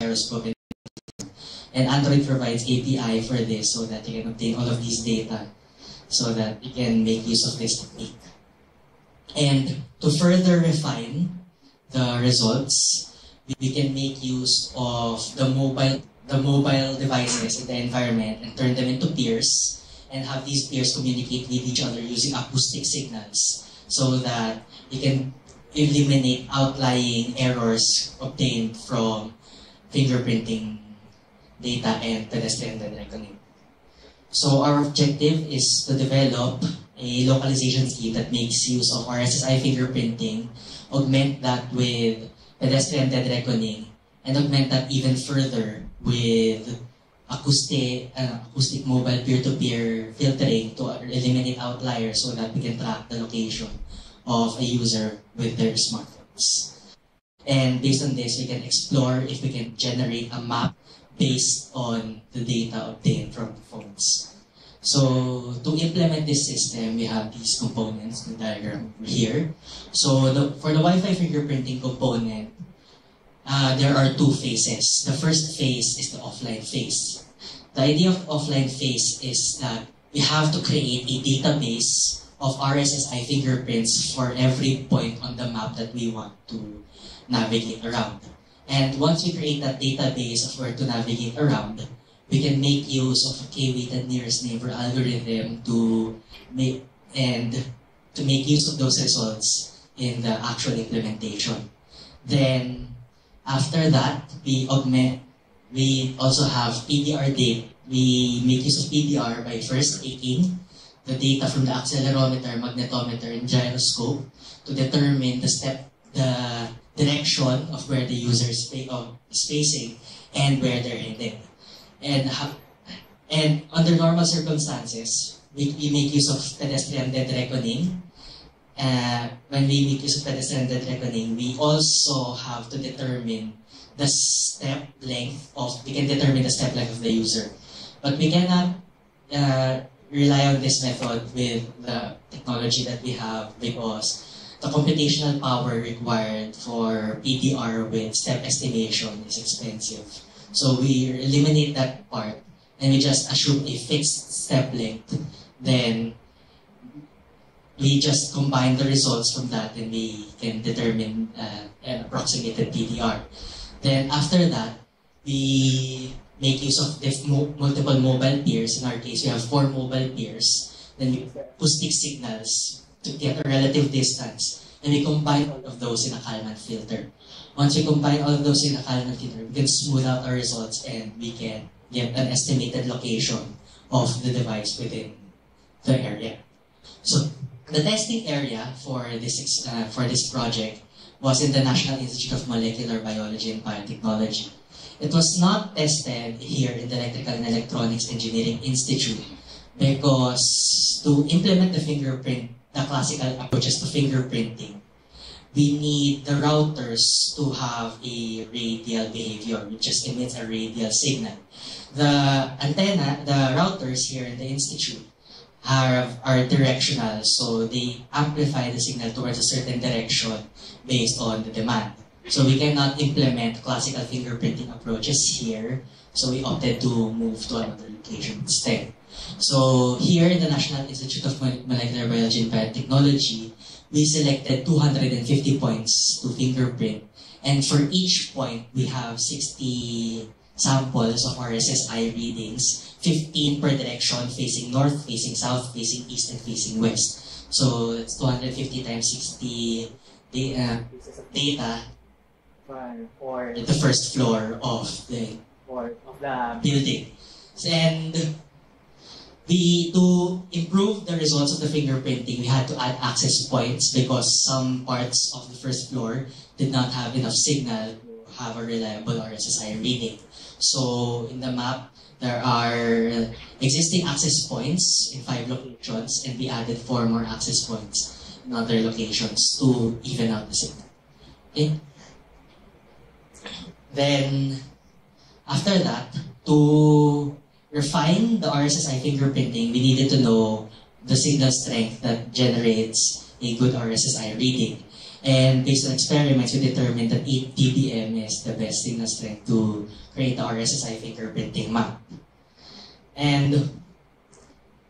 gyroscope. And Android provides API for this so that you can obtain all of these data so that you can make use of this technique. And to further refine the results, we can make use of the mobile devices in the environment and turn them into peers and have these peers communicate with each other using acoustic signals so that you can eliminate outlying errors obtained from fingerprinting data and pedestrian dead reckoning. So our objective is to develop a localization scheme that makes use of RSSI fingerprinting, augment that with pedestrian dead reckoning, and augment that even further with acoustic mobile peer-to-peer filtering to eliminate outliers so that we can track the location of a user with their smartphones. And based on this, we can explore if we can generate a map based on the data obtained from the phones. So to implement this system, we have these components, the diagram here. So for the Wi-Fi fingerprinting component, there are two phases. The first phase is the offline phase. The idea of offline phase is that we have to create a database of RSSI fingerprints for every point on the map that we want to navigate around. And once we create that database of where to navigate around, we can make use of a k-weighted nearest neighbor algorithm to make use of those results in the actual implementation. Then, after that, we also have PDR data. We make use of PDR by first taking the data from the accelerometer, magnetometer, and gyroscope to determine the direction of where the user is facing and where they're headed. And under normal circumstances, we make use of pedestrian dead reckoning. When we make use of pedestrian dead reckoning, we also have to determine the step length of the user. But we cannot rely on this method with the technology that we have because the computational power required for PDR with step estimation is expensive. So we eliminate that part and we just assume a fixed step length. Then we just combine the results from that and we can determine an approximated PDR. Then after that, we make use of multiple mobile peers. In our case, we have 4 mobile peers. Then we use acoustic signals to get a relative distance. And we combine all of those in a Kalman filter. Once we combine all of those in a Kalman filter, we can smooth out our results and we can get an estimated location of the device within the area. So the testing area for this project was in the National Institute of Molecular Biology and Biotechnology. It was not tested here in the Electrical and Electronics Engineering Institute because to implement the classical approaches to fingerprinting, we need the routers to have a radial behavior, which just emits a radial signal. The routers here in the institute are directional, so they amplify the signal towards a certain direction based on the demand. So we cannot implement classical fingerprinting approaches here, so we opted to move to another location instead. So here in the National Institute of Molecular Biology and Biotechnology, we selected 250 points to fingerprint. And for each point, we have 60 samples of RSSI readings, 15 per direction, facing north, facing south, facing east, and facing west. So that's 250 times 60 data for the first floor of the building. And to improve the results of the fingerprinting, we had to add access points because some parts of the first floor did not have enough signal to have a reliable RSSI reading. So in the map, there are existing access points in 5 locations, and we added 4 more access points in other locations to even out the signal. Okay? Then, after that, to refine the RSSI fingerprinting, we needed to know the signal strength that generates a good RSSI reading. And based on experiments, we determined that 8 dBm is the best signal strength to create the RSSI fingerprinting map. And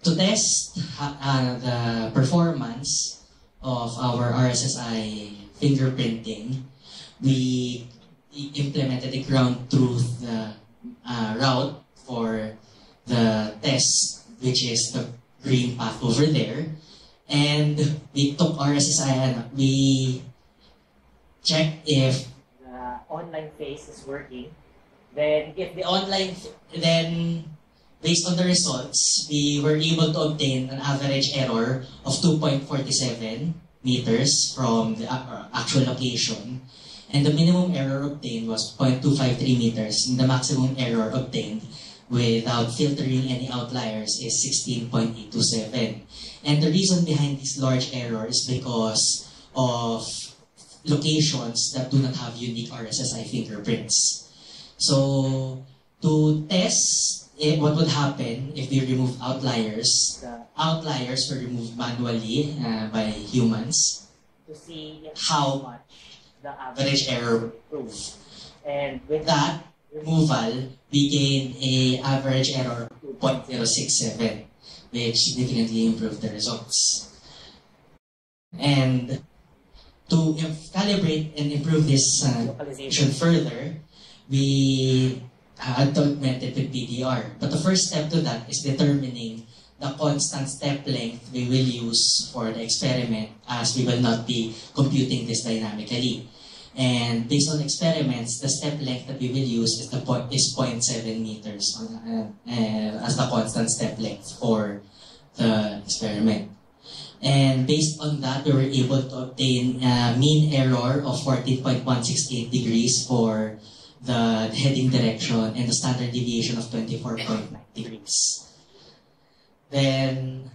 to test the performance of our RSSI fingerprinting, we implemented a ground truth route for the test, which is the green path over there. And we took RSSI, we checked if the online phase is working. Then if the online, then based on the results, we were able to obtain an average error of 2.47 meters from the actual location. And the minimum error obtained was 0.253 meters, and the maximum error obtained without filtering any outliers is 16.827. And the reason behind this large error is because of locations that do not have unique RSSI fingerprints. So to test what would happen if we remove outliers, the outliers were removed manually by humans to see how much the average error would improve. And with that removal, we gained an average error of 2.067, which significantly improved the results. And to calibrate and improve this localization further, we augmented with PDR. But the first step to that is determining the constant step length we will use for the experiment, as we will not be computing this dynamically. And based on experiments, the step length that we will use is 0.7 meters as the constant step length for the experiment. And based on that, we were able to obtain a mean error of 14.168 degrees for the heading direction and the standard deviation of 24.9 degrees. Then,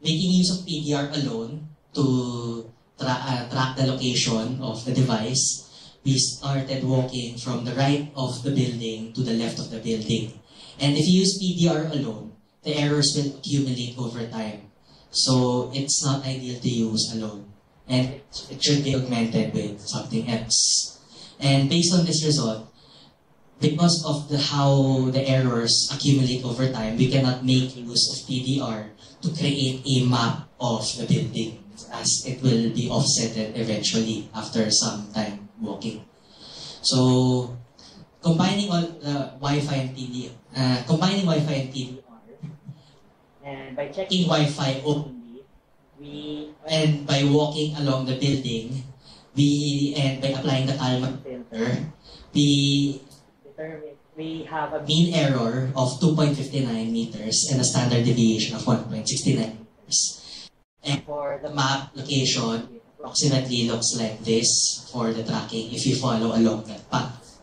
making use of PDR alone to track the location of the device, we started walking from the right of the building to the left of the building. And if you use PDR alone, the errors will accumulate over time. So it's not ideal to use alone. And it should be augmented with something else. And based on this result, because of how the errors accumulate over time, we cannot make use of PDR to create a map of the building, as it will be offsetted eventually after some time walking. So, combining all the Wi-Fi and PDR, and by checking Wi-Fi only, and by walking along the building, and by applying the Kalman filter, we have a mean error of 2.59 meters and a standard deviation of 1.69 meters. And for the map location, it approximately looks like this for the tracking if you follow along that path.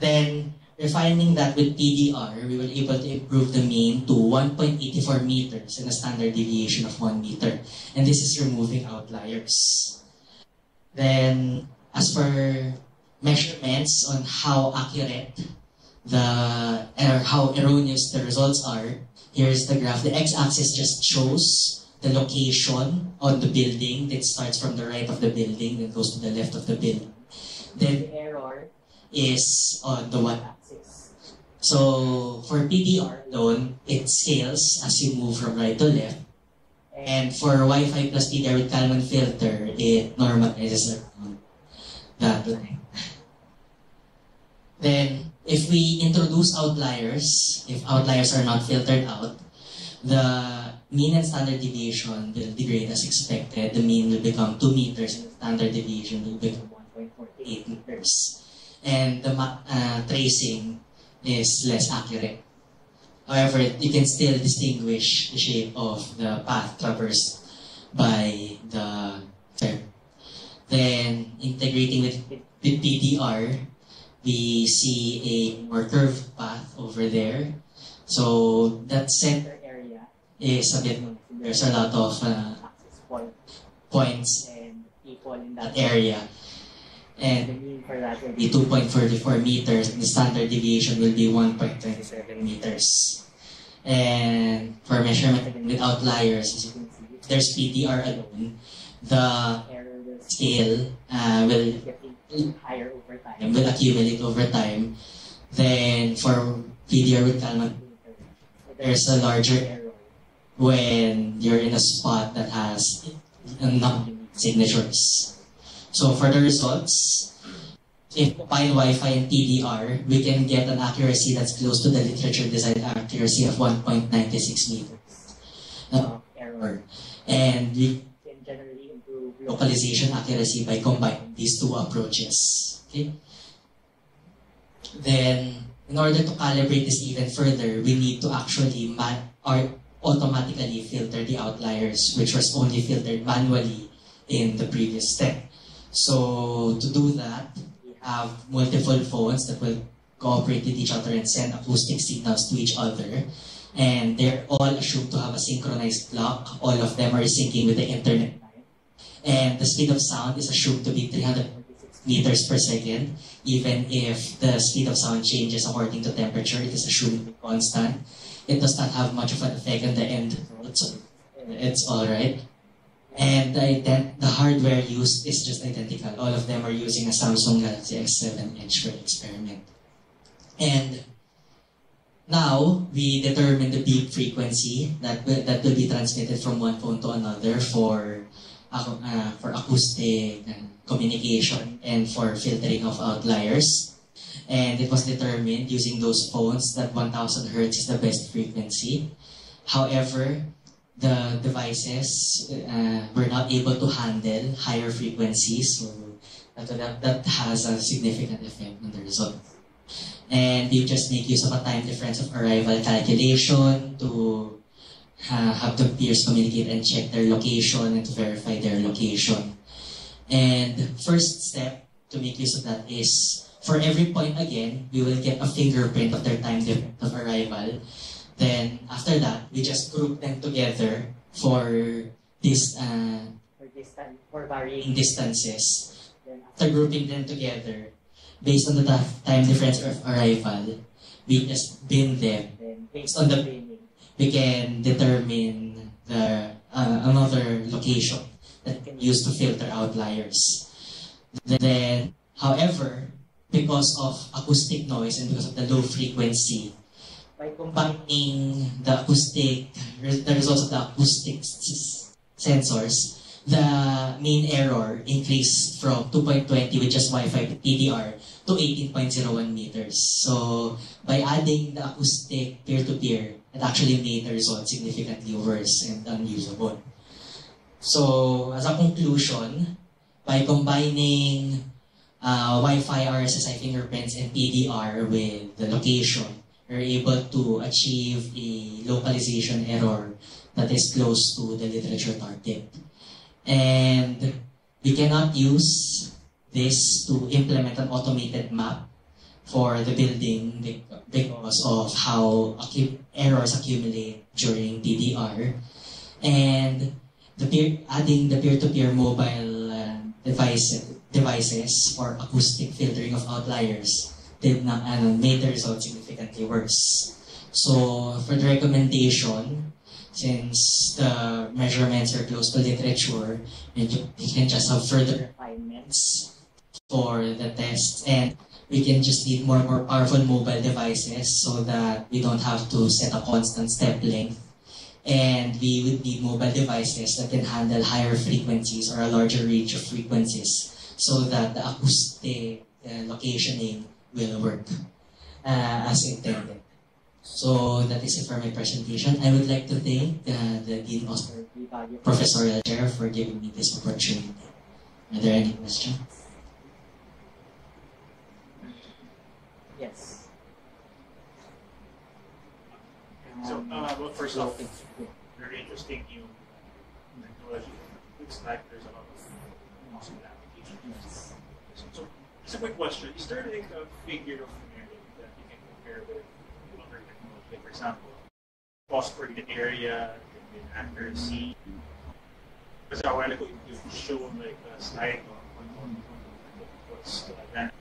Then, refining that with PDR, we were able to improve the mean to 1.84 meters and a standard deviation of 1 meter. And this is removing outliers. Then, as for measurements on how accurate or how erroneous the results are, here's the graph. The x-axis just shows the location on the building that starts from the right of the building and goes to the left of the building. Then the error is on the y-axis. So for PDR alone, it scales as you move from right to left. And for Wi-Fi plus PDR with Kalman filter, it normalizes around that line. Then, if we introduce outliers, if outliers are not filtered out, the mean and standard deviation will degrade as expected. The mean will become 2 meters and the standard deviation will become 1.48 meters. And the tracing is less accurate. However, you can still distinguish the shape of the path traversed by the fair. Then, integrating with PDR, we see a more curved path over there. So that center area is a bit, there's a lot of points and people in that area. And the mean for that will be 2.44 meters, and the standard deviation will be 1.27 meters. And for measurement with outliers, as you can see, if there's PDR alone, the error will scale will higher over time, will accumulate over time, then for PDR with Kalman, there's a larger error when you're in a spot that has enough signatures. So for the results, if combine Wi-Fi and PDR, we can get an accuracy that's close to the literature design accuracy of 1.96 meters error. And we can generally improve localization accuracy by combining these two approaches. Okay? Then, in order to calibrate this even further, we need to actually automatically filter the outliers, which was only filtered manually in the previous step. So, to do that, we have multiple phones that will cooperate with each other and send acoustic signals to each other. And they're all assumed to have a synchronized clock. All of them are syncing with the internet. And the speed of sound is assumed to be 346 meters per second. Even if the speed of sound changes according to temperature, it is assumed to be constant. It does not have much of an effect on the end result, so it's alright. And the hardware used is just identical. All of them are using a Samsung Galaxy S7 Edge for the experiment. And now, we determine the beep frequency that will be transmitted from one phone to another for acoustic communication and for filtering of outliers. And it was determined using those phones that 1000 Hz is the best frequency. However, the devices were not able to handle higher frequencies, so that has a significant effect on the result. And you just make use of a time difference of arrival calculation to have the peers communicate and check their location and to verify their location. And first step to make use of that is, for every point again, we will get a fingerprint of their time difference of arrival. Then after that, we just group them together for this for varying distances. Then after grouping them together, based on the time difference of arrival, we just bin them. Then based on the binning, we can determine the another location that we can use to filter outliers. Then, however, because of acoustic noise and because of the low frequency, by combining the results of the acoustic sensors, the mean error increased from 2.20 with just Wi-Fi PDR to 18.01 meters. So by adding the acoustic peer-to-peer, it actually made the result significantly worse and unusable. So as a conclusion, by combining Wi-Fi RSSI fingerprints and PDR with the location, we're able to achieve a localization error that is close to the literature target. And we cannot use this to implement an automated map for the building because of how errors accumulate during PDR. And adding the peer-to-peer mobile devices for acoustic filtering of outliers made the result significantly worse. So for the recommendation, since the measurements are close to literature, we can just have further refinements for the tests, and we can just need more powerful mobile devices so that we don't have to set a constant step length. And we would need mobile devices that can handle higher frequencies or a larger range of frequencies so that the acoustic locationing will work as intended. So that is it for my presentation. I would like to thank the Dean of the Baguio Professorial Chair for giving me this opportunity. Are there any questions? Yes. So, well, first off, very interesting new technology. Looks like there's a lot of awesome applications. So, just a quick question. Is there like a figure of merit that you can compare with other technology? Like, for example, cost per unit area, and accuracy. Because a while ago, you've shown like a slide on what's the advantage.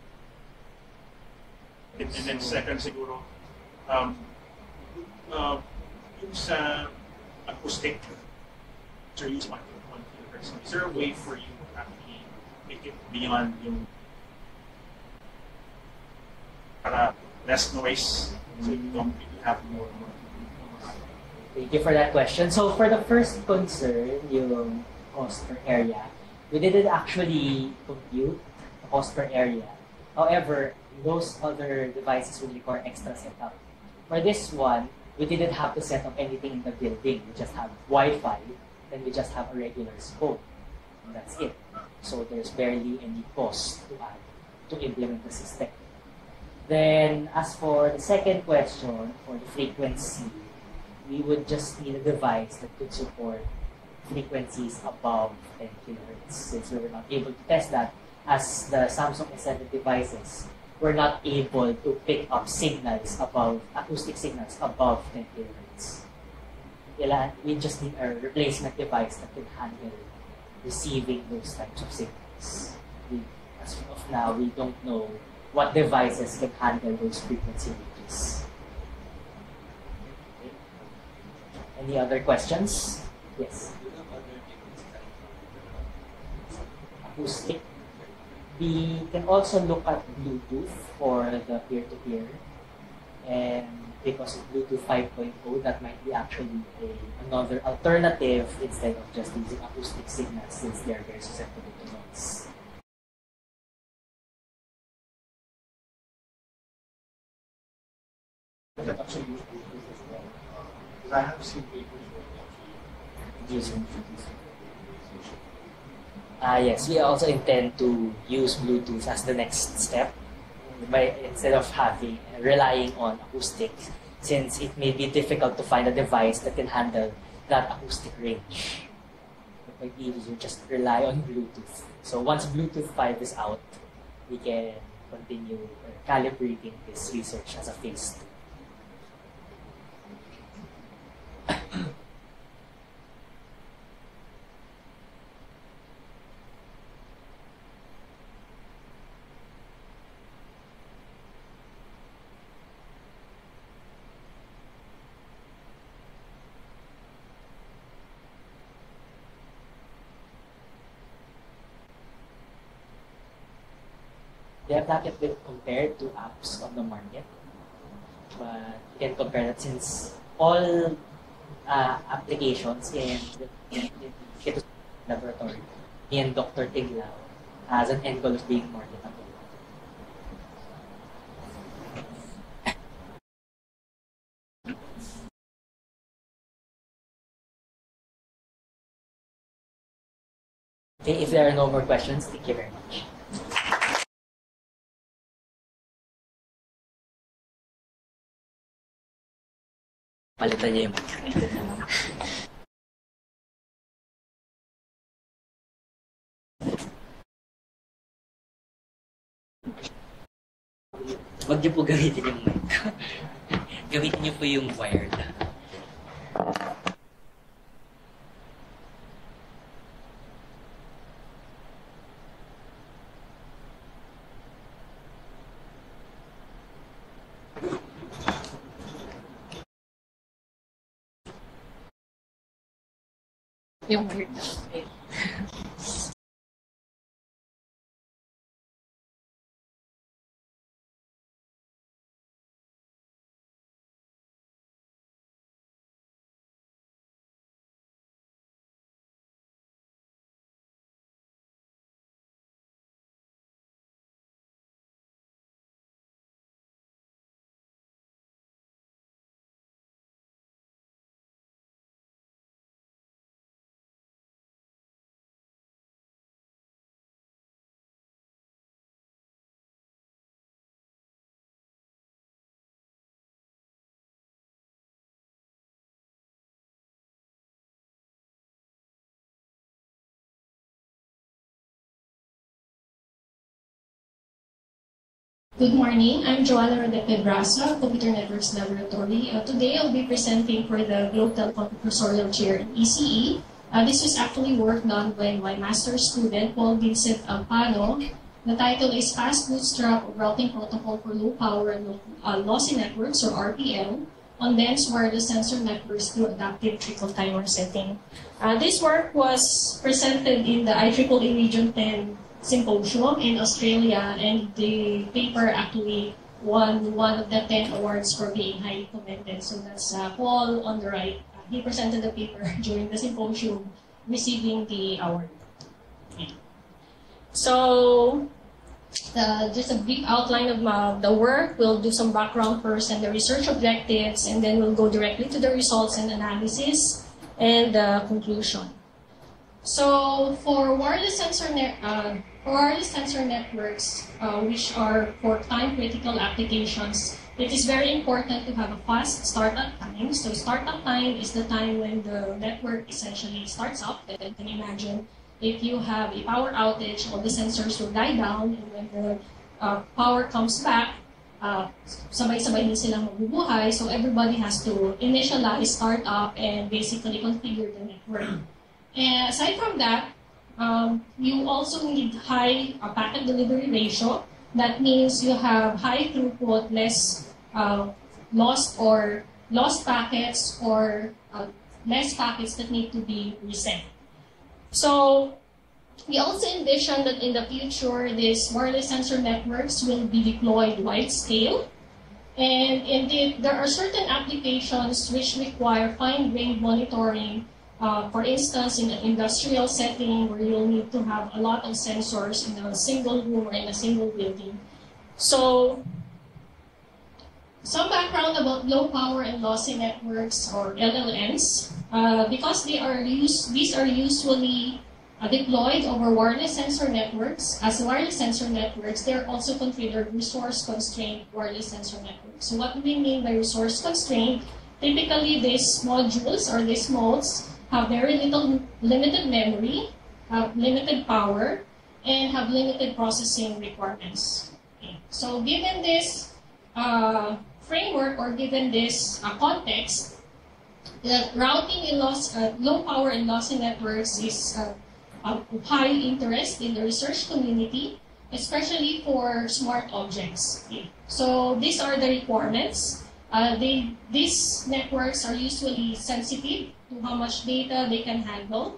And then second, siguro, yung sa acoustic, so use 1.1 kHz, is there a way for you to actually make it beyond yung para less noise, so you don't really have more. Thank you for that question. So for the first concern, yung cost per area, we didn't actually compute the cost per area. However, those other devices would require extra setup. For this one, we didn't have to set up anything in the building. We just have Wi-Fi, then we just have a regular scope. And that's it. So there's barely any cost to add to implement the system. Then, as for the second question, for the frequency, we would just need a device that could support frequencies above 10 kHz. Since we were not able to test that, as the Samsung S7 devices were not able to pick up signals above, acoustic signals above 10 kHz. We just need a replacement device that can handle receiving those types of signals. As of now, we don't know what devices can handle those frequency ranges. Any other questions? Yes. Acoustic. We can also look at Bluetooth for the peer-to-peer. And because of Bluetooth 5.0, that might be actually another alternative instead of just using acoustic signals, since they are very susceptible to noise. I can actually use Bluetooth as well. Because I have seen papers where they actually using Bluetooth. Yes, we also intend to use Bluetooth as the next step, instead of relying on acoustics, since it may be difficult to find a device that can handle that acoustic range. It might be easier just rely on Bluetooth. So once Bluetooth 5 is out, we can continue calibrating this research as a phase 2. They have not yet been compared to apps on the market, but you can compare that since all applications in the laboratory in Dr. Tiglao has an end goal of being marketable. Okay, if there are no more questions, thank you very much. Palitan niya yung Huwag niyo po gamitin yung mic. Gamitin niyo po yung wired. Yung weird na. Good morning, I'm Jhoanna Rhodette Pedrasa, Computer Networks Laboratory. Today I'll be presenting for the Telecom Professorial Chair in ECE. This is actually work done by my master's student, Paul Vincent Ampano. The title is Fast Bootstrap Routing Protocol for Low Power and Lossy Networks, or RPL, on dense wireless sensor networks through adaptive trickle timer setting. This work was presented in the IEEE Region 10 symposium in Australia, and the paper actually won one of the 10 awards for being highly commended. So that's Paul on the right. He presented the paper during the symposium, receiving the award. So just a brief outline of the work. We'll do some background first and the research objectives, and then we'll go directly to the results and analysis and the conclusion. So for wireless sensor networks, which are for time-critical applications, it is very important to have a fast startup time. So startup time is the time when the network essentially starts up. And you can imagine if you have a power outage, all the sensors will die down, and when the power comes back, sabay-sabay din silang mabubuhay. So everybody has to initialize, start up, and basically configure the network. And aside from that, you also need high packet delivery ratio. That means you have high throughput, less lost packets, or less packets that need to be resent. So we also envision that in the future, these wireless sensor networks will be deployed wide scale. And indeed, there are certain applications which require fine-grained monitoring. For instance, in an industrial setting where you'll need to have a lot of sensors in a single room or in a single building. So, some background about low power and lossy networks, or LLNs. Because these are usually deployed over wireless sensor networks. As wireless sensor networks, they are also considered resource-constrained wireless sensor networks. So what do we mean by resource-constrained? Typically, these modules or these modes have very limited memory, have limited power, and have limited processing requirements. Okay. So given this framework, or given this context, that routing in low power and lossy networks is of high interest in the research community, especially for smart objects. Okay. So these are the requirements. These networks are usually sensitive to how much data they can handle.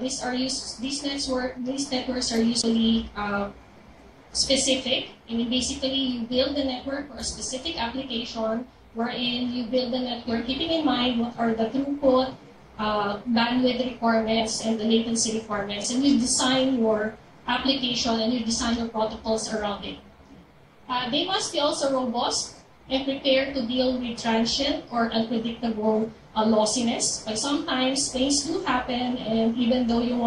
These networks are usually specific. I mean, basically, you build the network for a specific application, wherein you build the network keeping in mind what are the throughput, bandwidth requirements, and the latency requirements, and you design your application and you design your protocols around it. They must be also robust and prepared to deal with transient or unpredictable lossiness. But sometimes things do happen, and even though you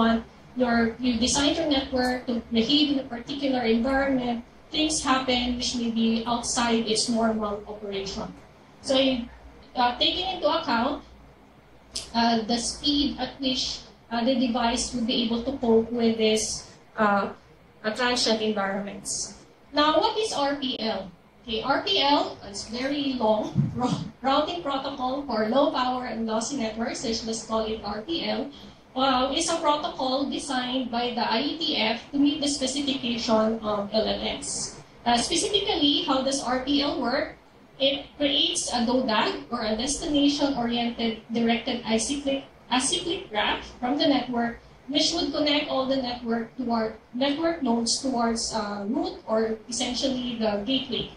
designed your network to behave in a particular environment, things happen which may be outside its normal operation. So taking into account the speed at which the device would be able to cope with this transient environments. Now, what is RPL? Okay, RPL is very long routing protocol for low power and lossy networks. Let's call it RPL. Is a protocol designed by the IETF to meet the specification of LLMs. Specifically, how does RPL work? It creates a DODAG, or a destination-oriented directed acyclic graph from the network, which would connect all the network nodes towards root, or essentially the gateway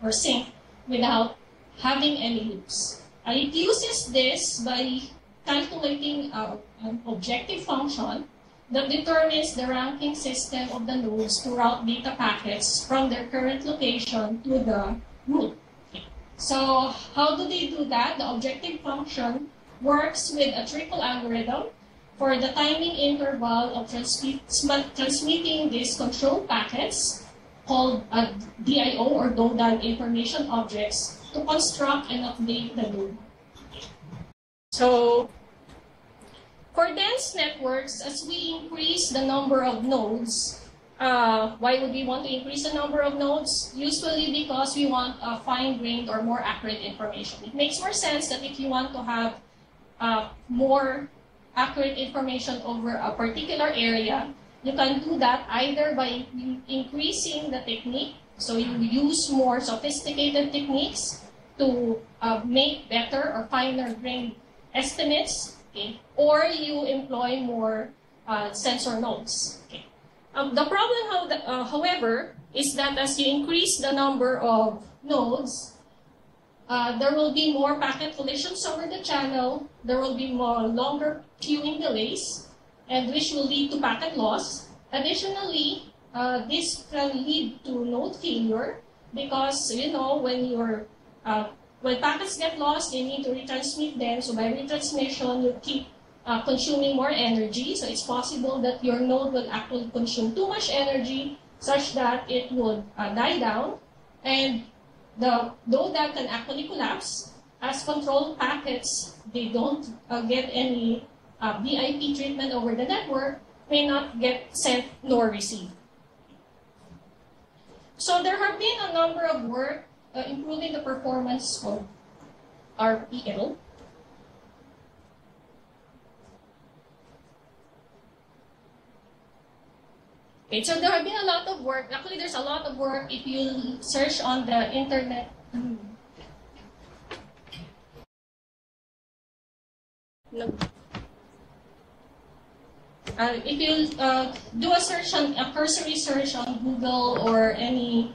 or sink, without having any loops. It uses this by calculating an objective function that determines the ranking system of the nodes to route data packets from their current location to the root. So how do they do that? The objective function works with a trickle algorithm for the timing interval of transmitting these control packets, called DIO, or DODAG information objects, to construct and update the node. So for dense networks, as we increase the number of nodes, why would we want to increase the number of nodes? Usually because we want fine-grained or more accurate information. It makes more sense that if you want to have more accurate information over a particular area, you can do that either by increasing the technique. So you use more sophisticated techniques to make better or finer-grained estimates, okay? Or you employ more sensor nodes. Okay? The problem, however, is that as you increase the number of nodes, there will be more packet collisions over the channel, there will be more longer queuing delays, and which will lead to packet loss. Additionally, this can lead to node failure because, you know, when packets get lost, they need to retransmit them. So by retransmission, you keep consuming more energy. So it's possible that your node will actually consume too much energy such that it would die down. And the node that can actually collapse. As control packets, they don't get any VIP treatment over the network, may not get sent nor received. So there have been a number of work improving the performance of RPL. Okay, so there have been a lot of work. Actually, there's a lot of work if you search on the internet. No. If you do a cursory search on Google or any,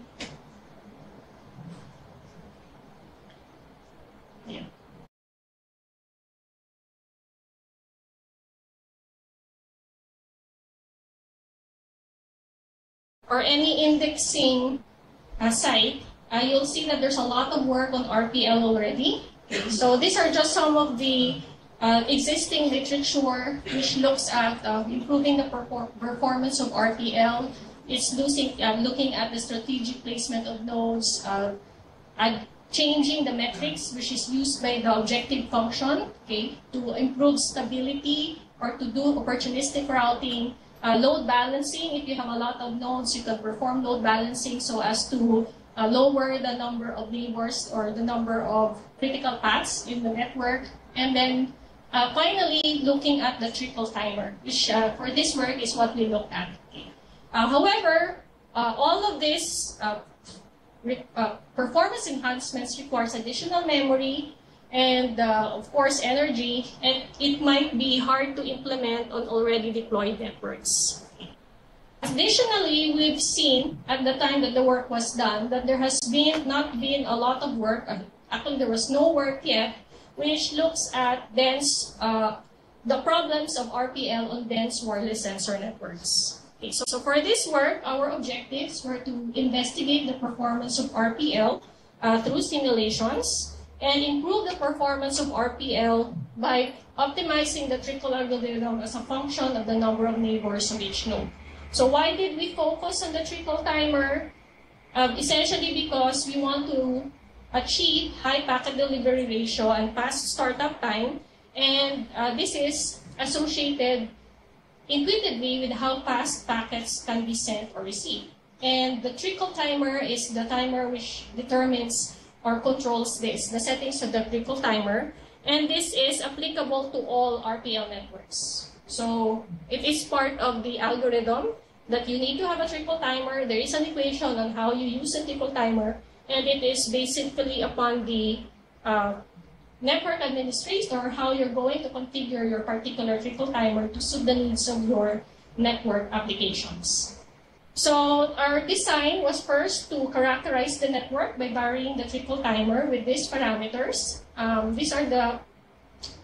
or any indexing site, you'll see that there's a lot of work on RPL already. So these are just some of the existing literature which looks at improving the performance of RPL. It's looking at the strategic placement of nodes, changing the metrics which is used by the objective function, okay, to improve stability or to do opportunistic routing. Load balancing, if you have a lot of nodes, you can perform load balancing so as to lower the number of neighbors or the number of critical paths in the network. And then finally, looking at the trickle timer, which for this work is what we looked at. However, all of this performance enhancements requires additional memory and, of course, energy, and it might be hard to implement on already deployed networks. Additionally, we've seen at the time that the work was done that there has not been a lot of work, actually there was no work yet, which looks at the problems of RPL on dense wireless sensor networks. Okay, so for this work, our objectives were to investigate the performance of RPL through simulations and improve the performance of RPL by optimizing the trickle algorithm as a function of the number of neighbors of each node. So why did we focus on the trickle timer? Essentially because we want to achieve high packet delivery ratio and fast startup time, and this is associated intuitively with how fast packets can be sent or received. And the trickle timer is the timer which determines or controls the settings of the trickle timer, and this is applicable to all RPL networks. So it is part of the algorithm that you need to have a trickle timer. There is an equation on how you use a trickle timer, and it is basically upon the network administrator how you're going to configure your particular trickle timer to suit the needs of your network applications. So our design was first to characterize the network by varying the trickle timer with these parameters. These are the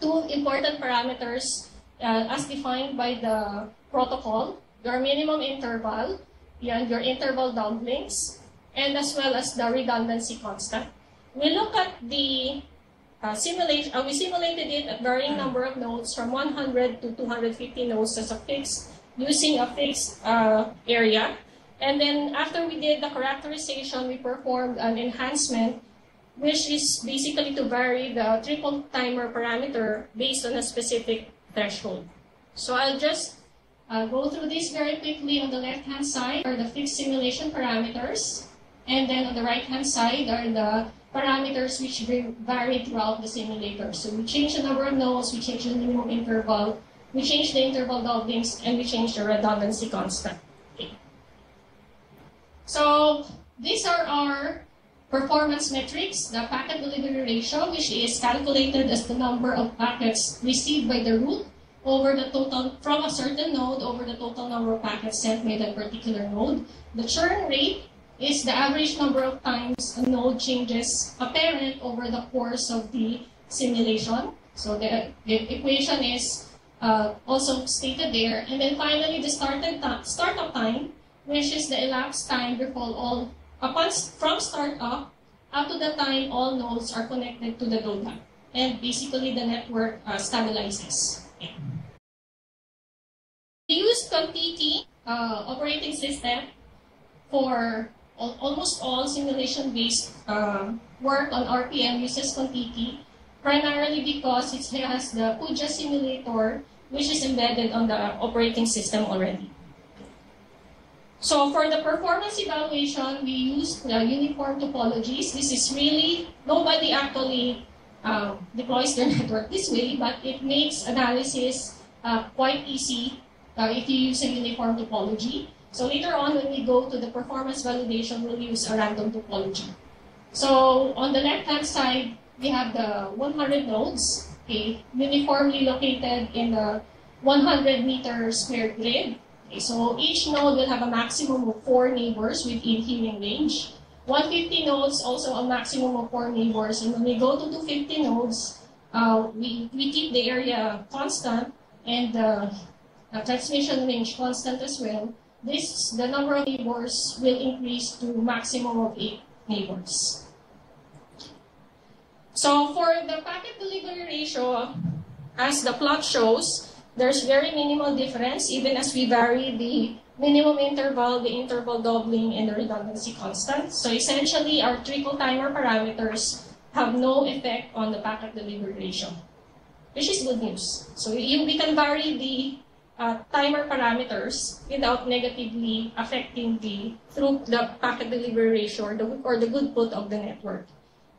two important parameters as defined by the protocol: your minimum interval, and your interval downlinks, and as well as the redundancy constant. We look at the simulation. We simulated it at varying number of nodes from 100 to 250 nodes as a fixed, using a fixed area. And then after we did the characterization, we performed an enhancement, which is basically to vary the trickle timer parameter based on a specific threshold. So I'll just go through this very quickly. On the left-hand side are the fixed simulation parameters, and then on the right-hand side are the parameters which vary throughout the simulator. So we change the number of nodes, we change the minimum interval, we change the interval downlinks, and we change the redundancy constant. Okay. So these are our performance metrics: the packet delivery ratio, which is calculated as the number of packets received by the root over the total, from a certain node over the total number of packets sent by that particular node. The churn rate is the average number of times a node changes a parent over the course of the simulation. So the equation is also stated there. And then finally, the startup time, which is the elapsed time before from startup up to the time all nodes are connected to the load hub. And basically, the network stabilizes. We use Contiki operating system for almost all simulation-based work on RPM uses Contiki, primarily because it has the Puja simulator, which is embedded on the operating system already. So for the performance evaluation, we use the uniform topologies. This is really, nobody actually deploys their network this way, but it makes analysis quite easy if you use a uniform topology. So later on, when we go to the performance validation, we'll use a random topology. So on the left-hand side, we have the 100 nodes, okay, uniformly located in the 100-meter square grid. Okay, so each node will have a maximum of 4 neighbors within hearing range. 150 nodes, also a maximum of 4 neighbors. And when we go to 250 nodes, we keep the area constant and the transmission range constant as well. The number of neighbors will increase to maximum of 8 neighbors. So for the packet delivery ratio, as the plot shows, there's very minimal difference even as we vary the minimum interval, the interval doubling, and the redundancy constant. So essentially, our trickle timer parameters have no effect on the packet delivery ratio, which is good news. So we can vary the timer parameters without negatively affecting the packet delivery ratio or the good put of the network.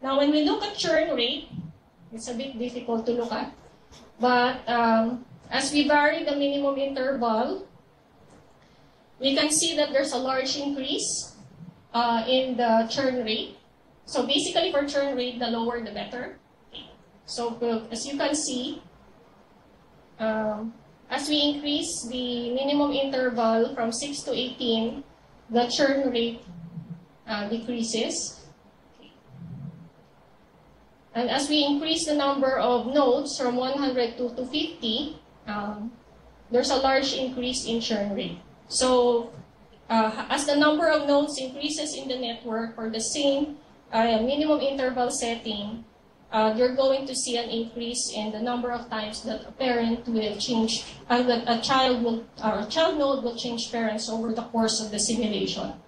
Now, when we look at churn rate, it's a bit difficult to look at, but as we vary the minimum interval, we can see that there's a large increase in the churn rate. So basically, for churn rate, the lower the better. So as you can see, as we increase the minimum interval from 6 to 18, the churn rate decreases. And as we increase the number of nodes from 100 to 250, there's a large increase in churn rate. So as the number of nodes increases in the network for the same minimum interval setting, you're going to see an increase in the number of times that a parent will change, that a child node will change parents over the course of the simulation.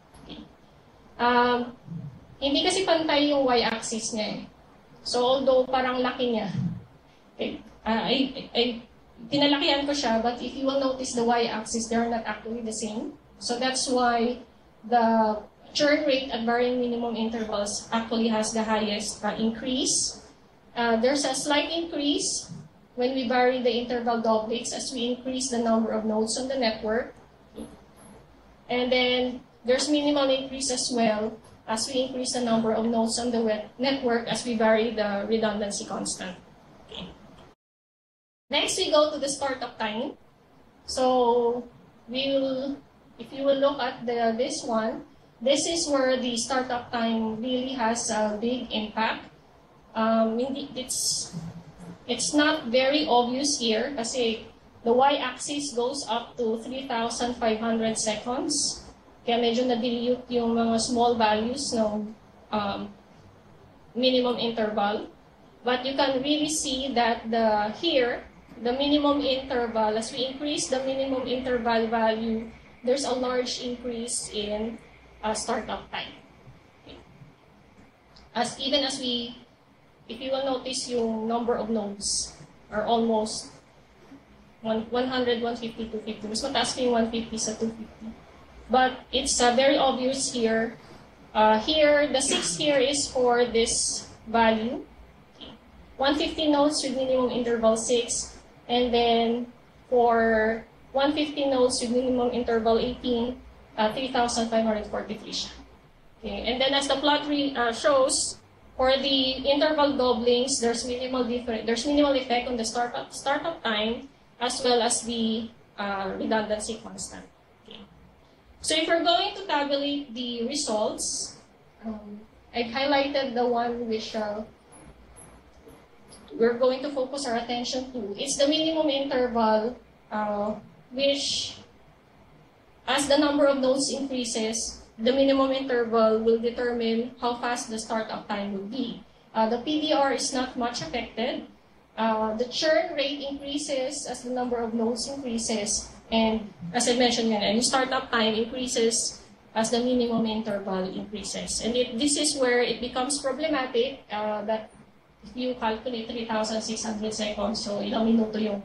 Hindi kasi pantay yung y-axis niya eh. So although parang laki niya, pinalakihan ko siya, but if you will notice the y-axis, they're not actually the same. So that's why the churn rate at varying minimum intervals actually has the highest increase. There's a slight increase when we vary the interval doublets as we increase the number of nodes on the network. And then there's minimal increase as well as we increase the number of nodes on the network as we vary the redundancy constant. Okay. Next, we go to the startup time. So if you will look at this one, this is where the startup time really has a big impact. It's not very obvious here kasi the y-axis goes up to 3,500 seconds. Kaya medyo na-dilute yung mga small values ng minimum interval. But you can really see that here, the minimum interval, as we increase the minimum interval value, there's a large increase in startup time. Okay. If you will notice yung number of nodes are almost 100, 150, 250. Mas mataas yung 150 sa 250. But it's very obvious here. Here, the 6 here is for this value. Okay. 150 nodes with minimum interval 6. And then for 150 nodes with minimum interval 18, 3,543 siya. Okay. And then as the plot shows, for the interval doublings, there's minimal effect on the startup time. as well as the redundancy constant. Okay. So if we're going to tabulate the results, I've highlighted the one which we're going to focus our attention to. It's the minimum interval, which, as the number of nodes increases, the minimum interval will determine how fast the startup time will be. The PDR is not much affected. The churn rate increases as the number of nodes increases, and as I mentioned, the startup time increases as the minimum interval increases. And this is where it becomes problematic that if you calculate 3,600 seconds, so ilang minuto yung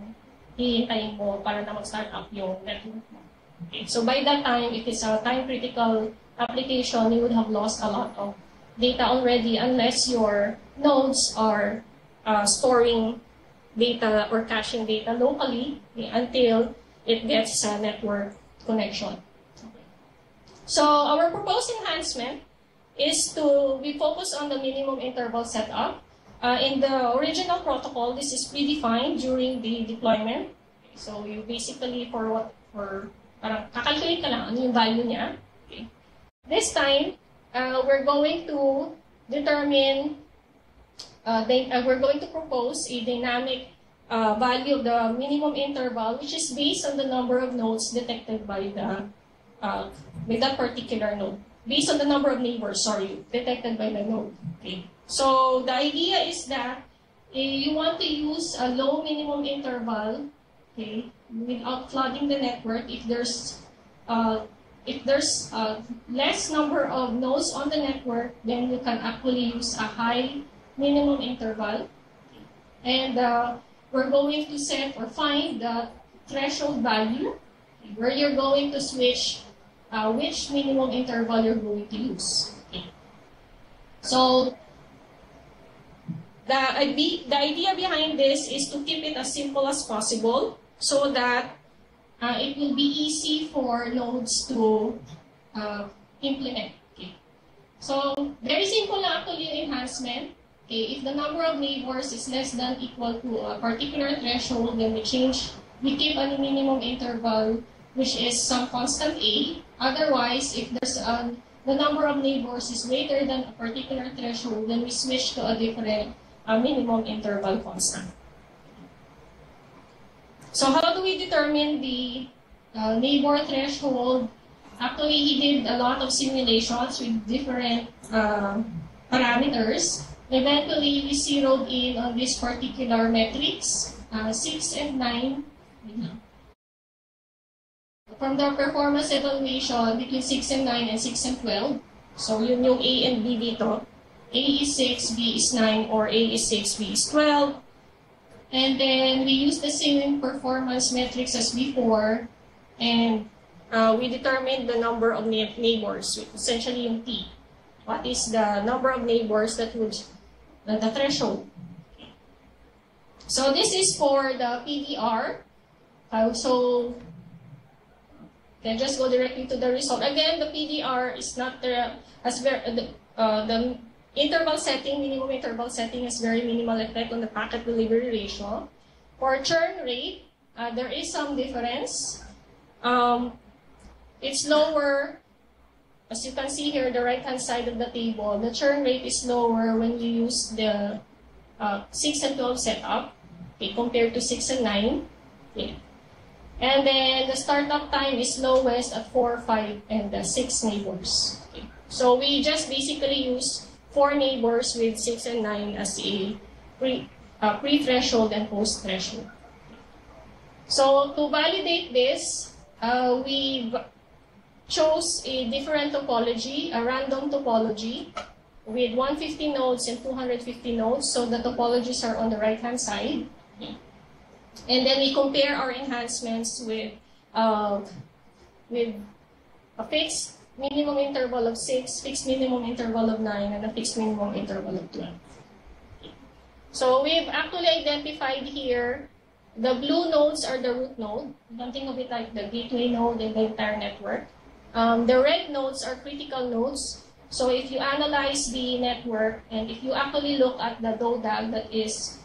hihintayin mo para na mag-start up yung network mo. Okay. So by that time, if it's a time-critical application, you would have lost a lot of data already unless your nodes are storing data or caching data locally until it gets a network connection. Okay. So our proposed enhancement is we focus on the minimum interval setup. In the original protocol, this is predefined during the deployment. Okay. So you basically, parang kakalculate ka lang ano yung value niya. Okay. This time, we're going to determine, we're going to propose a dynamic value of the minimum interval, which is based on the number of nodes detected by that particular node. Based on the number of neighbors, detected by the node. Okay. So the idea is that you want to use a low minimum interval, okay, without flooding the network. If there's less number of nodes on the network, then you can actually use a high minimum interval. And we're going to set or find the threshold value where you're going to switch which minimum interval you're going to use. Okay. So the idea behind this is to keep it as simple as possible so that it will be easy for nodes to implement. Okay. So very simple actually yung enhancement. Okay. If the number of neighbors is less than equal to a particular threshold, then we keep a minimum interval which is some constant A. Otherwise, if there's the number of neighbors is greater than a particular threshold, then we switch to a different minimum interval constant. So how do we determine the neighbor threshold? Actually, he did a lot of simulations with different parameters. Eventually, we zeroed in on this particular metrics, 6 and 9. From the performance evaluation between 6 and 9 and 6 and 12, so yun yung A and B dito. A is 6, B is 9, or A is 6, B is 12. And then we use the same performance metrics as before, and we determine the number of neighbors, essentially yung T. What is the number of neighbors that would, the threshold. So this is for the PDR. Then just go directly to the result. Again, the PDR is not the interval setting, minimum interval setting has very minimal effect on the packet delivery ratio. For churn rate, there is some difference. It's lower, as you can see here, the right-hand side of the table. The churn rate is lower when you use the 6 and 12 setup, okay, compared to 6 and 9. Okay. And then the startup time is lowest at 4, 5, and 6 neighbors. Okay. So we just basically use 4 neighbors with 6 and 9 as a pre-threshold and post-threshold. So to validate this, we chose a different topology, a random topology with 150 nodes and 250 nodes. So the topologies are on the right-hand side. And then we compare our enhancements with a fixed minimum interval of 6, fixed minimum interval of 9, and a fixed minimum interval of 12. So we've actually identified here the blue nodes are the root node. You can think of it like the gateway node in the entire network. The red nodes are critical nodes. So if you analyze the network and if you actually look at the DODAG that is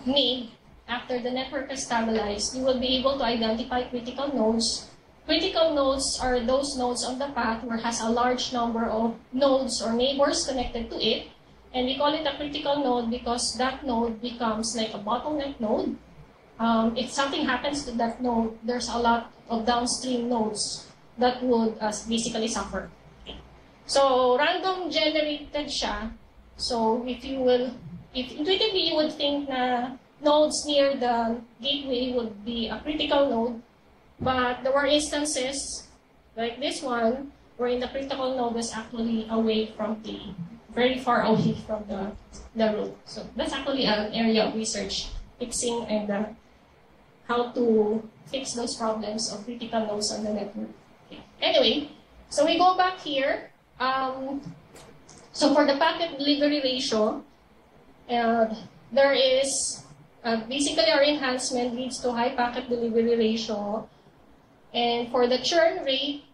made after the network is stabilized, you will be able to identify critical nodes. Critical nodes are those nodes on the path where has a large number of nodes or neighbors connected to it. And we call it a critical node because that node becomes like a bottleneck node. If something happens to that node, there's a lot of downstream nodes that would basically suffer. So random generated siya. So if intuitively you would think na nodes near the gateway would be a critical node, but there were instances like this one wherein the critical node is actually very far away from the road. So that's actually an area of research, fixing and how to fix those problems of critical nodes on the network. Okay. Anyway, so we go back here. So for the packet delivery ratio, there is basically our enhancement leads to high packet delivery ratio. And for the churn rate,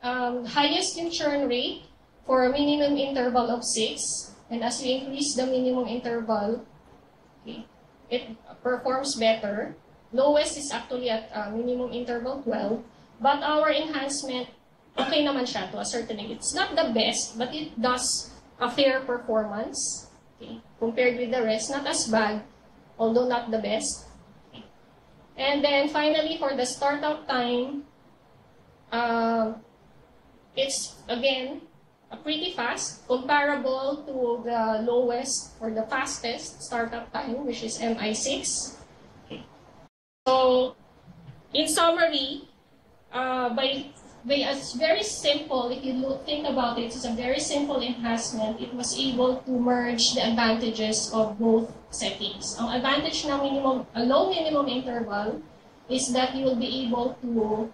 highest in churn rate for a minimum interval of 6. And as we increase the minimum interval, okay, it performs better. Lowest is actually at minimum interval 12. But our enhancement, okay naman siya to a certain degree. It's not the best, but it does a fair performance, okay, compared with the rest. Not as bad, although not the best. Okay. And then finally, for the startup time, it's again pretty fast, comparable to the lowest or the fastest startup time, which is MI6. Okay. So, in summary, it's very simple. If you think about it, it's a very simple enhancement. It was able to merge the advantages of both settings. Ang advantage ng a low minimum interval is that you will be able to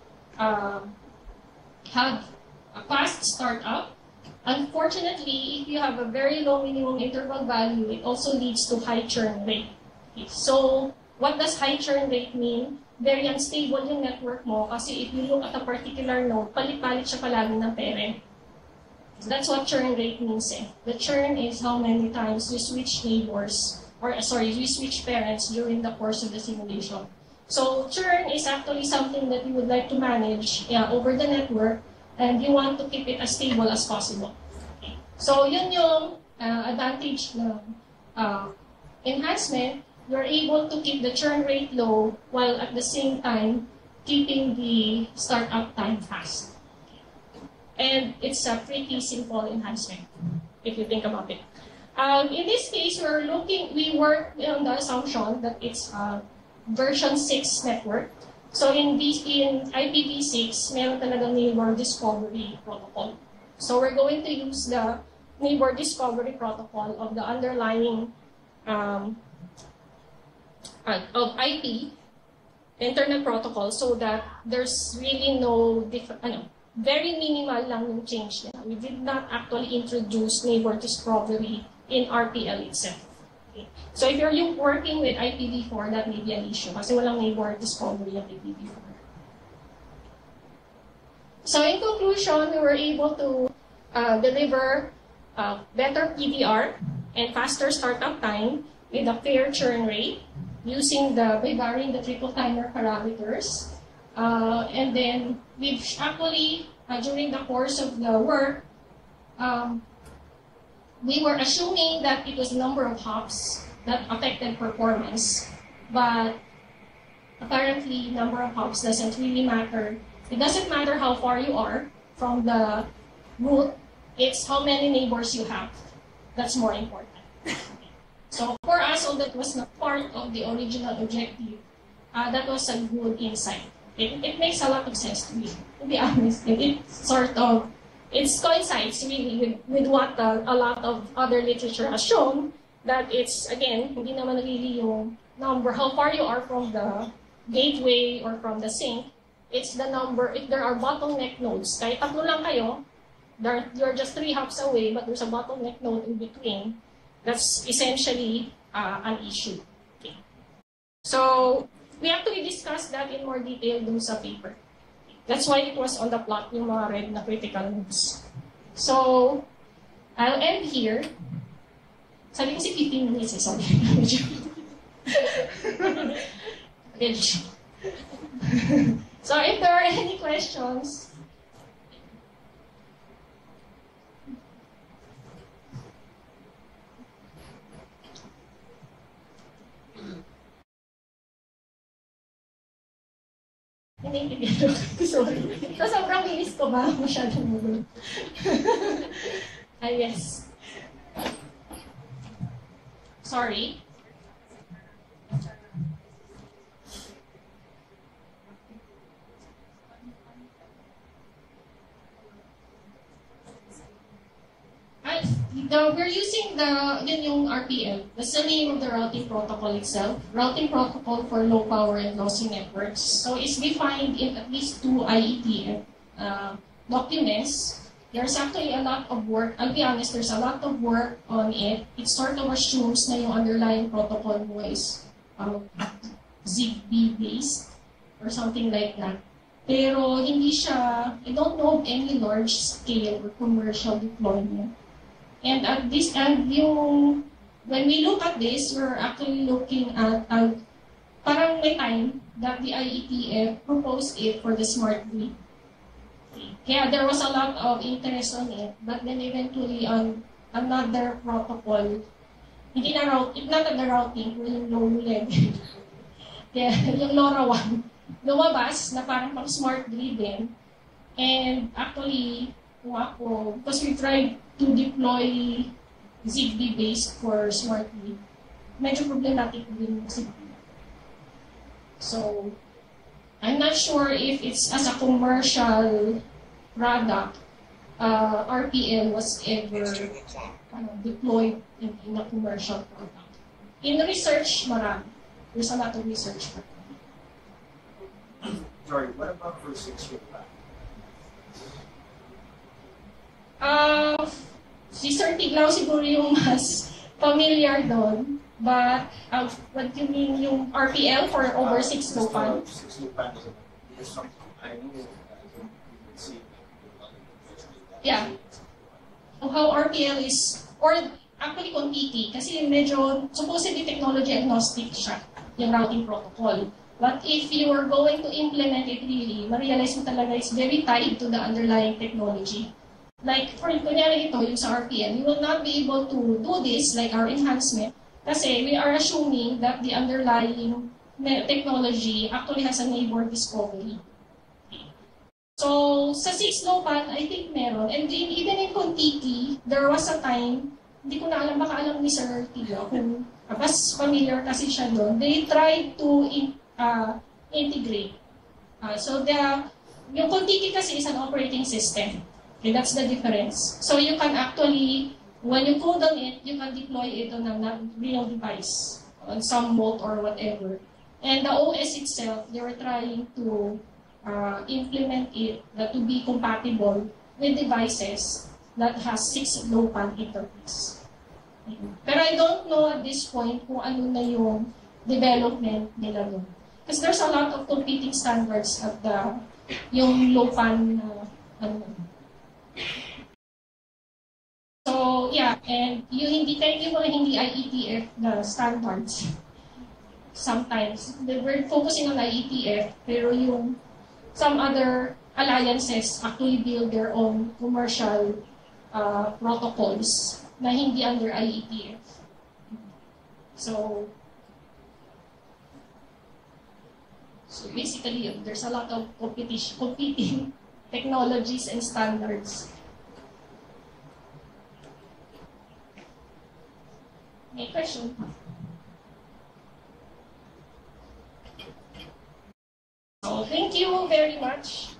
have a fast startup. Unfortunately, if you have a very low minimum interval value, it also leads to high churn rate. Okay. So, what does high churn rate mean? Very unstable yung network mo kasi if you look at a particular node, palit-palit siya palagi ng parent. That's what churn rate means. The churn is how many times you switch neighbors, you switch parents during the course of the simulation. So churn is actually something that you would like to manage over the network, and you want to keep it as stable as possible. Okay. So yun yung advantage ng enhancement. You're able to keep the churn rate low while at the same time keeping the startup time fast. And it's a pretty simple enhancement if you think about it. In this case, we work on the assumption that it's a version 6 network. So in IPv6, meron talaga neighbor discovery protocol. So we're going to use the neighbor discovery protocol of the underlying of IP, internet protocol, so that there's really no very minimal lang yung change nila. We did not actually introduce neighbor discovery in RPL itself. Okay. So if you're working with IPv4, that may be an issue kasi walang neighbor discovery yung IPv4. So in conclusion, we were able to deliver better PDR and faster startup time with a fair churn rate, by varying the trickle timer parameters. And then we've actually, during the course of the work, we were assuming that it was the number of hops that affected performance. But apparently, number of hops doesn't really matter. It doesn't matter how far you are from the root. It's how many neighbors you have. That's more important. So for us, although that was not part of the original objective, that was a good insight. It makes a lot of sense to me, to be honest. It coincides really with what a lot of other literature has shown, that it's, again, hindi naman really yung number, how far you are from the gateway or from the sink. It's the number, if there are bottleneck nodes, kahit tatlo lang kayo, you're just 3 hops away, but there's a bottleneck node in between. That's essentially an issue. Okay. So we actually discussed that in more detail dun sa paper. That's why it was on the plot, yung mga red na critical nodes. So I'll end here. Sabi ko si 15 minutes, sorry. Okay. So if there are any questions, sorry. So sobrang bilis ko ba? Masyadong mulo. Yes. Sorry. We're using yun yung RPL. That's the name of the routing protocol itself. Routing protocol for low power and lossy networks. So it's defined in at least 2 IETF documents. There's actually a lot of work. I'll be honest, there's a lot of work on it. It sort of assumes na yung underlying protocol mo is ZigBee based or something like that. Pero hindi siya, I don't know of any large scale or commercial deployment. And at this end, when we look at this, we're actually looking at parang may time that the IETF proposed it for the smart grid. Kaya there was a lot of interest on it, but then eventually on another protocol, hindi na routing, not the routing, yung low level. Kaya yung LoRa 1, lumabas na parang pang smart grid din. And actually, because we tried to deploy ZigBee based for smart grid, medyo problematic din yung ZigBee. So, I'm not sure if it's as a commercial product, RPL was ever deployed in a commercial product. In research, marami. There's a lot of research for that. Sorry, what about for 6-year plan? Si Sir Tiglao siguro yung mas familiar doon. But, what do you mean yung RPL for over 6 low-pan? 6 low-pan is something I know you can see. Yeah. So how RPL is, or actually Contiki, kasi medyo supposedly technology agnostic siya, yung routing protocol. But if you are going to implement it really, ma-realize mo talaga it's very tied to the underlying technology. Like, for kunyari ito, yung sa RPL, you will not be able to do this, like our enhancement, kasi we are assuming that the underlying technology actually has a neighbor discovery. So, sa 6 low-pan, I think meron. And even in Contiki, there was a time, hindi ko na alam, baka alam ni Sir Tiglao, kung mas familiar kasi siya doon, they tried to integrate. So, yung Contiki kasi is an operating system. Okay, that's the difference. So, you can actually, when you code on it, you can deploy it on a real device, on some mode or whatever. And the OS itself, they were trying to implement it to be compatible with devices that has 6 low-pan interface. Pero I don't know at this point kung ano na yung development nila doon. Because there's a lot of competing standards at yung low-pan So, yeah, and yung mga hindi IETF na standards, sometimes, we're focusing on IETF, pero yung some other alliances actually build their own commercial protocols na hindi under IETF. So basically, there's a lot of competing technologies and standards. Any question? So, thank you very much.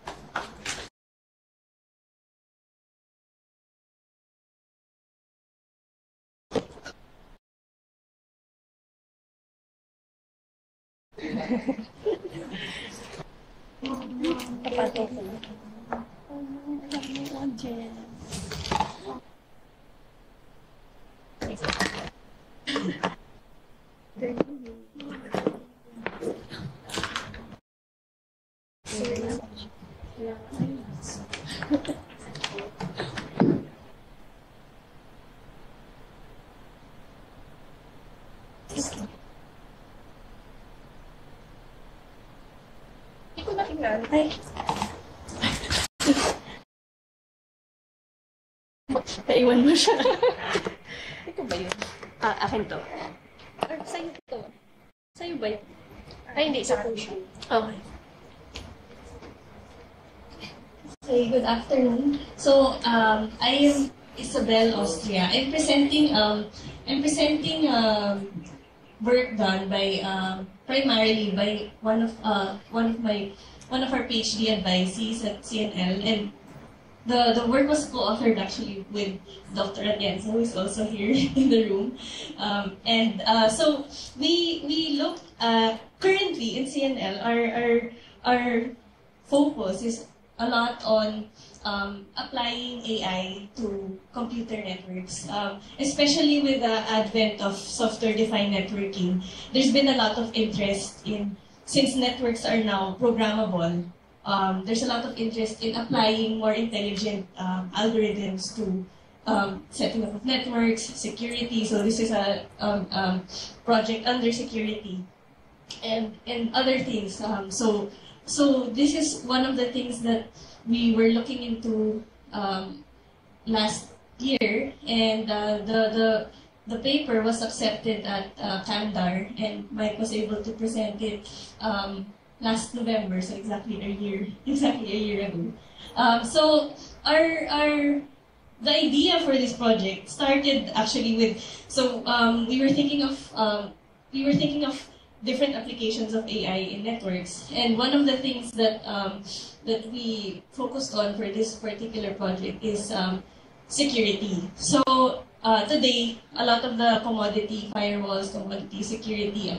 Ay. Naiwan mo siya. Ito ba yun? Akin to. Or sa'yo to. Sa'yo ba yun? Ay, hindi. Sa po siya. Okay. Okay, good afternoon. So, I am Isabel Austria. I'm presenting work done by primarily by one of our PhD advisees at CNL, and the work was co-authored actually with Dr. Agnes, who is also here in the room, so we look currently in CNL. Our focus is a lot on applying AI to computer networks, especially with the advent of software-defined networking. There's been a lot of interest in, since networks are now programmable, there's a lot of interest in applying more intelligent algorithms to setting up of networks, security. So this is a project under security and other things. So this is one of the things that we were looking into last year, and the paper was accepted at Candar, and Mike was able to present it last November, so exactly a year ago. So the idea for this project started actually with, we were thinking of different applications of AI in networks, and one of the things that that we focused on for this particular project is security. So today, a lot of the commodity firewalls, commodity security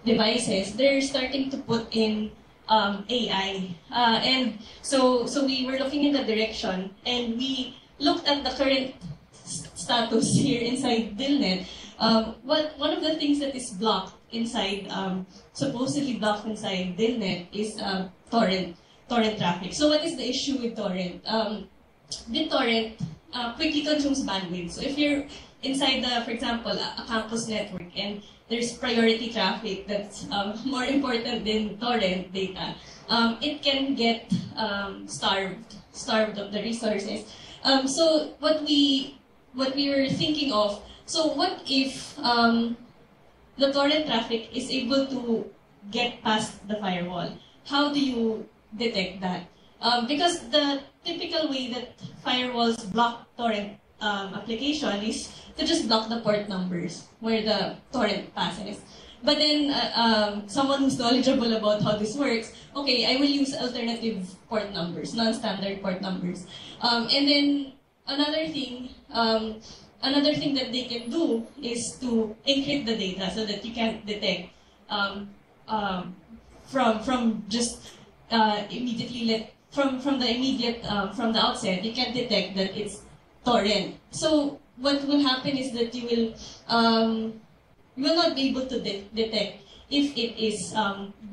devices, they're starting to put in AI, and so we were looking in the direction, and we looked at the current status here inside DILNet. One of the things that is blocked inside, supposedly blocked inside DILNet is torrent traffic. So what is the issue with torrent? BitTorrent quickly consumes bandwidth. So if you're inside for example, a campus network, and there's priority traffic that's more important than torrent data, it can get starved of the resources. So what we were thinking of, so what if the torrent traffic is able to get past the firewall? How do you detect that? Because the typical way that firewalls block torrent application is to just block the port numbers where the torrent passes. But then someone who's knowledgeable about how this works, okay, I will use alternative port numbers, non-standard port numbers. And then another thing that they can do is to encrypt the data so that you can't detect from just immediately from the outset, you can't detect that it's torrent. So what will happen is that you will not be able to detect if it is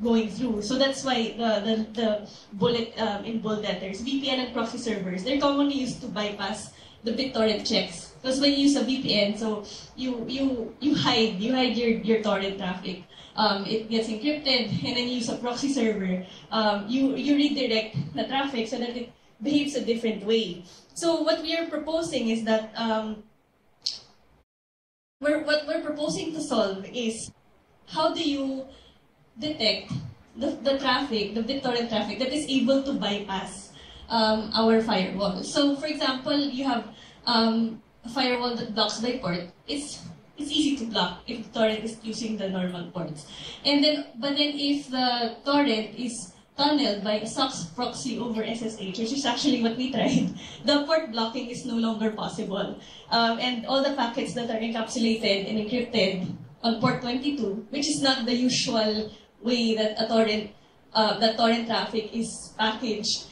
going through. So that's why the bullet in bold letters, VPN and proxy servers, they're commonly used to bypass the BitTorrent checks. Because when you use a VPN, so you hide your torrent traffic. It gets encrypted, and then you use a proxy server. You redirect the traffic so that it behaves a different way. So what we are proposing is that what we're proposing to solve is, how do you detect the traffic, the BitTorrent traffic that is able to bypass our firewall? So for example, you have a firewall that blocks by port. It's easy to block if the torrent is using the normal ports. But then if the torrent is tunneled by a SOX proxy over SSH, which is actually what we tried, the port blocking is no longer possible. And all the packets that are encapsulated and encrypted on port 22, which is not the usual way that torrent traffic is packaged,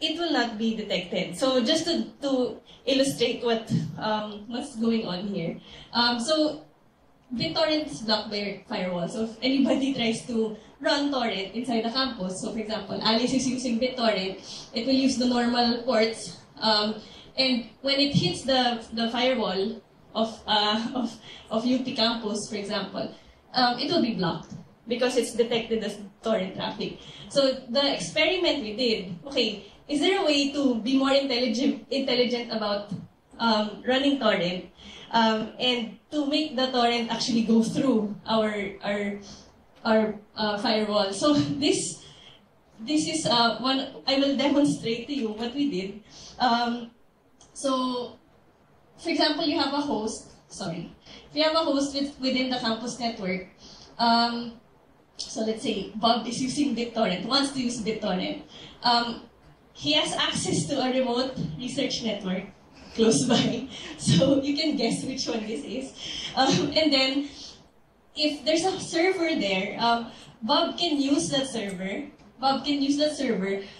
it will not be detected. So just to illustrate what's going on here. So BitTorrent is blocked by firewall. So if anybody tries to run torrent inside the campus, so for example, Alice is using BitTorrent, it will use the normal ports, and when it hits the firewall of UP campus, for example, it will be blocked because it's detected as torrent traffic. So the experiment we did, okay, is there a way to be more intelligent about running torrent and to make the torrent actually go through our firewall? So this is one. I will demonstrate to you what we did. So, for example, you have a host. Sorry, if you have a host within the campus network. So let's say Bob is using BitTorrent, wants to use BitTorrent. He has access to a remote research network close by, so you can guess which one this is. And then, if there's a server there, Bob can use that server.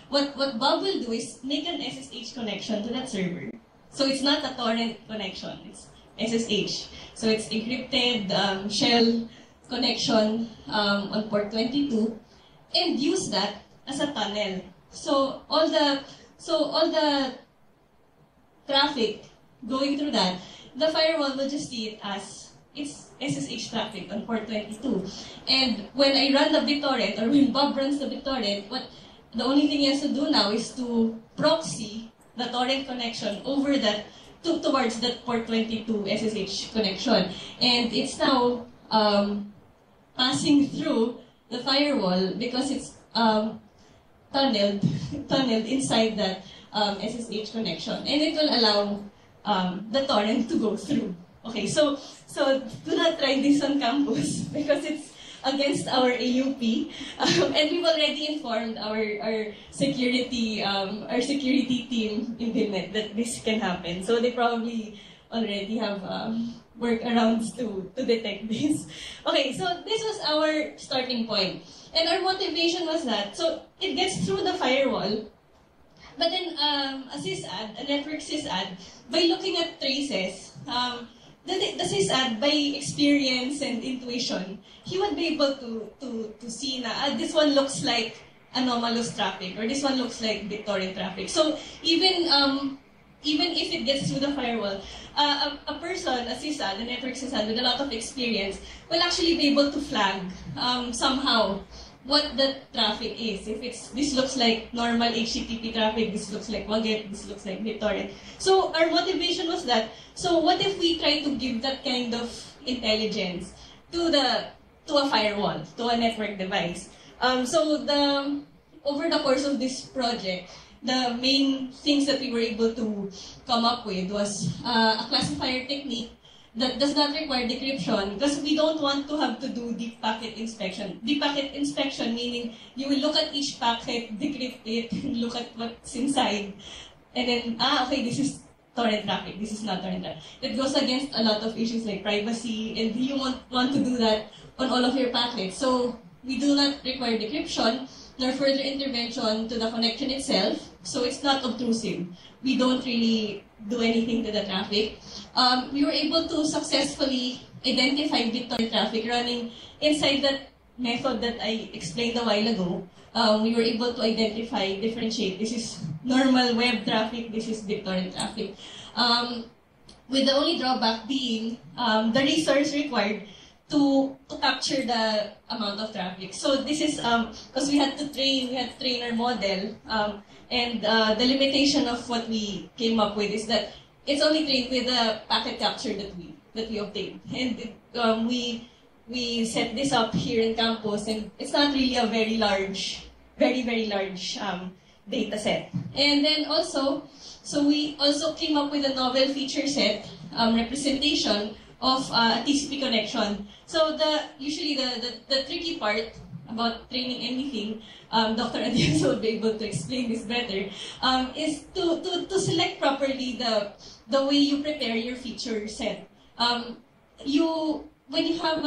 What Bob will do is make an SSH connection to that server. So it's not a torrent connection, it's SSH. So it's encrypted shell connection on port 22, and use that as a tunnel. So all the traffic going through that, the firewall will just see it as it's SSH traffic on port 22. And when I run the BitTorrent, or when Bob runs the BitTorrent, the only thing he has to do now is to proxy the torrent connection over that towards that port 22 SSH connection. And it's now passing through the firewall because it's tunneled inside that SSH connection, and it will allow the torrent to go through. Okay, so do not try this on campus because it's against our AUP, and we've already informed our security team in Bilnet that this can happen. So they probably already have workarounds to detect this. Okay, so this was our starting point. And our motivation was that, so it gets through the firewall, but then a network sysad, by looking at traces, the sysad, by experience and intuition, he would be able to see na, this one looks like anomalous traffic, or this one looks like BitTorrent traffic. So even if it gets through the firewall, a person, a sysad, a network sysad with a lot of experience, will actually be able to flag somehow what the traffic is. If this looks like normal HTTP traffic, this looks like WAGET, this looks like BitTorrent. So our motivation was that, so what if we try to give that kind of intelligence to a firewall, to a network device? So over the course of this project, the main things that we were able to come up with was a classifier technique that does not require decryption, because we don't want to have to do deep packet inspection. Deep packet inspection meaning you will look at each packet, decrypt it, look at what's inside, and then, okay, this is torrent traffic, this is not torrent traffic. It goes against a lot of issues like privacy, and you want to do that on all of your packets. So we do not require decryption, nor further intervention to the connection itself, so it's not obtrusive. We don't really do anything to the traffic. We were able to successfully identify BitTorrent traffic running inside that method that I explained a while ago. We were able to identify, differentiate, this is normal web traffic, this is BitTorrent traffic. With the only drawback being the resource required to capture the amount of traffic. So this is because we had to train our model, and the limitation of what we came up with is that it's only trained with the packet capture that we obtained, and we set this up here in campus, and it's not really a very large data set. And then also, so we also came up with a novel feature set representation of a TCP connection. So usually the tricky part about training anything, Dr. Agnes will be able to explain this better, is to select properly the way you prepare your feature set. When you have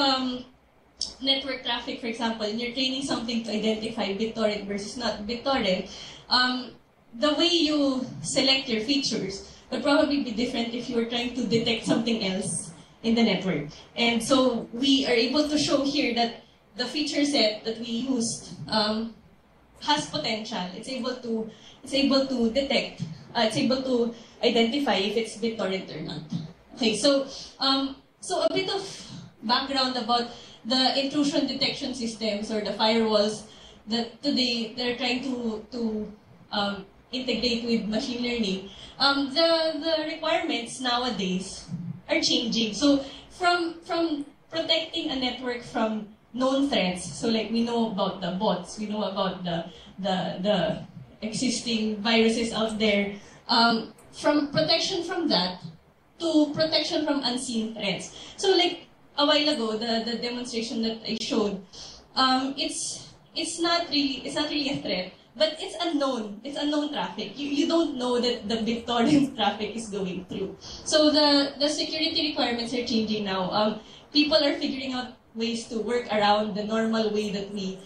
network traffic, for example, and you're training something to identify BitTorrent versus not BitTorrent, the way you select your features would probably be different if you were trying to detect something else in the network. And so we are able to show here that the feature set that we used has potential. It's able to detect. It's able to identify if it's BitTorrent or not. Okay, so a bit of background about the intrusion detection systems or the firewalls that today they're trying to integrate with machine learning, the requirements nowadays are changing. So from protecting a network from known threats, so like we know about the bots, we know about the existing viruses out there, from protection from that to protection from unseen threats. So like a while ago, the demonstration that I showed, it's not really a threat, but it's unknown. It's unknown traffic. You don't know that the BitTorrent traffic is going through. So the security requirements are changing now. People are figuring out ways to work around the normal way that we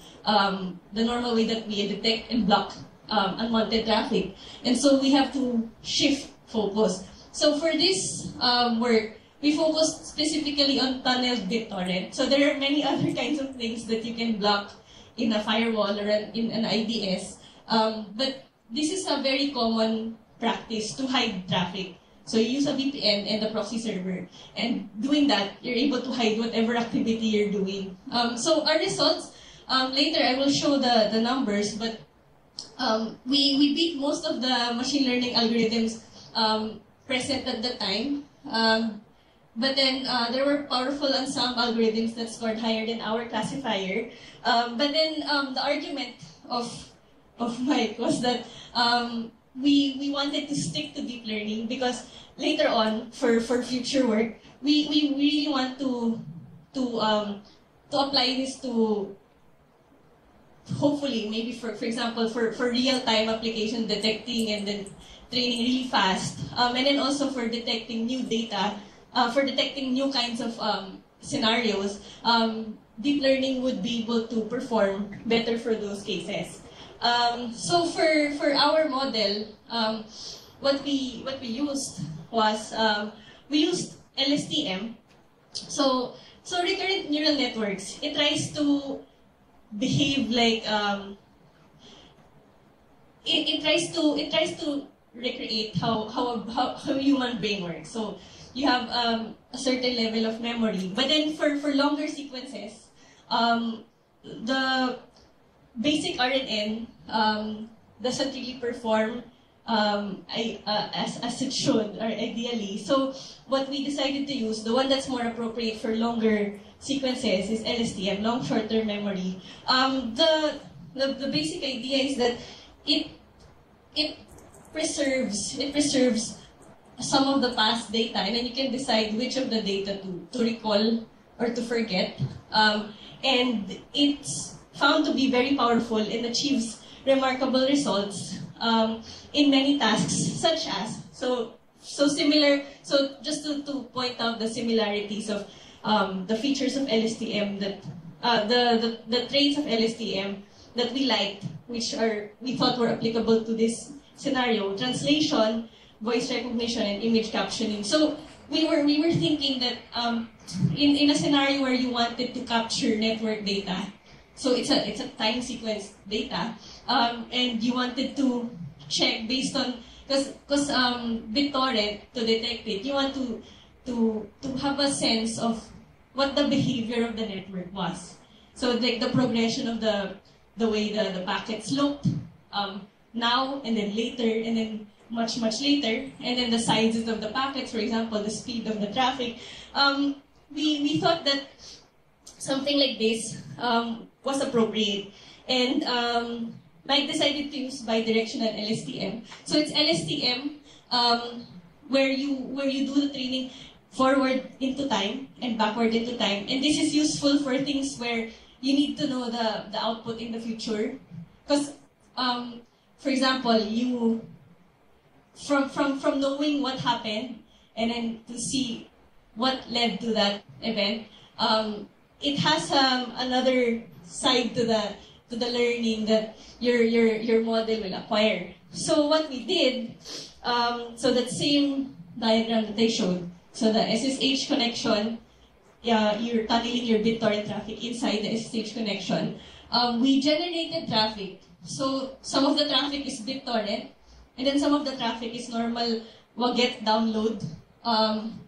detect and block unwanted traffic, and so we have to shift focus. So for this work, we focused specifically on tunneled BitTorrent. So there are many other kinds of things that you can block in a firewall or in an IDS, but this is a very common practice to hide traffic. So you use a VPN and a proxy server, and doing that, you're able to hide whatever activity you're doing. So our results, later I will show the numbers, but we beat most of the machine learning algorithms present at the time. But then there were powerful ensemble algorithms that scored higher than our classifier. But then the argument of Mike was that we wanted to stick to deep learning because later on, for future work, we really want to apply this to, hopefully, maybe for example, for real-time application detecting and then training really fast, and then also for detecting new data, for detecting new kinds of scenarios, deep learning would be able to perform better for those cases. So for our model, what we used was we used LSTM. So recurrent neural networks, it tries to behave like it tries to recreate how human brain works. So you have a certain level of memory, but then for longer sequences, the basic RNN doesn't really perform as it should, or ideally. So what we decided to use, the one that's more appropriate for longer sequences, is LSTM, long short-term memory. The basic idea is that it preserves some of the past data, and then you can decide which of the data to recall or to forget. And it's found to be very powerful and achieves remarkable results in many tasks, such as, so just to point out the similarities of the features of LSTM, that the traits of LSTM that we liked, which we thought were applicable to this scenario: translation, voice recognition, and image captioning. So we were thinking that in a scenario where you wanted to capture network data, so it's a time sequence data, and you wanted to check based on, because BitTorrent, to detect it, you want to have a sense of what the behavior of the network was. So like the progression of the way the packets looked now and then later and then much later, and then the sizes of the packets, for example, the speed of the traffic. We thought that something like this was appropriate, and Mike decided to use bidirectional LSTM. So it's LSTM where you do the training forward into time and backward into time, and this is useful for things where you need to know the output in the future, because for example, you from knowing what happened and then to see what led to that event, it has another side to the learning that your model will acquire. So what we did, so that same diagram that I showed, so the SSH connection, you're tunneling your BitTorrent traffic inside the SSH connection. We generated traffic. So some of the traffic is BitTorrent, and then some of the traffic is normal WAGET download and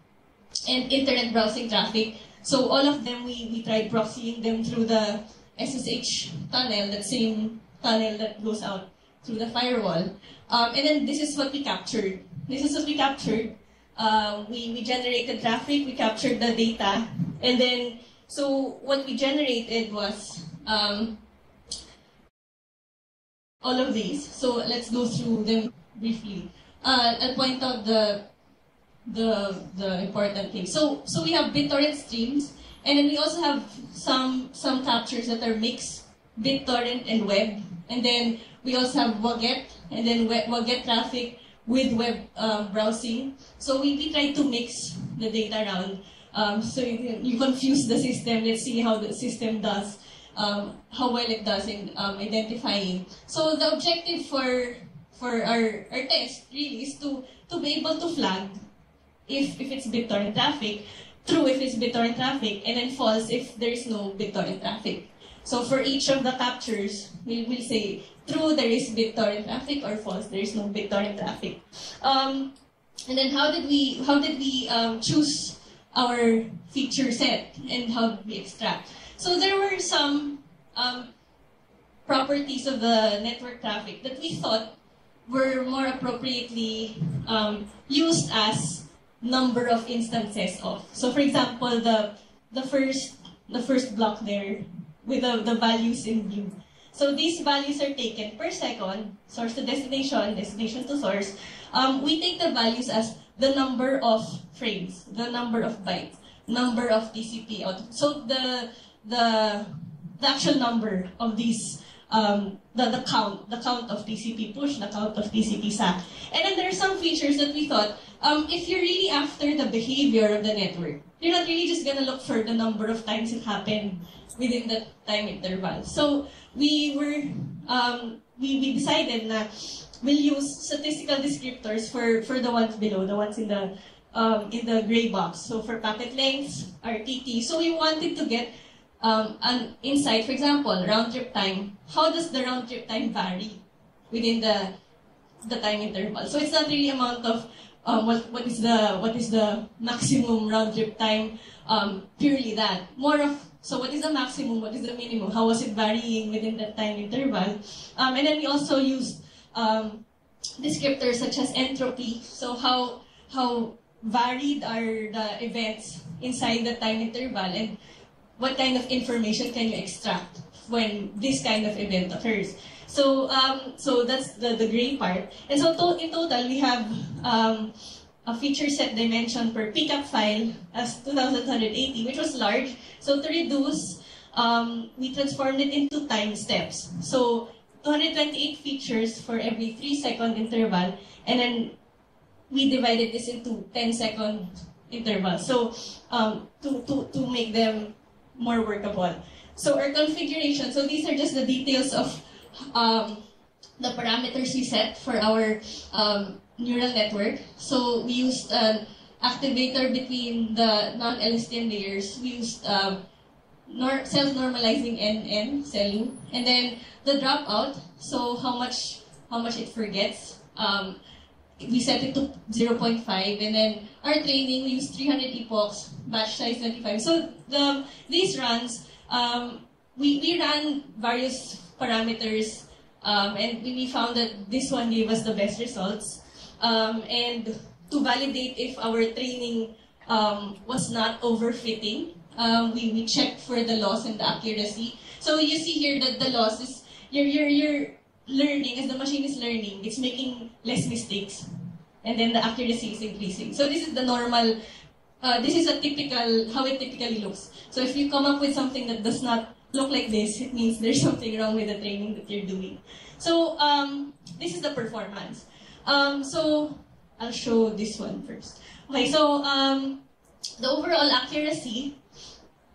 internet browsing traffic. So all of them, we tried proxying them through the SSH tunnel, that same tunnel that goes out through the firewall. And then this is what we captured. This is what we captured. We generated traffic, we captured the data, and then, so what we generated was all of these. So let's go through them briefly. I'll point out the important things. So we have BitTorrent streams, and then we also have some captures that are mixed BitTorrent and web, and then we also have WAGET, and then WAGET traffic with web browsing. So we try to mix the data around, so you confuse the system. Let's see how the system does, how well it does in identifying. So the objective for our test really is to be able to flag if it's BitTorrent traffic, true if it's BitTorrent traffic, and then false if there is no BitTorrent traffic. So for each of the captures, we will say true there is BitTorrent traffic, or false there is no BitTorrent traffic. And then how did we choose our feature set, and how did we extract? So there were some properties of the network traffic that we thought were more appropriately used as number of instances of. So for example, the first block there with the values in blue. So these values are taken per second, source to destination, destination to source. We take the values as the number of frames, the number of bytes, number of TCP out. So the actual number of these, the count of TCP push, the count of TCP SAC. And then there are some features that we thought, if you're really after the behavior of the network, you're not really just gonna look for the number of times it happened within the time interval. So we decided that we'll use statistical descriptors for the ones below, the ones in the gray box. So for packet lengths, RTT. So we wanted to get an insight, for example, round trip time. How does the round trip time vary within the time interval? So it's not really amount of what is the maximum round trip time, purely that. More of, so what is the maximum, what is the minimum, how was it varying within that time interval? And then we also used descriptors such as entropy, so how varied are the events inside the time interval, and what kind of information can you extract when this kind of event occurs. So that's the gray part. And so in total, we have a feature set dimension per pickup file as 2,280, which was large. So to reduce, we transformed it into time steps. So 228 features for every 3-second interval, and then we divided this into 10-second intervals. So to make them more workable. So our configuration, so these are just the details of the parameters we set for our neural network. So we used an activator between the non-LSTM layers. We used self-normalizing NN, CELU, and then the dropout, so how much it forgets. We set it to 0.5, and then our training, we used 300 epochs, batch size 25. So these runs, we ran various parameters, and we found that this one gave us the best results. And to validate if our training was not overfitting, we checked for the loss and the accuracy. So you see here that the loss is, you're learning, as the machine is learning, it's making less mistakes, and then the accuracy is increasing. So this is the normal, this is how it typically looks. So if you come up with something that does not look like this, it means there's something wrong with the training that you're doing. So this is the performance. So I'll show this one first. Okay, so the overall accuracy,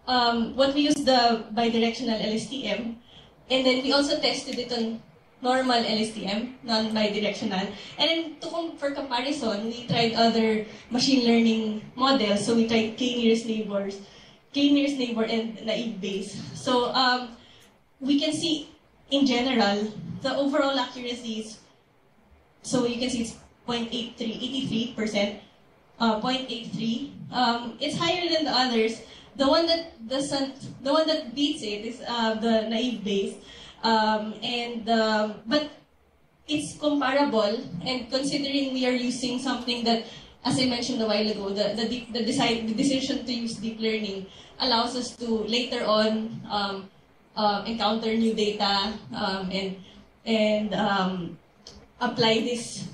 what we used the bidirectional LSTM, and then we also tested it on normal LSTM, non-bidirectional. And then for comparison, we tried other machine learning models. So we tried k-nearest neighbor, and naive Bayes. So we can see, in general, the overall accuracy is, so you can see it's 0.83%, 0.83. It's higher than the others, the one that beats it is the naive Bayes, but it's comparable. And considering we are using something that, as I mentioned a while ago, the decision to use deep learning allows us to later on encounter new data and apply this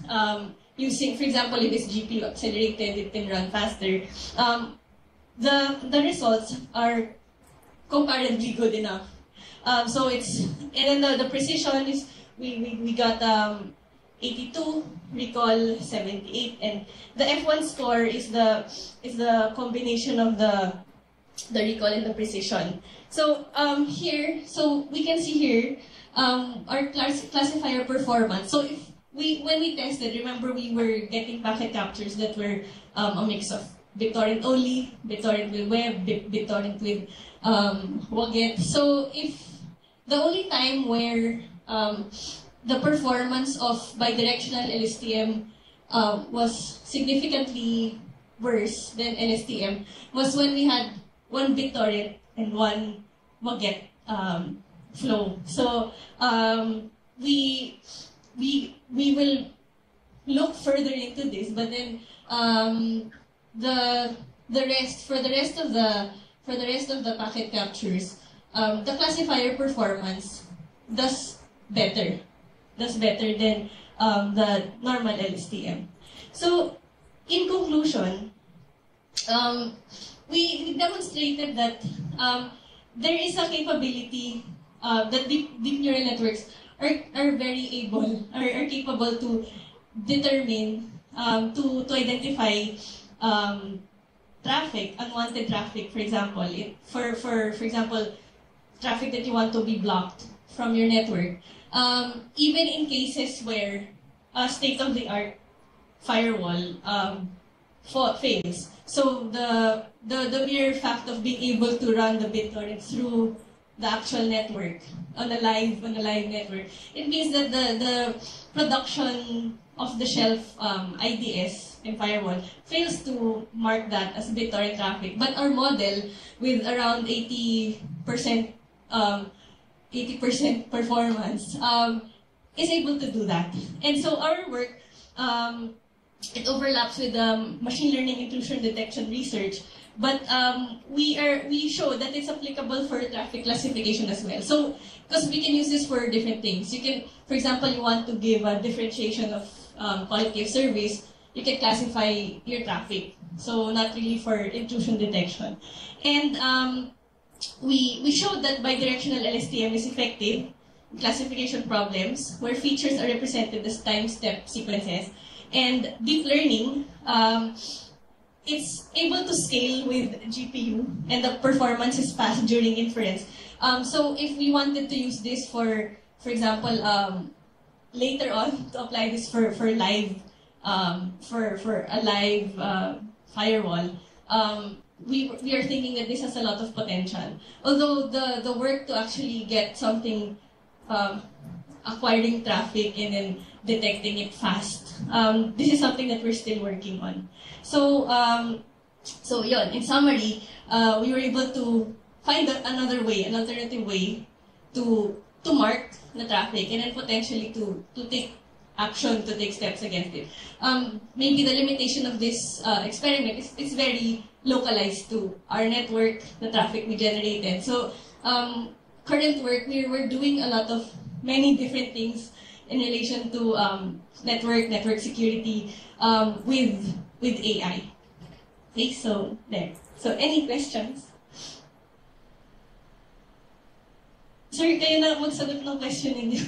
using, for example, if it's GPU accelerated, it can run faster. The results are comparatively good enough. So it's, and then the precision is, we got 82, recall 78, and the F1 score is the combination of the recall and the precision. So here, so we can see here our classifier performance. So if when we tested, remember we were getting packet captures that were a mix of BitTorrent only, BitTorrent with web, BitTorrent with WGET. So if the only time where the performance of bidirectional LSTM was significantly worse than LSTM was when we had one BitTorrent and one WGET flow. So we will look further into this, but then for the rest of the packet captures, the classifier performance does better than the normal LSTM. So in conclusion, we demonstrated that there is a capability that deep neural networks are capable to determine, to identify traffic, unwanted traffic, for example. For example, traffic that you want to be blocked from your network. Even in cases where a state-of-the-art firewall fails. So the mere fact of being able to run the BitTorrent through the actual network on a live network, it means that the production of the shelf IDS and firewall fails to mark that as BitTorrent traffic. But our model, with around 80% performance, is able to do that. And so our work, it overlaps with machine learning intrusion detection research, but we show that it's applicable for traffic classification as well. So, because we can use this for different things. You can, for example, you want to give a differentiation of quality of service, you can classify your traffic. So, not really for intrusion detection. And we showed that bidirectional LSTM is effective in classification problems where features are represented as time-step sequences. And deep learning, it's able to scale with GPU, and the performance is fast during inference. So if we wanted to use this for example, later on to apply this for live, for a live firewall, we are thinking that this has a lot of potential. Although the work to actually get something, acquiring traffic and then detecting it fast, this is something that we're still working on. So, yun, in summary, we were able to find an alternative way to mark the traffic and then potentially to take action, to take steps against it. Maybe the limitation of this experiment is it's very localized to our network, the traffic we generated. So, current work, we're doing a lot of many different things in relation to network security with AI. Okay, so there. So any questions? Sir, kayo na magsagot ng question ninyo.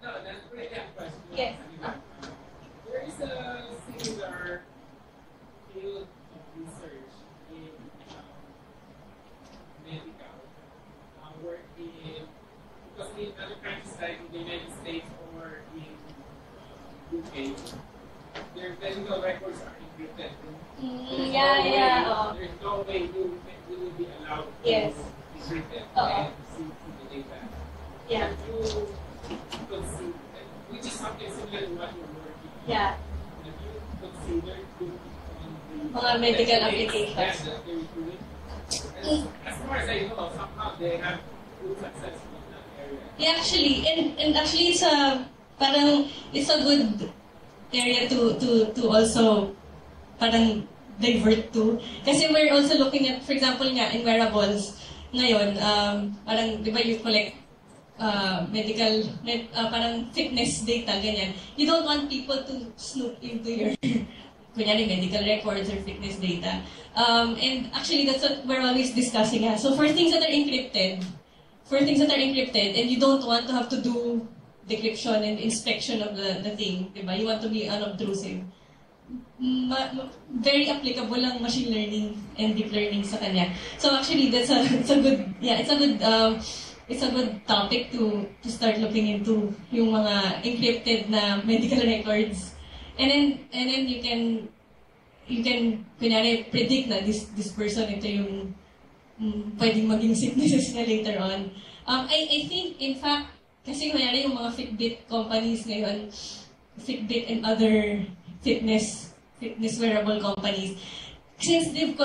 No, that's really a question. Yes. There is a similar field of research in medical, because in other countries like in the United States or in UK, their medical records are encrypted. There's no way you will be allowed to decrypt them and see the data. Yeah. Have you considered, which is something similar to what you're working on? Yeah. Have you considered doing on mga medical applications. As far as I know, somehow they have good success in that area. Yeah, actually, and actually it's a good area to also parang divert to. Kasi we're also looking at, for example nga, in wearables, ngayon, parang, di ba you collect parang fitness data, ganyan. You don't want people to snoop into your kunyari, medical records or fitness data. And actually, that's what we're always discussing. So for things that are encrypted, and you don't want to have to do decryption and inspection of the thing, diba? You want to be unobtrusive. Very applicable ang machine learning and deep learning sa kanya. So actually, it's a good topic to start looking into yung mga encrypted na medical records. And then you can kunyari predict na this person ito yung pwedeng maging sicknesses na later on. I think in fact kasi kunyari yung mga Fitbit companies ngayon, Fitbit and other fitness wearable companies, since they've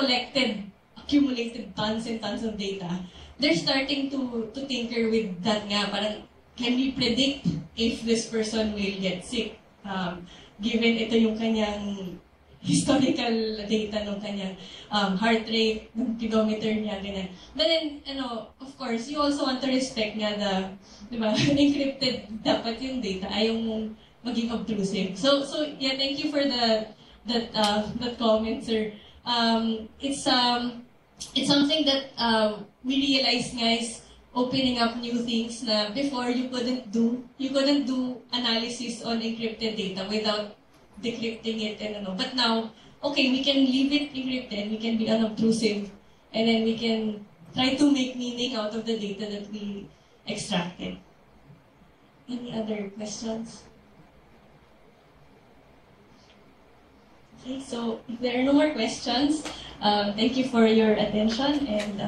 accumulated tons and tons of data, they're starting to tinker with that nga. Parang, can we predict if this person will get sick? Given ito yung kanyang historical data ng kanyang heart rate, ng pedometer niya, ganyan. But then, of course, you also want to respect nga diba, encrypted dapat yung data, ayaw mong maging obtrusive. So yeah, thank you for that comment, sir. It's something that we realize, guys, opening up new things na before you couldn't do analysis on encrypted data without decrypting it and But now, okay, we can leave it encrypted, we can be unobtrusive, and then we can try to make meaning out of the data that we extracted. Any other questions? Okay, so if there are no more questions, thank you for your attention, and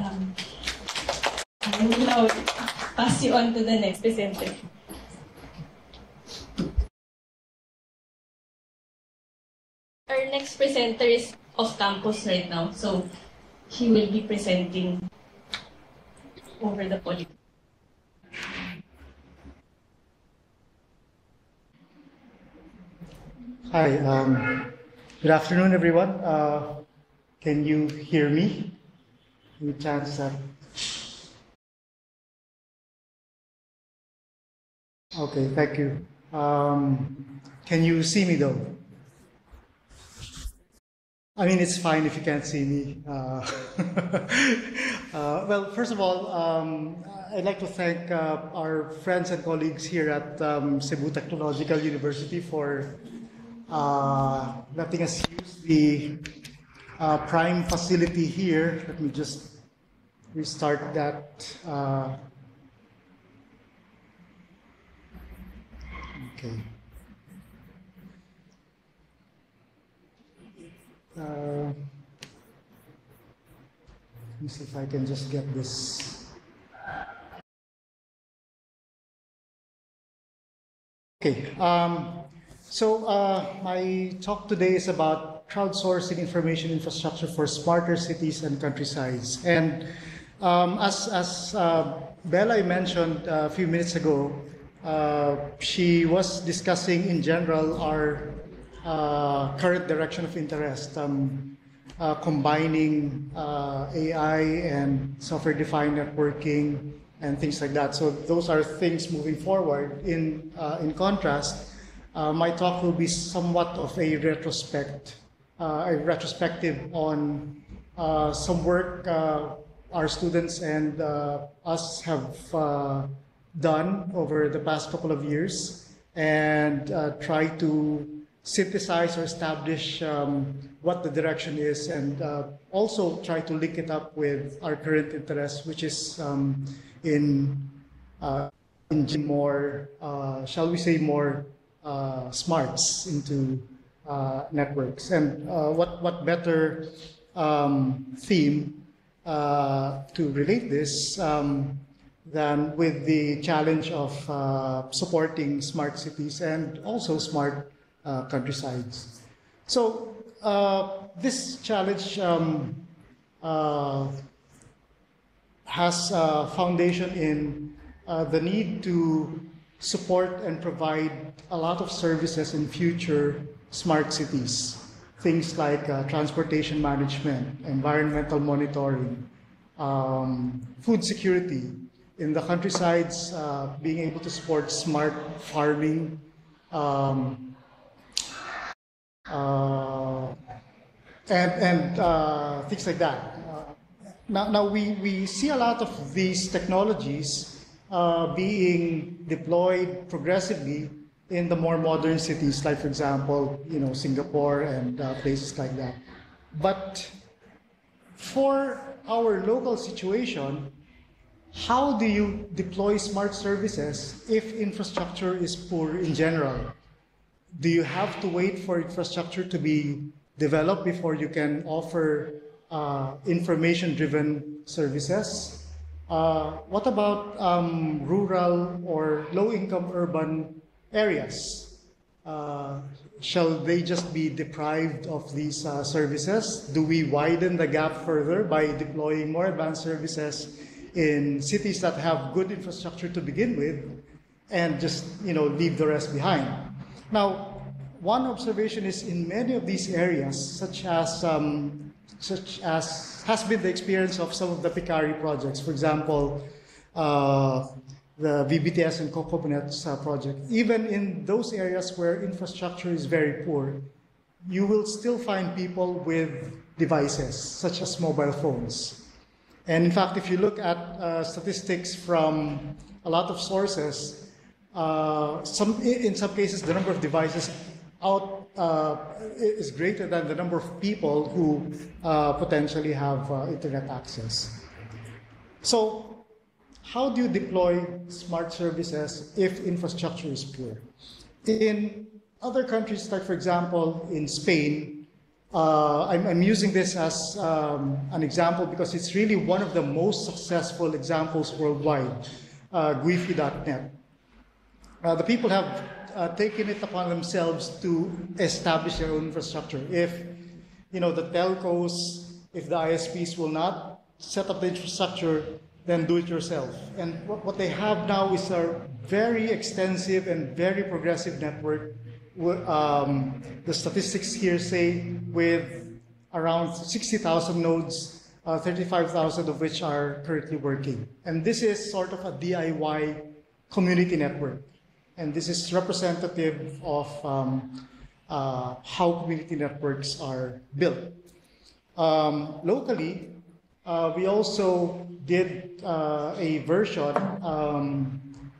I will now pass you on to the next presenter. Our next presenter is off campus right now, so he will be presenting over the podium. Hi, good afternoon, everyone. Can you hear me? Any chance that? Okay, thank you. Can you see me though? I mean, it's fine if you can't see me. Well, first of all, I'd like to thank our friends and colleagues here at Cebu Technological University for letting us use the prime facility here. Let me just restart that. Okay. Let me see if I can just get this. Okay. So my talk today is about crowdsourcing information infrastructure for smarter cities and countrysides. And as Bella mentioned a few minutes ago, she was discussing in general our current direction of interest, combining AI and software-defined networking and things like that. So those are things moving forward. In contrast, my talk will be somewhat of a retrospective on some work our students and us have done over the past couple of years, and try to synthesize or establish what the direction is, and also try to link it up with our current interest, which is in more, shall we say, more smarts into networks. And what better theme to relate this than with the challenge of supporting smart cities and also smart countrysides. So this challenge has a foundation in the need to support and provide a lot of services in future smart cities. Things like transportation management, environmental monitoring, food security. In the countrysides, being able to support smart farming, and things like that. Now we see a lot of these technologies being deployed progressively in the more modern cities, like for example, Singapore and places like that. But for our local situation, how do you deploy smart services if infrastructure is poor in general? Do you have to wait for infrastructure to be developed before you can offer information-driven services? What about rural or low-income urban areas? Shall they just be deprived of these services? Do we widen the gap further by deploying more advanced services in cities that have good infrastructure to begin with and just leave the rest behind? Now, one observation is in many of these areas, such as has been the experience of some of the PICARI projects, for example, the VBTS and COCONETs project. Even in those areas where infrastructure is very poor, you will still find people with devices, such as mobile phones. And in fact, if you look at statistics from a lot of sources, in some cases, the number of devices is greater than the number of people who potentially have internet access. So, how do you deploy smart services if infrastructure is poor? In other countries, like for example, in Spain, I'm using this as an example because it's really one of the most successful examples worldwide, WiFi.net. The people have taken it upon themselves to establish their own infrastructure. If the telcos, if the ISPs will not set up the infrastructure, then do it yourself. And what they have now is a very extensive and very progressive network. The statistics here say with around 60,000 nodes, 35,000 of which are currently working. And this is sort of a DIY community network. And this is representative of how community networks are built. Locally, we also did a version,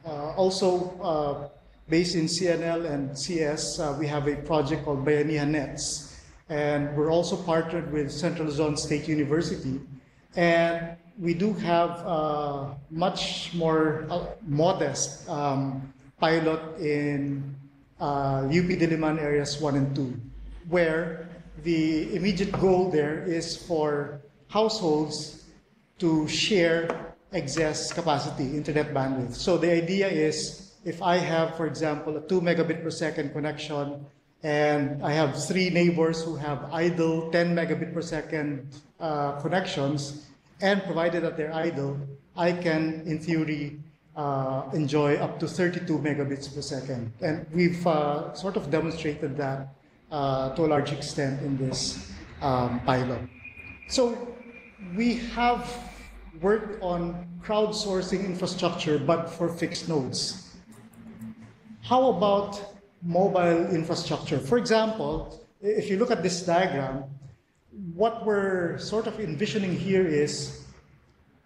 also based in CNL and CS. We have a project called Bayanihan Nets. And we're also partnered with Central Luzon State University. And we do have much more modest pilot in UP Diliman areas 1 and 2, where the immediate goal there is for households to share excess capacity, internet bandwidth. So the idea is if I have, for example, a 2 megabit per second connection and I have 3 neighbors who have idle 10 megabit per second connections, and provided that they're idle, I can, in theory, enjoy up to 32 megabits per second. And we've sort of demonstrated that to a large extent in this pilot. So we have worked on crowdsourcing infrastructure, but for fixed nodes. How about mobile infrastructure? For example, if you look at this diagram, what we're sort of envisioning here is,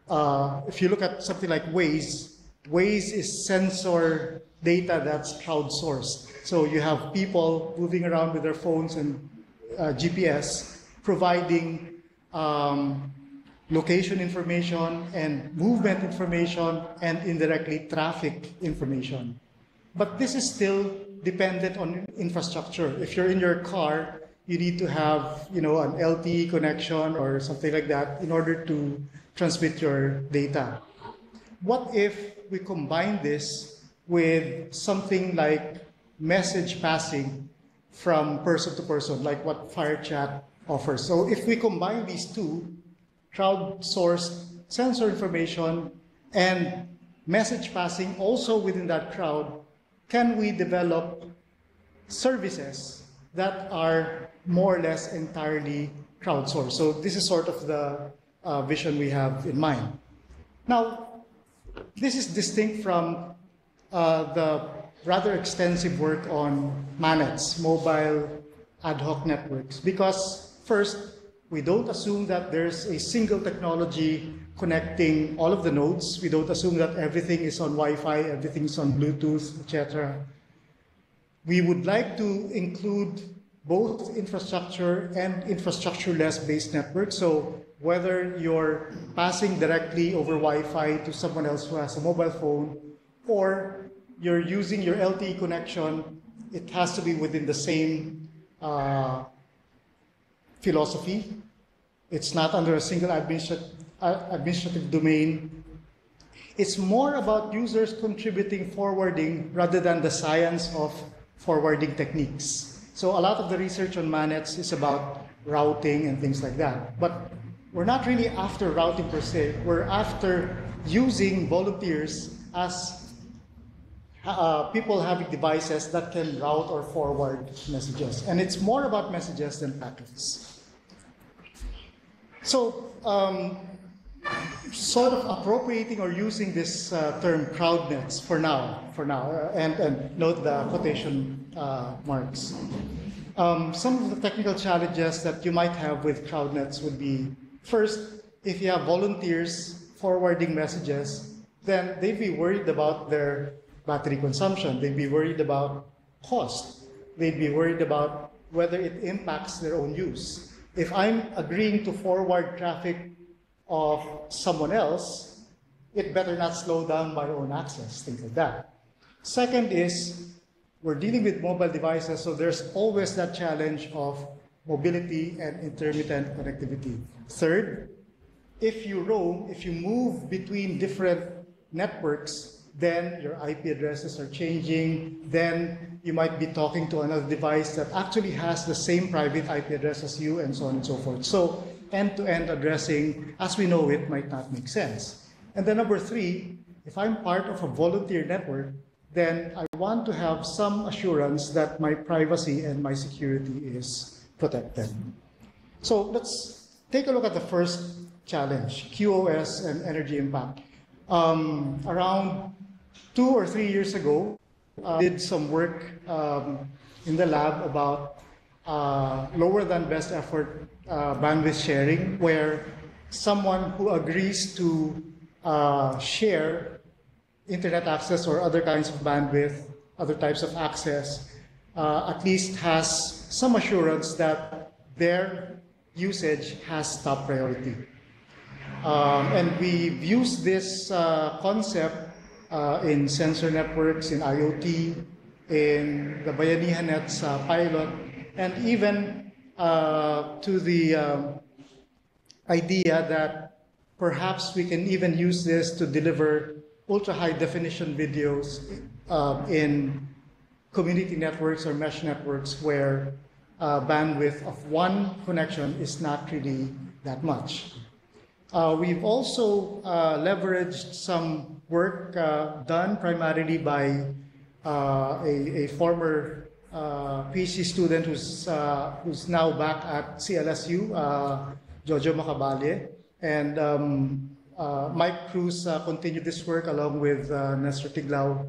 if you look at something like Waze is sensor data that's crowdsourced. So you have people moving around with their phones and GPS providing location information and movement information and indirectly traffic information. But this is still dependent on infrastructure. If you're in your car, you need to have an LTE connection or something like that in order to transmit your data. What if we combine this with something like message passing from person to person, like what FireChat offers. So if we combine these two, crowdsourced sensor information and message passing also within that crowd, can we develop services that are more or less entirely crowdsourced? So this is sort of the vision we have in mind. Now, this is distinct from the rather extensive work on MANETs, mobile ad hoc networks, because first, we don't assume that there's a single technology connecting all of the nodes. We don't assume that everything is on Wi-Fi, everything is on Bluetooth, etc. We would like to include both infrastructure and infrastructure-less based networks. So whether you're passing directly over Wi-Fi to someone else who has a mobile phone, or you're using your LTE connection, it has to be within the same philosophy. It's not under a single administrative domain. It's more about users contributing forwarding rather than the science of forwarding techniques. So a lot of the research on MANETs is about routing and things like that. But we're not really after routing per se. We're after using volunteers as people having devices that can route or forward messages. And it's more about messages than packets. So, sort of appropriating or using this term crowdnets for now, and note the quotation marks. Some of the technical challenges that you might have with crowdnets would be, first, if you have volunteers forwarding messages, then they'd be worried about their battery consumption. They'd be worried about cost. They'd be worried about whether it impacts their own use. If I'm agreeing to forward traffic of someone else, it better not slow down my own access, things like that. Second is, we're dealing with mobile devices, so there's always that challenge of mobility and intermittent connectivity. Third, if you roam, if you move between different networks, then your IP addresses are changing, then you might be talking to another device that actually has the same private IP address as you, and so on and so forth. So end-to-end addressing, as we know it, might not make sense. And then number three, if I'm part of a volunteer network, then I want to have some assurance that my privacy and my security is protected. So let's take a look at the first challenge, QoS and energy impact. Around 2 or 3 years ago, did some work in the lab about lower than best effort bandwidth sharing, where someone who agrees to share internet access or other kinds of bandwidth, other types of access, at least has some assurance that their usage has top priority. And we've used this concept in sensor networks, in IoT, in the Bayanihan Nets pilot, and even to the idea that perhaps we can even use this to deliver ultra-high definition videos in community networks or mesh networks where bandwidth of one connection is not really that much. We've also leveraged some work done primarily by a former PhD student who's now back at CLSU, Jojo Macaballe, and Mike Cruz continued this work along with Nestor Tiglao,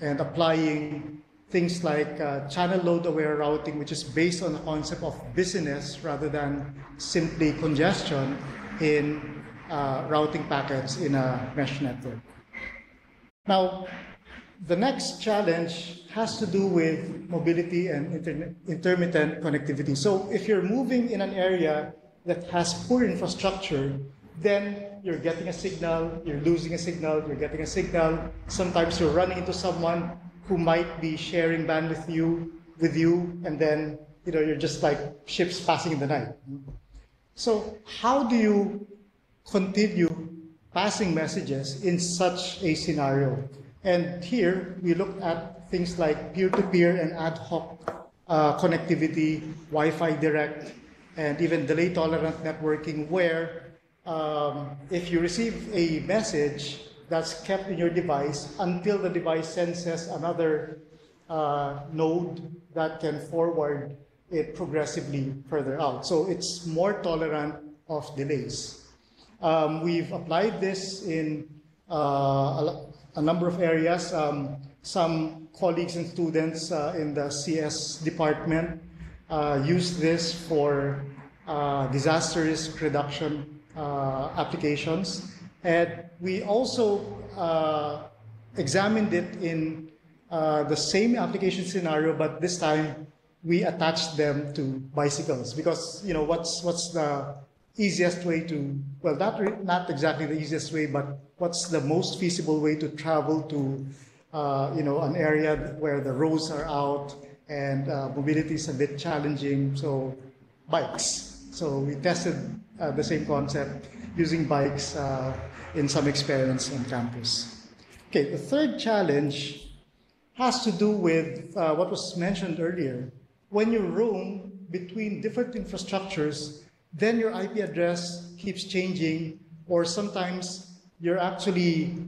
and applying things like channel load-aware routing, which is based on the concept of busyness rather than simply congestion in routing packets in a mesh network. Now, the next challenge has to do with mobility and intermittent connectivity. So if you're moving in an area that has poor infrastructure, then you're getting a signal, you're losing a signal, you're getting a signal. Sometimes you're running into someone who might be sharing bandwidth with you, and then you're just like ships passing in the night. So how do you continue passing messages in such a scenario? And here we look at things like peer-to-peer and ad hoc connectivity, Wi-Fi direct, and even delay-tolerant networking, where if you receive a message that's kept in your device until the device senses another node that can forward it progressively further out. So it's more tolerant of delays. We've applied this in a number of areas. Some colleagues and students in the CS department use this for disaster risk reduction applications. And we also examined it in the same application scenario, but this time we attached them to bicycles, because what's the easiest way to, well, not exactly the easiest way, but what's the most feasible way to travel to an area where the roads are out and mobility is a bit challenging. So bikes. So we tested the same concept using bikes in some experiments on campus. Okay, the third challenge has to do with what was mentioned earlier. When you roam between different infrastructures, then your IP address keeps changing, or sometimes you're actually,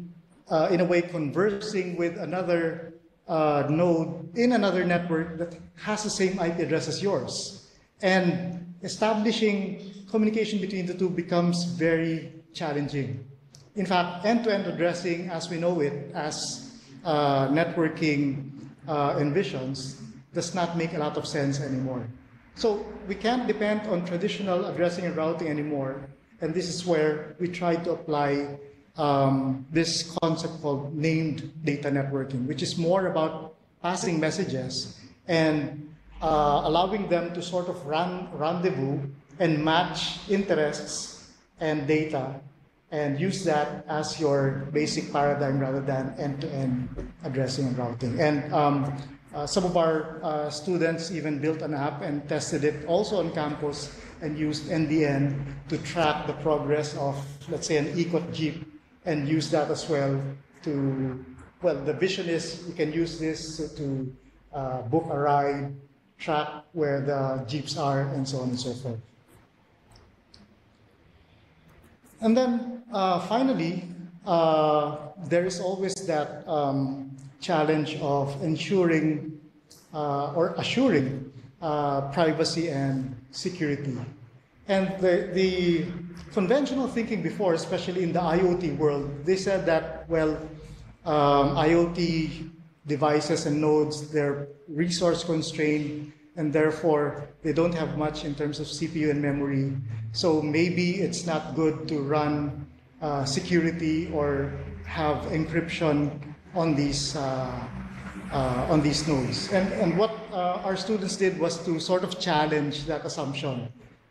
in a way, conversing with another node in another network that has the same IP address as yours. And establishing communication between the two becomes very challenging. In fact, end-to-end addressing, as we know it, as networking envisions, does not make a lot of sense anymore. So we can't depend on traditional addressing and routing anymore. And this is where we try to apply this concept called named data networking, which is more about passing messages and allowing them to sort of rendezvous and match interests and data, and use that as your basic paradigm rather than end-to-end addressing and routing. And some of our students even built an app and tested it also on campus and used NDN to track the progress of, let's say, an ECOT Jeep, and use that as well to, well, the vision is you can use this to book a ride, track where the Jeeps are, and so on and so forth. And then finally, there is always that challenge of ensuring or assuring privacy and security. And the conventional thinking before, especially in the IoT world, they said that, well, IoT devices and nodes, they're resource constrained, and therefore they don't have much in terms of CPU and memory. So maybe it's not good to run security or have encryption on these nodes. And what our students did was to sort of challenge that assumption.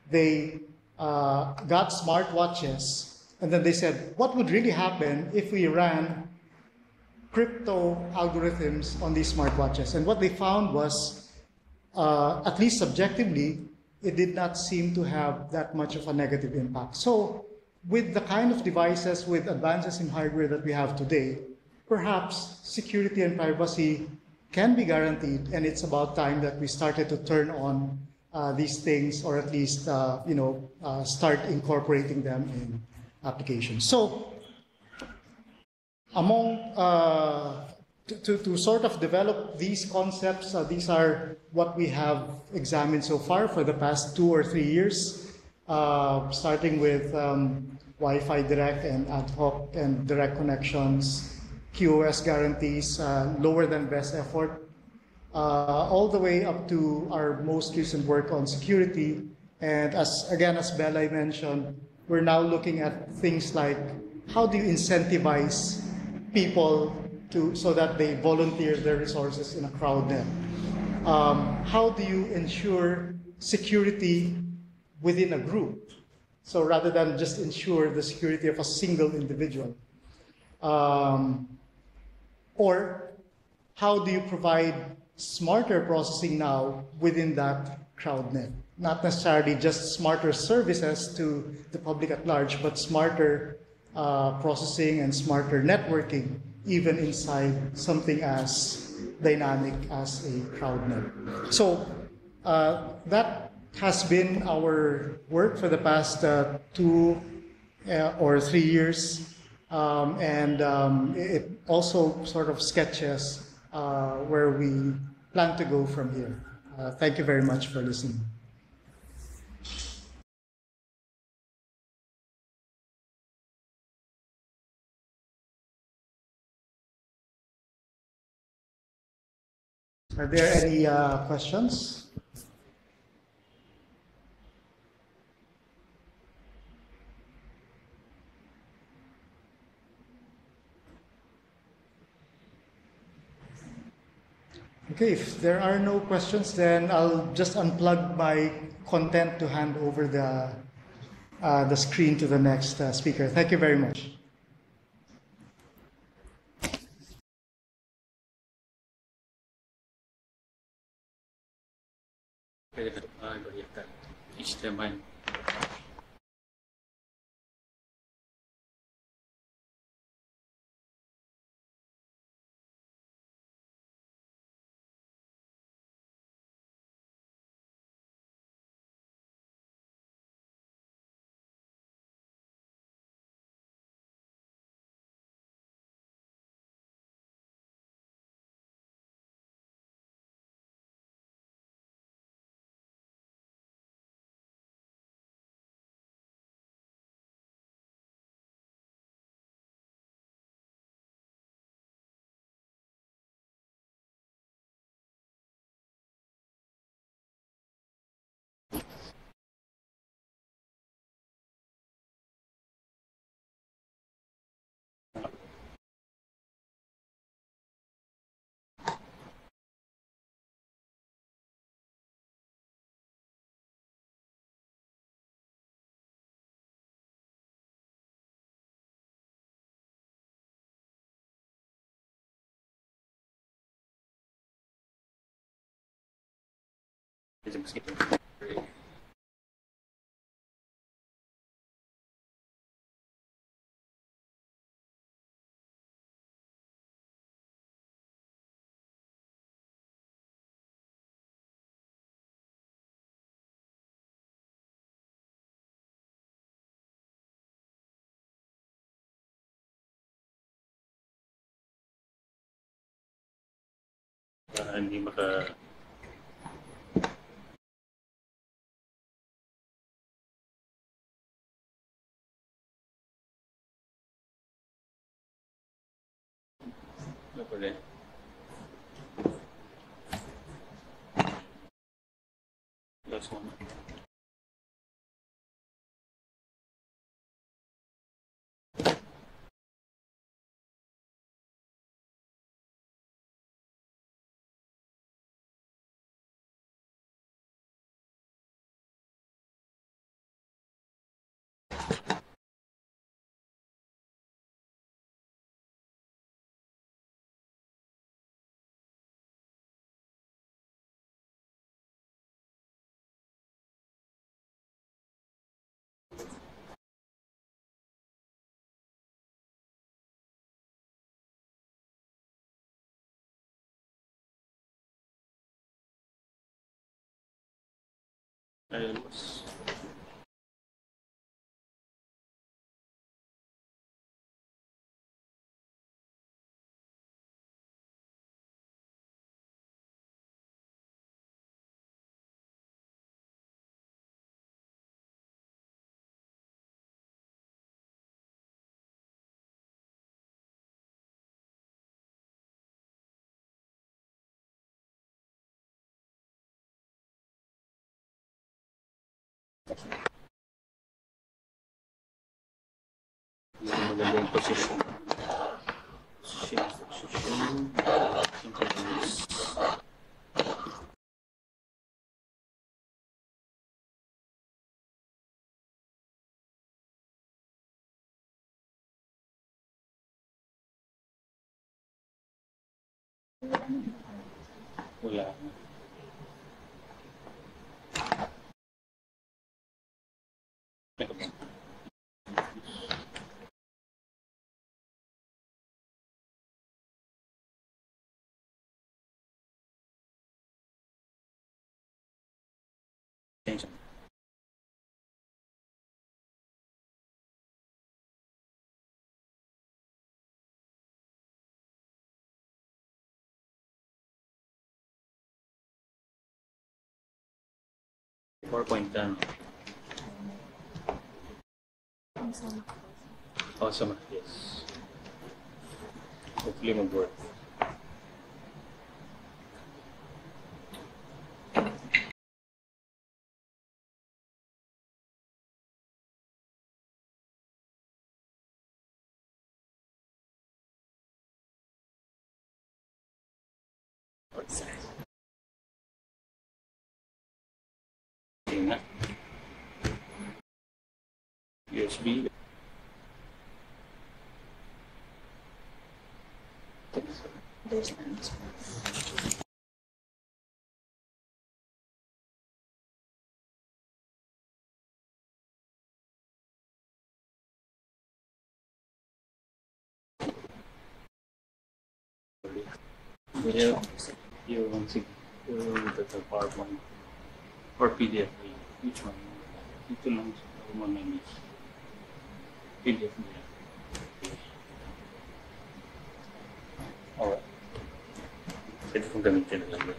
They got smartwatches, and then they said, what would really happen if we ran crypto algorithms on these smartwatches? And what they found was, at least subjectively, it did not seem to have that much of a negative impact. So with the kind of devices, with advances in hardware that we have today, perhaps security and privacy can be guaranteed, and it's about time that we started to turn on these things, or at least start incorporating them in applications. So among to sort of develop these concepts, these are what we have examined so far for the past 2 or 3 years, starting with Wi-Fi direct and ad hoc and direct connections, QoS guarantees, lower than best effort, all the way up to our most recent work on security. And as Bella mentioned, we're now looking at things like, how do you incentivize people so that they volunteer their resources in a crowd net? How do you ensure security within a group? So rather than just ensure the security of a single individual. Or how do you provide smarter processing now within that crowd net? Not necessarily just smarter services to the public at large, but smarter processing and smarter networking even inside something as dynamic as a CrowdNet. So that has been our work for the past 2 or 3 years, and it also sort of sketches where we plan to go from here. Thank you very much for listening. Are there any questions? Okay, if there are no questions, then I'll just unplug my content to hand over the screen to the next speaker. Thank you very much. HTML. Hindi maka apa deh. Last one. Ayos. Magandang position. Wala. change. $4.10. Awesome. Yes. Hopefully mag-work. USB. There's none. Yung the PowerPoint or PDF. Which one? Ito lang sa mga names. PDF niya. Alright. Pwede kong gamitin na lang.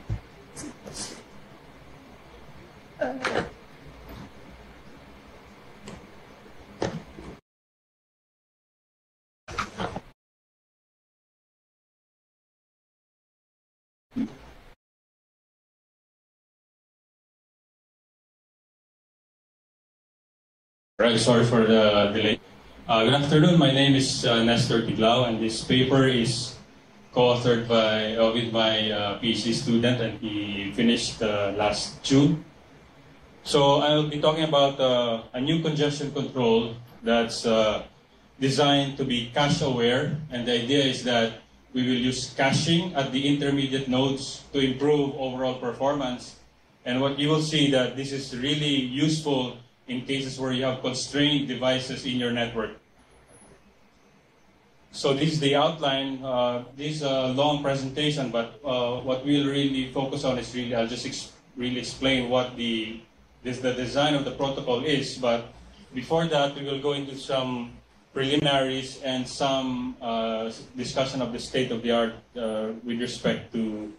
Right, sorry for the delay. Good afternoon. My name is Nestor Tiglao, and this paper is co-authored by with my PhD student, and he finished last June. So I'll be talking about a new congestion control that's designed to be cache-aware, and the idea is that we will use caching at the intermediate nodes to improve overall performance. And what you will see that this is really useful in cases where you have constrained devices in your network. So this is the outline. This is a long presentation, but what we'll really focus on is really, I'll just really explain what the design of the protocol is. But before that, we will go into some preliminaries and some discussion of the state of the art with respect to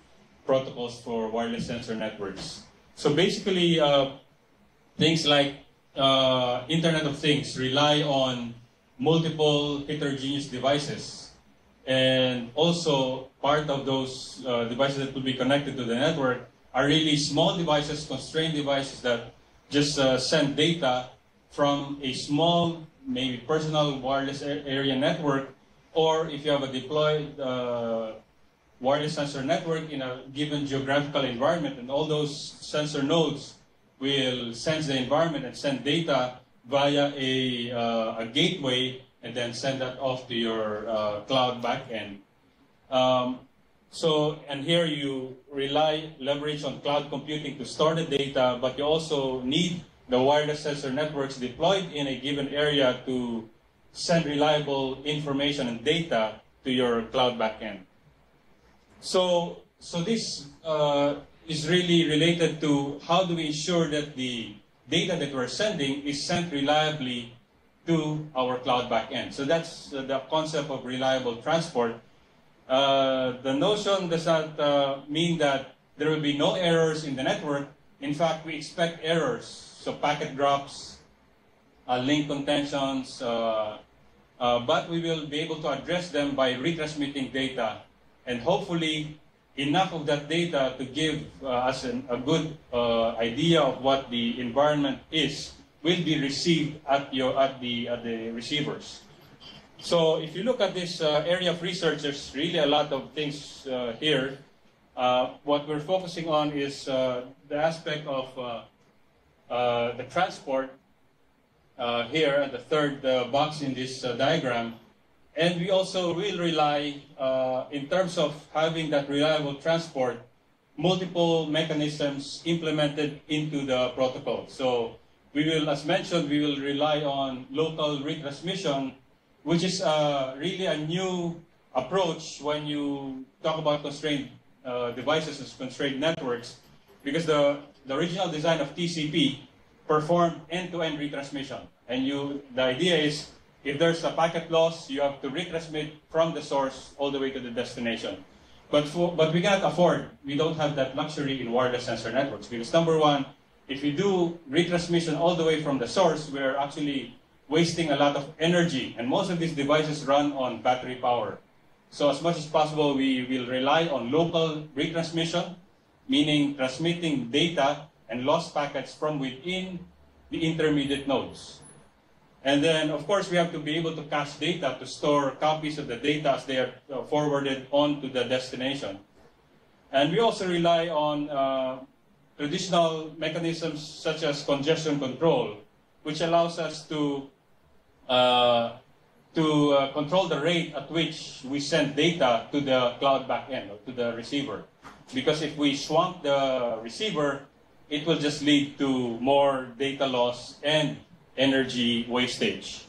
protocols for wireless sensor networks. So basically, things like Internet of Things rely on multiple heterogeneous devices, and also part of those devices that will be connected to the network are really small devices, constrained devices that just send data from a small, maybe personal wireless area network, or if you have a deployed wireless sensor network in a given geographical environment, and all those sensor nodes will sense the environment and send data via a gateway, and then send that off to your cloud backend. And here you leverage on cloud computing to store the data, but you also need the wireless sensor networks deployed in a given area to send reliable information and data to your cloud backend. So this is really related to how do we ensure that the data that we're sending is sent reliably to our cloud backend. So that's the concept of reliable transport. The notion does not mean that there will be no errors in the network. In fact, we expect errors. So packet drops, link contentions, but we will be able to address them by retransmitting data, and hopefully enough of that data to give us a good idea of what the environment is will be received at the receivers. So if you look at this area of research, there's really a lot of things here. What we're focusing on is the aspect of the transport here at the third box in this diagram. And we also will rely, in terms of having that reliable transport, multiple mechanisms implemented into the protocol. So we will, as mentioned, we will rely on local retransmission, which is really a new approach when you talk about constrained devices and constrained networks. because the original design of TCP performed end-to-end retransmission. And the idea is, if there's a packet loss, you have to retransmit from the source all the way to the destination. But we cannot afford, we don't have that luxury in wireless sensor networks, because number one, if you do retransmission all the way from the source, we're actually wasting a lot of energy, and most of these devices run on battery power. So as much as possible, we will rely on local retransmission, meaning transmitting data and lost packets from within the intermediate nodes. And then, of course, we have to be able to cache data to store copies of the data as they are forwarded on to the destination. And we also rely on traditional mechanisms such as congestion control, which allows us to control the rate at which we send data to the cloud backend or to the receiver. Because if we swamp the receiver, it will just lead to more data loss and energy wastage.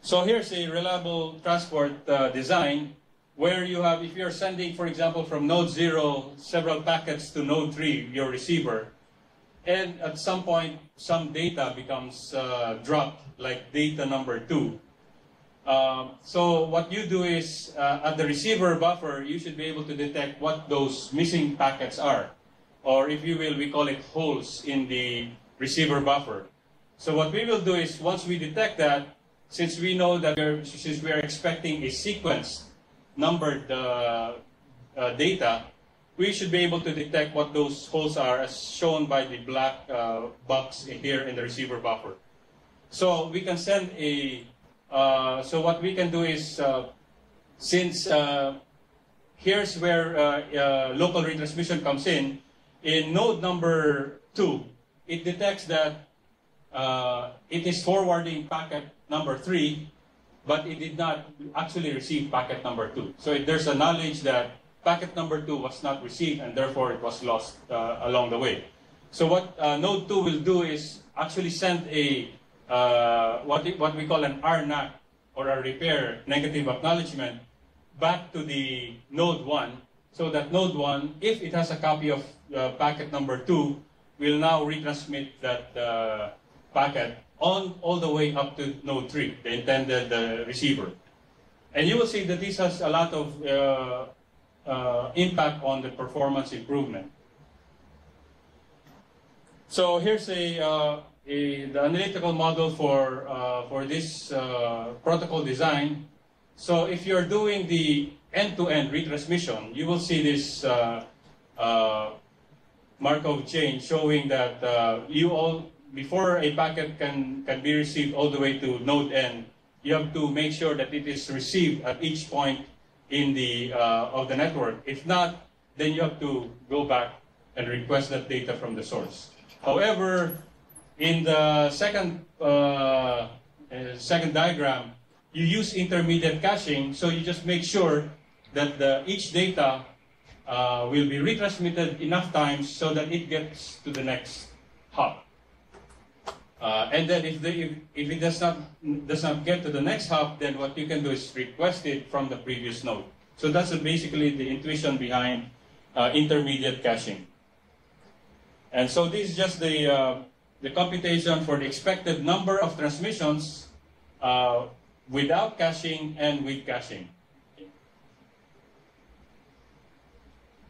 So here's a reliable transport design where you have, if you're sending, for example, from node 0, several packets to node 3, your receiver, and at some point, some data becomes dropped, like data number 2. So what you do is, at the receiver buffer, you should be able to detect what those missing packets are. Or if you will, we call it holes in the receiver buffer. So what we will do is, once we detect that, since we know that since we are expecting a sequence numbered data, we should be able to detect what those holes are, as shown by the black box here in the receiver buffer. So we can send a, so what we can do is, since here's where local retransmission comes in node number 2, it detects that it is forwarding packet number 3, but it did not actually receive packet number 2. So there's a knowledge that packet number 2 was not received, and therefore it was lost along the way. So what node 2 will do is actually send a what we call an RNAC, or a repair negative acknowledgement, back to the node 1, so that node 1, if it has a copy of packet number 2, will now retransmit that packet all the way up to node 3, the intended receiver. And you will see that this has a lot of impact on the performance improvement. So here's the analytical model for this protocol design. So if you're doing the end-to-end retransmission, you will see this Markov chain showing that before a packet can be received all the way to node N, you have to make sure that it is received at each point in the of the network. If not, then you have to go back and request that data from the source. However, in the second diagram, you use intermediate caching, so you just make sure that each data will be retransmitted enough times so that it gets to the next hop. And then if it does not get to the next hop, then what you can do is request it from the previous node. So that's basically the intuition behind intermediate caching. And so this is just the computation for the expected number of transmissions without caching and with caching.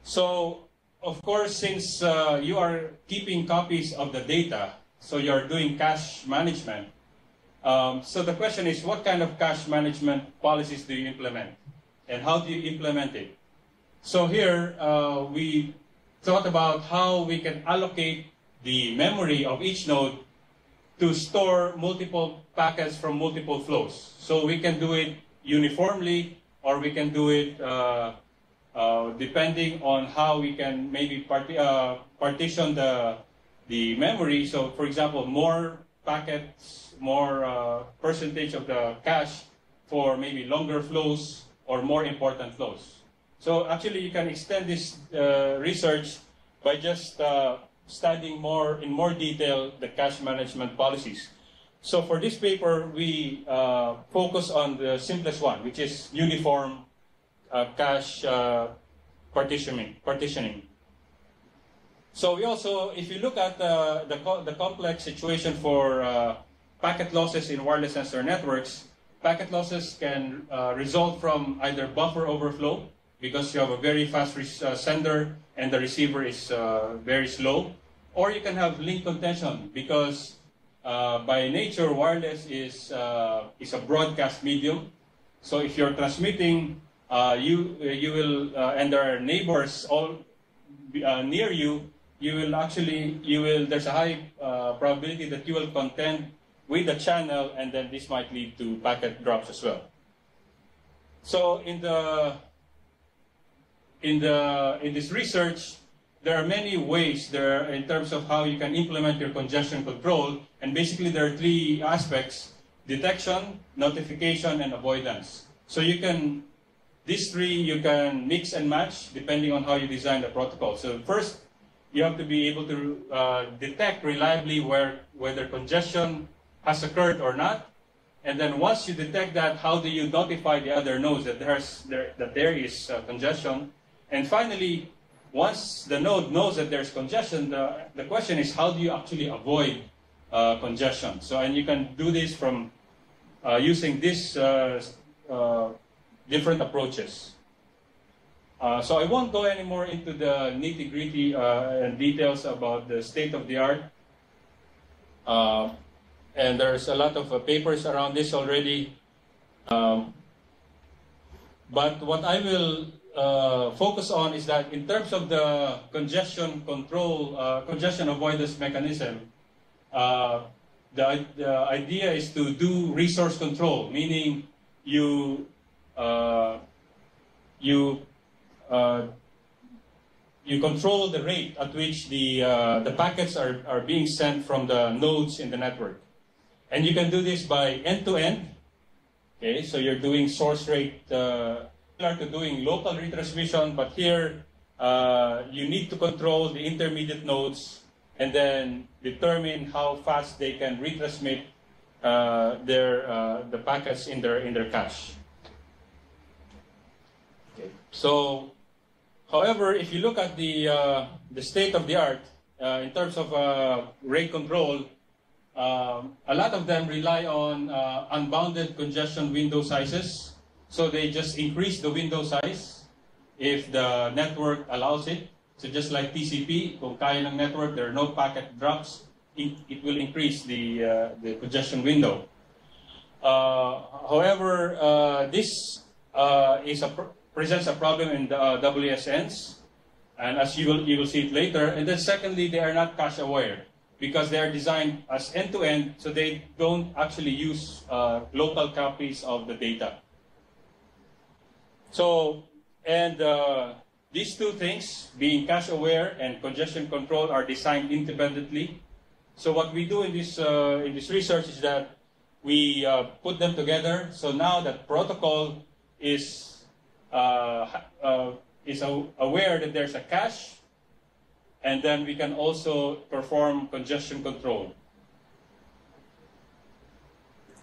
So, of course, since you are keeping copies of the data, so you're doing cache management. So the question is, what kind of cache management policies do you implement? And how do you implement it? So here, we thought about how we can allocate the memory of each node to store multiple packets from multiple flows. So we can do it uniformly, or we can do it depending on how we can maybe partition the memory. So, for example, more packets, more percentage of the cache for maybe longer flows or more important flows. So actually, you can extend this research by just studying in more detail the cache management policies. So for this paper, we focus on the simplest one, which is uniform cache partitioning. So we also, if you look at the complex situation for packet losses in wireless sensor networks, packet losses can result from either buffer overflow, because you have a very fast sender and the receiver is very slow, or you can have link contention, because by nature wireless is a broadcast medium. So if you're transmitting, you will and there are neighbors all near you, there's a high probability that you will contend with the channel, and then this might lead to packet drops as well. So in this research, there are many ways there in terms of how you can implement your congestion control, and basically there are three aspects: detection, notification, and avoidance. So these three you can mix and match depending on how you design the protocol. So first, you have to be able to detect reliably whether congestion has occurred or not. And then once you detect that, how do you notify the other nodes that there is congestion? And finally, once the node knows that there's congestion, the question is, how do you actually avoid congestion? So, and you can do this from using these different approaches. So I won't go any more into the nitty-gritty and details about the state of the art. And there's a lot of papers around this already. But what I will focus on is that in terms of the congestion control, congestion avoidance mechanism, the idea is to do resource control, meaning you control the rate at which the packets are being sent from the nodes in the network. And you can do this by end-to-end. Okay, so you're doing source rate, similar to doing local retransmission, but here you need to control the intermediate nodes and then determine how fast they can retransmit the packets in their cache. Okay. So, however, if you look at the state of the art in terms of rate control, a lot of them rely on unbounded congestion window sizes. So they just increase the window size if the network allows it. So just like TCP, kung kaya ng network, there are no packet drops, it will increase the congestion window. However, this presents a problem in the WSNs, and as you will see it later. And then secondly, they are not cache aware, because they are designed as end-to-end, so they don't actually use local copies of the data. So, and these two things, being cache-aware and congestion control, are designed independently. So what we do in this research is that we put them together. So now that protocol is aware that there's a cache, and then we can also perform congestion control.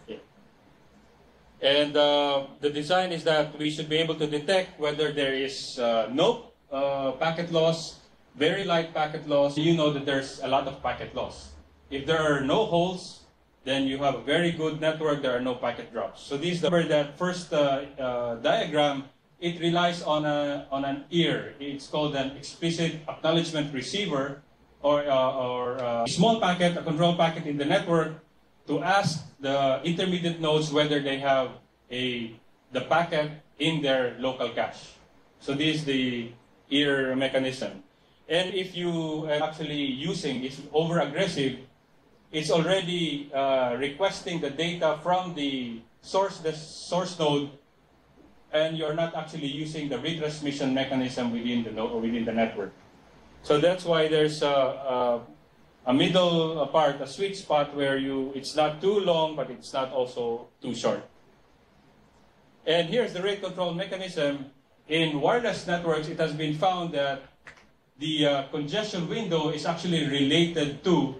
Okay. And the design is that we should be able to detect whether there is no packet loss, very light packet loss. You know that there's a lot of packet loss. If there are no holes, then you have a very good network, there are no packet drops. So this that first diagram, it relies on an ear. It's called an explicit acknowledgement receiver, or a small packet, a control packet in the network, to ask the intermediate nodes whether they have the packet in their local cache. So this is the ear mechanism. And if you are actually using, it's over-aggressive, it's already requesting the data from the source node, and you're not actually using the retransmission mechanism within the network. So that's why there's a middle part, a sweet spot where it's not too long, but it's not also too short. And here's the rate control mechanism. In wireless networks, it has been found that the congestion window is actually related to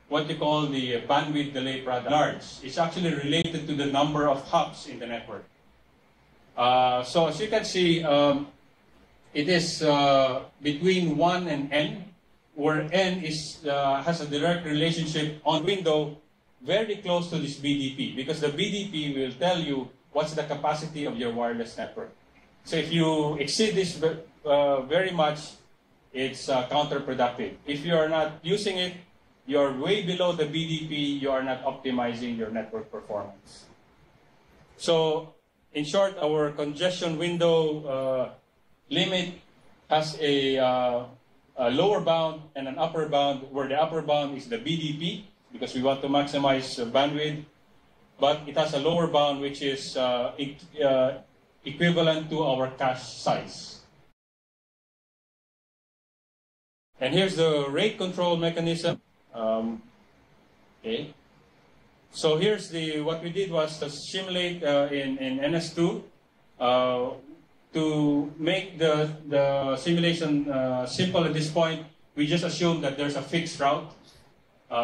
what you call the bandwidth delay product large. It's actually related to the number of hops in the network. So as you can see, it is between 1 and n. where n has a direct relationship on window very close to this BDP, because the BDP will tell you what's the capacity of your wireless network. So if you exceed this very much, it's counterproductive. If you are not using it, you're way below the BDP, you are not optimizing your network performance. So in short, our congestion window limit has a lower bound and an upper bound, where the upper bound is the BDP, because we want to maximize bandwidth, but it has a lower bound which is equivalent to our cache size. And here's the rate control mechanism. Okay. So here's what we did was to simulate in NS2 to make the simulation simple at this point. We just assume that there's a fixed route.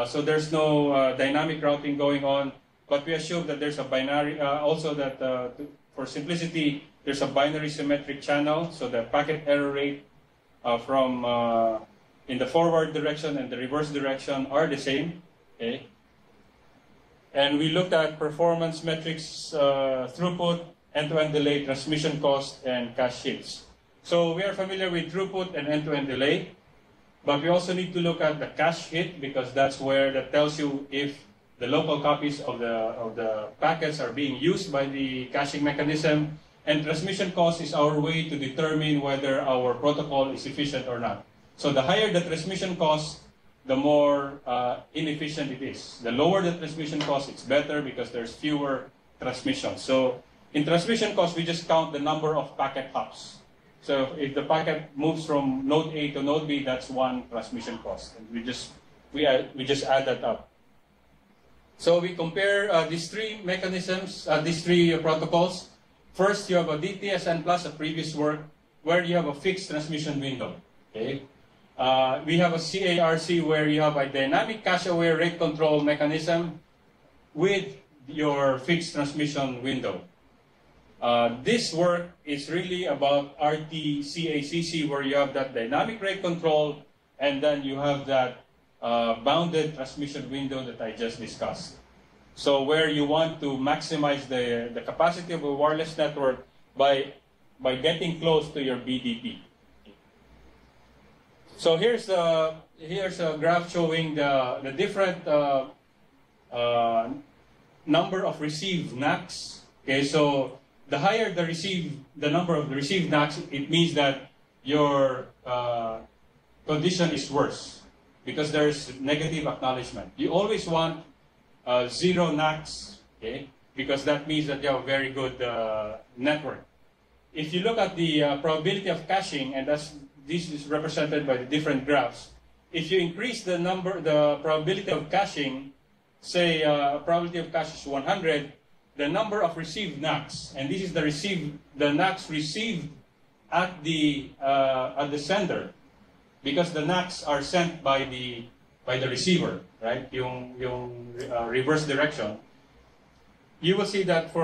So there's no dynamic routing going on, but we assume that there's a binary, also that for simplicity, there's a binary symmetric channel, so the packet error rate from in the forward direction and the reverse direction are the same. Okay? And we looked at performance metrics, throughput, end-to-end delay, transmission cost, and cache hits. So we are familiar with throughput and end-to-end delay, but we also need to look at the cache hit, because that's where that tells you if the local copies of the packets are being used by the caching mechanism. And transmission cost is our way to determine whether our protocol is efficient or not. So the higher the transmission cost, the more inefficient it is. The lower the transmission cost, it's better because there's fewer transmissions. So in transmission cost, we just count the number of packet hops. So if the packet moves from node A to node B, that's one transmission cost. And we just add that up. So we compare these three mechanisms, these three protocols. First, you have a DTSN plus a previous work where you have a fixed transmission window. Okay. We have a CARC where you have a dynamic cache-aware rate control mechanism with your fixed transmission window. This work is really about RTCACC, where you have that dynamic rate control and then you have that bounded transmission window that I just discussed. So where you want to maximize the capacity of a wireless network by getting close to your BDP. So here's a graph showing the different number of received NACs. Okay, so the higher the number of the received NACs, it means that your condition is worse because there's negative acknowledgement. You always want 0 NACs, okay, because that means that you have a very good network. If you look at the probability of caching, and this is represented by the different graphs. If you increase the probability of caching, say probability of cache is 100, the number of received NACs, and this is the NACs received at the sender, because the NACs are sent by the receiver, right? Yung reverse direction. You will see that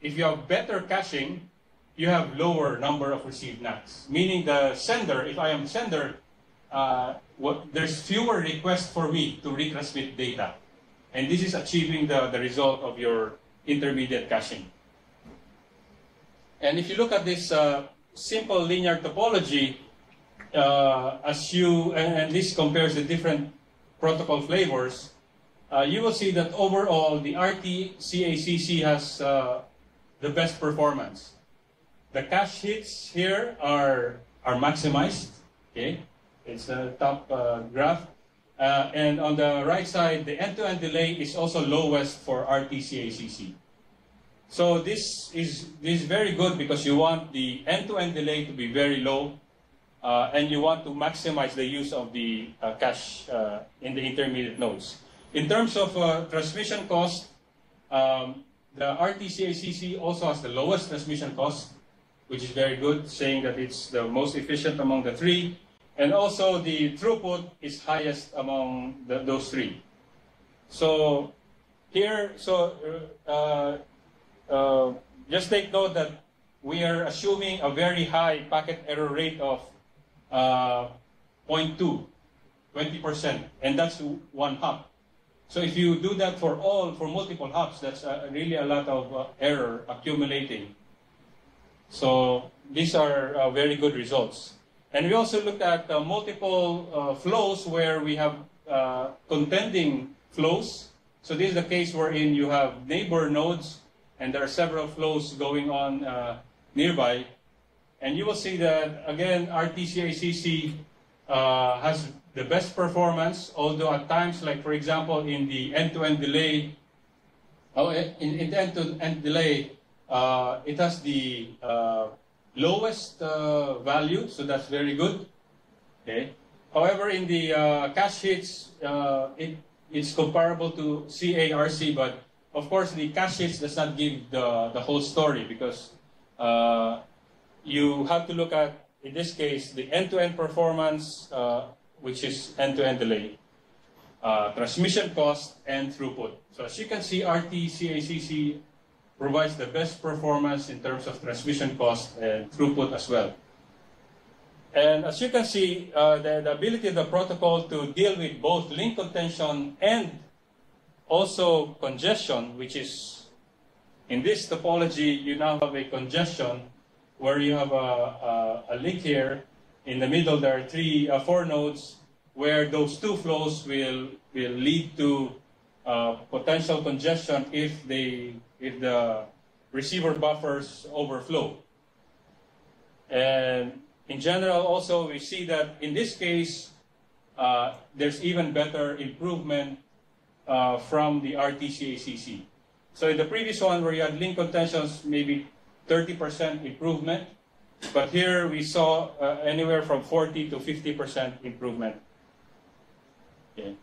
if you have better caching, you have lower number of received NACs. Meaning the sender, if I am sender, there's fewer requests for me to retransmit data. And this is achieving the result of your intermediate caching. And if you look at this simple linear topology, and this compares the different protocol flavors, you will see that overall the RTCACC has the best performance. The cache hits here are maximized. Okay, it's a top graph. And on the right side, the end-to-end delay is also lowest for RTCACC. So this is very good because you want the end-to-end delay to be very low, and you want to maximize the use of the cache in the intermediate nodes. In terms of transmission cost, the RTCACC also has the lowest transmission cost, which is very good, saying that it's the most efficient among the three. And also the throughput is highest among those three. So here, just take note that we are assuming a very high packet error rate of 0.2. 20%, and that's one hop. So if you do that for multiple hops, that's really a lot of error accumulating. So these are very good results. And we also looked at multiple flows where we have contending flows. So this is the case wherein you have neighbor nodes and there are several flows going on nearby. And you will see that, again, RTCACC has the best performance, although at times, like for example, in the end-to-end delay, in the end-to-end delay, it has the lowest value, so that's very good. Okay. However, in the cache hits, it's comparable to CARC, but of course the cache hits does not give the whole story, because you have to look at, in this case, the end-to-end performance, which is end-to-end delay, transmission cost, and throughput. So as you can see, RTCACC provides the best performance in terms of transmission cost and throughput as well. And as you can see, the ability of the protocol to deal with both link contention and also congestion, which is, in this topology, you now have a congestion where you have a link here. In the middle, there are four nodes where those two flows will lead to potential congestion if the receiver buffers overflow. And in general, also, we see that in this case, there's even better improvement from the RTCACC. So in the previous one, where you had link contentions, maybe 30% improvement. But here we saw anywhere from 40 to 50% improvement, okay,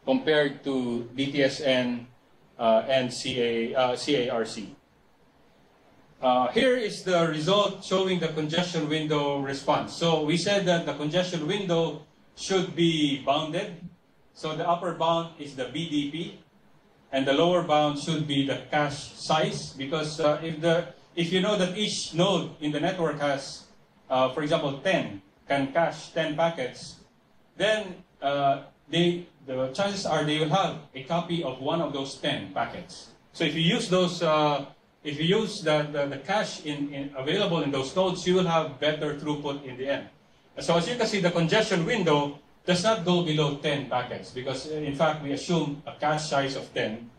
compared to DTSN and CARC. Here is the result showing the congestion window response. So we said that the congestion window should be bounded. So the upper bound is the BDP, and the lower bound should be the cache size, because if you know that each node in the network has, for example, 10, can cache 10 packets, then the chances are they will have a copy of one of those 10 packets. So if you use those, if you use the cache available in those nodes, you will have better throughput in the end. So as you can see, the congestion window does not go below 10 packets, because in fact we assume a cache size of 10.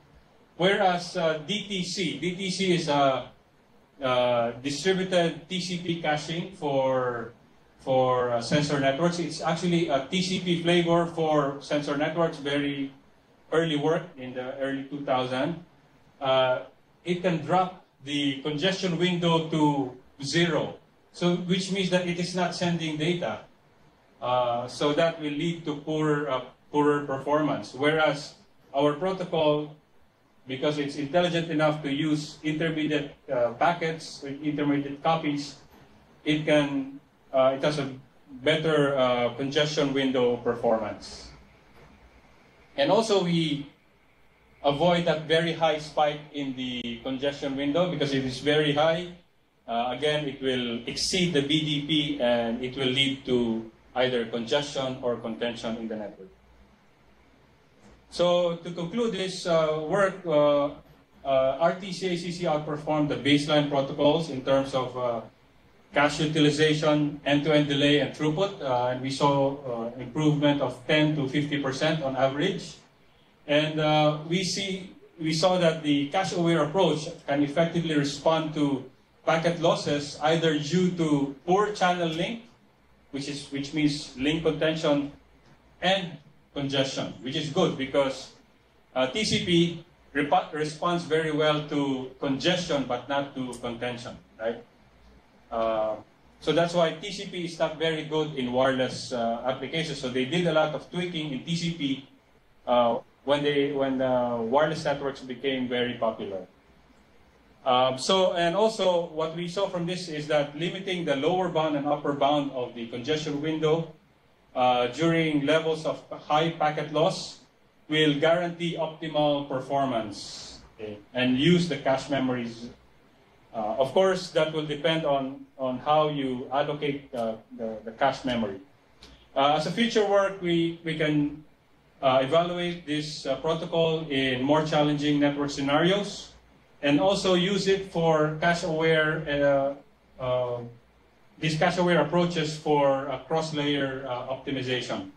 Whereas DTC is a distributed TCP caching for sensor networks. It's actually a TCP flavor for sensor networks, very early work in the early 2000s. It can drop the congestion window to 0, so which means that it is not sending data. So that will lead to poorer performance. Whereas our protocol, because it's intelligent enough to use intermediate packets, intermediate copies, it has a better congestion window performance. And also we avoid that very high spike in the congestion window, because if it's very high, again, it will exceed the BDP and it will lead to either congestion or contention in the network. So to conclude this work, RTCACC outperformed the baseline protocols in terms of cache utilization, end-to-end delay, and throughput. And we saw improvement of 10 to 50% on average. And we saw that the cache-aware approach can effectively respond to packet losses either due to poor channel link, which means link contention, and congestion, which is good because TCP responds very well to congestion but not to contention, right? So that's why TCP is not very good in wireless applications. So they did a lot of tweaking in TCP when wireless networks became very popular. And also what we saw from this is that limiting the lower bound and upper bound of the congestion window during levels of high packet loss will guarantee optimal performance, okay, and use the cache memories. Of course, that will depend on how you allocate the cache memory. As a future work, we can evaluate this protocol in more challenging network scenarios and also use it for cache-aware, these cache-aware approaches for cross-layer optimization.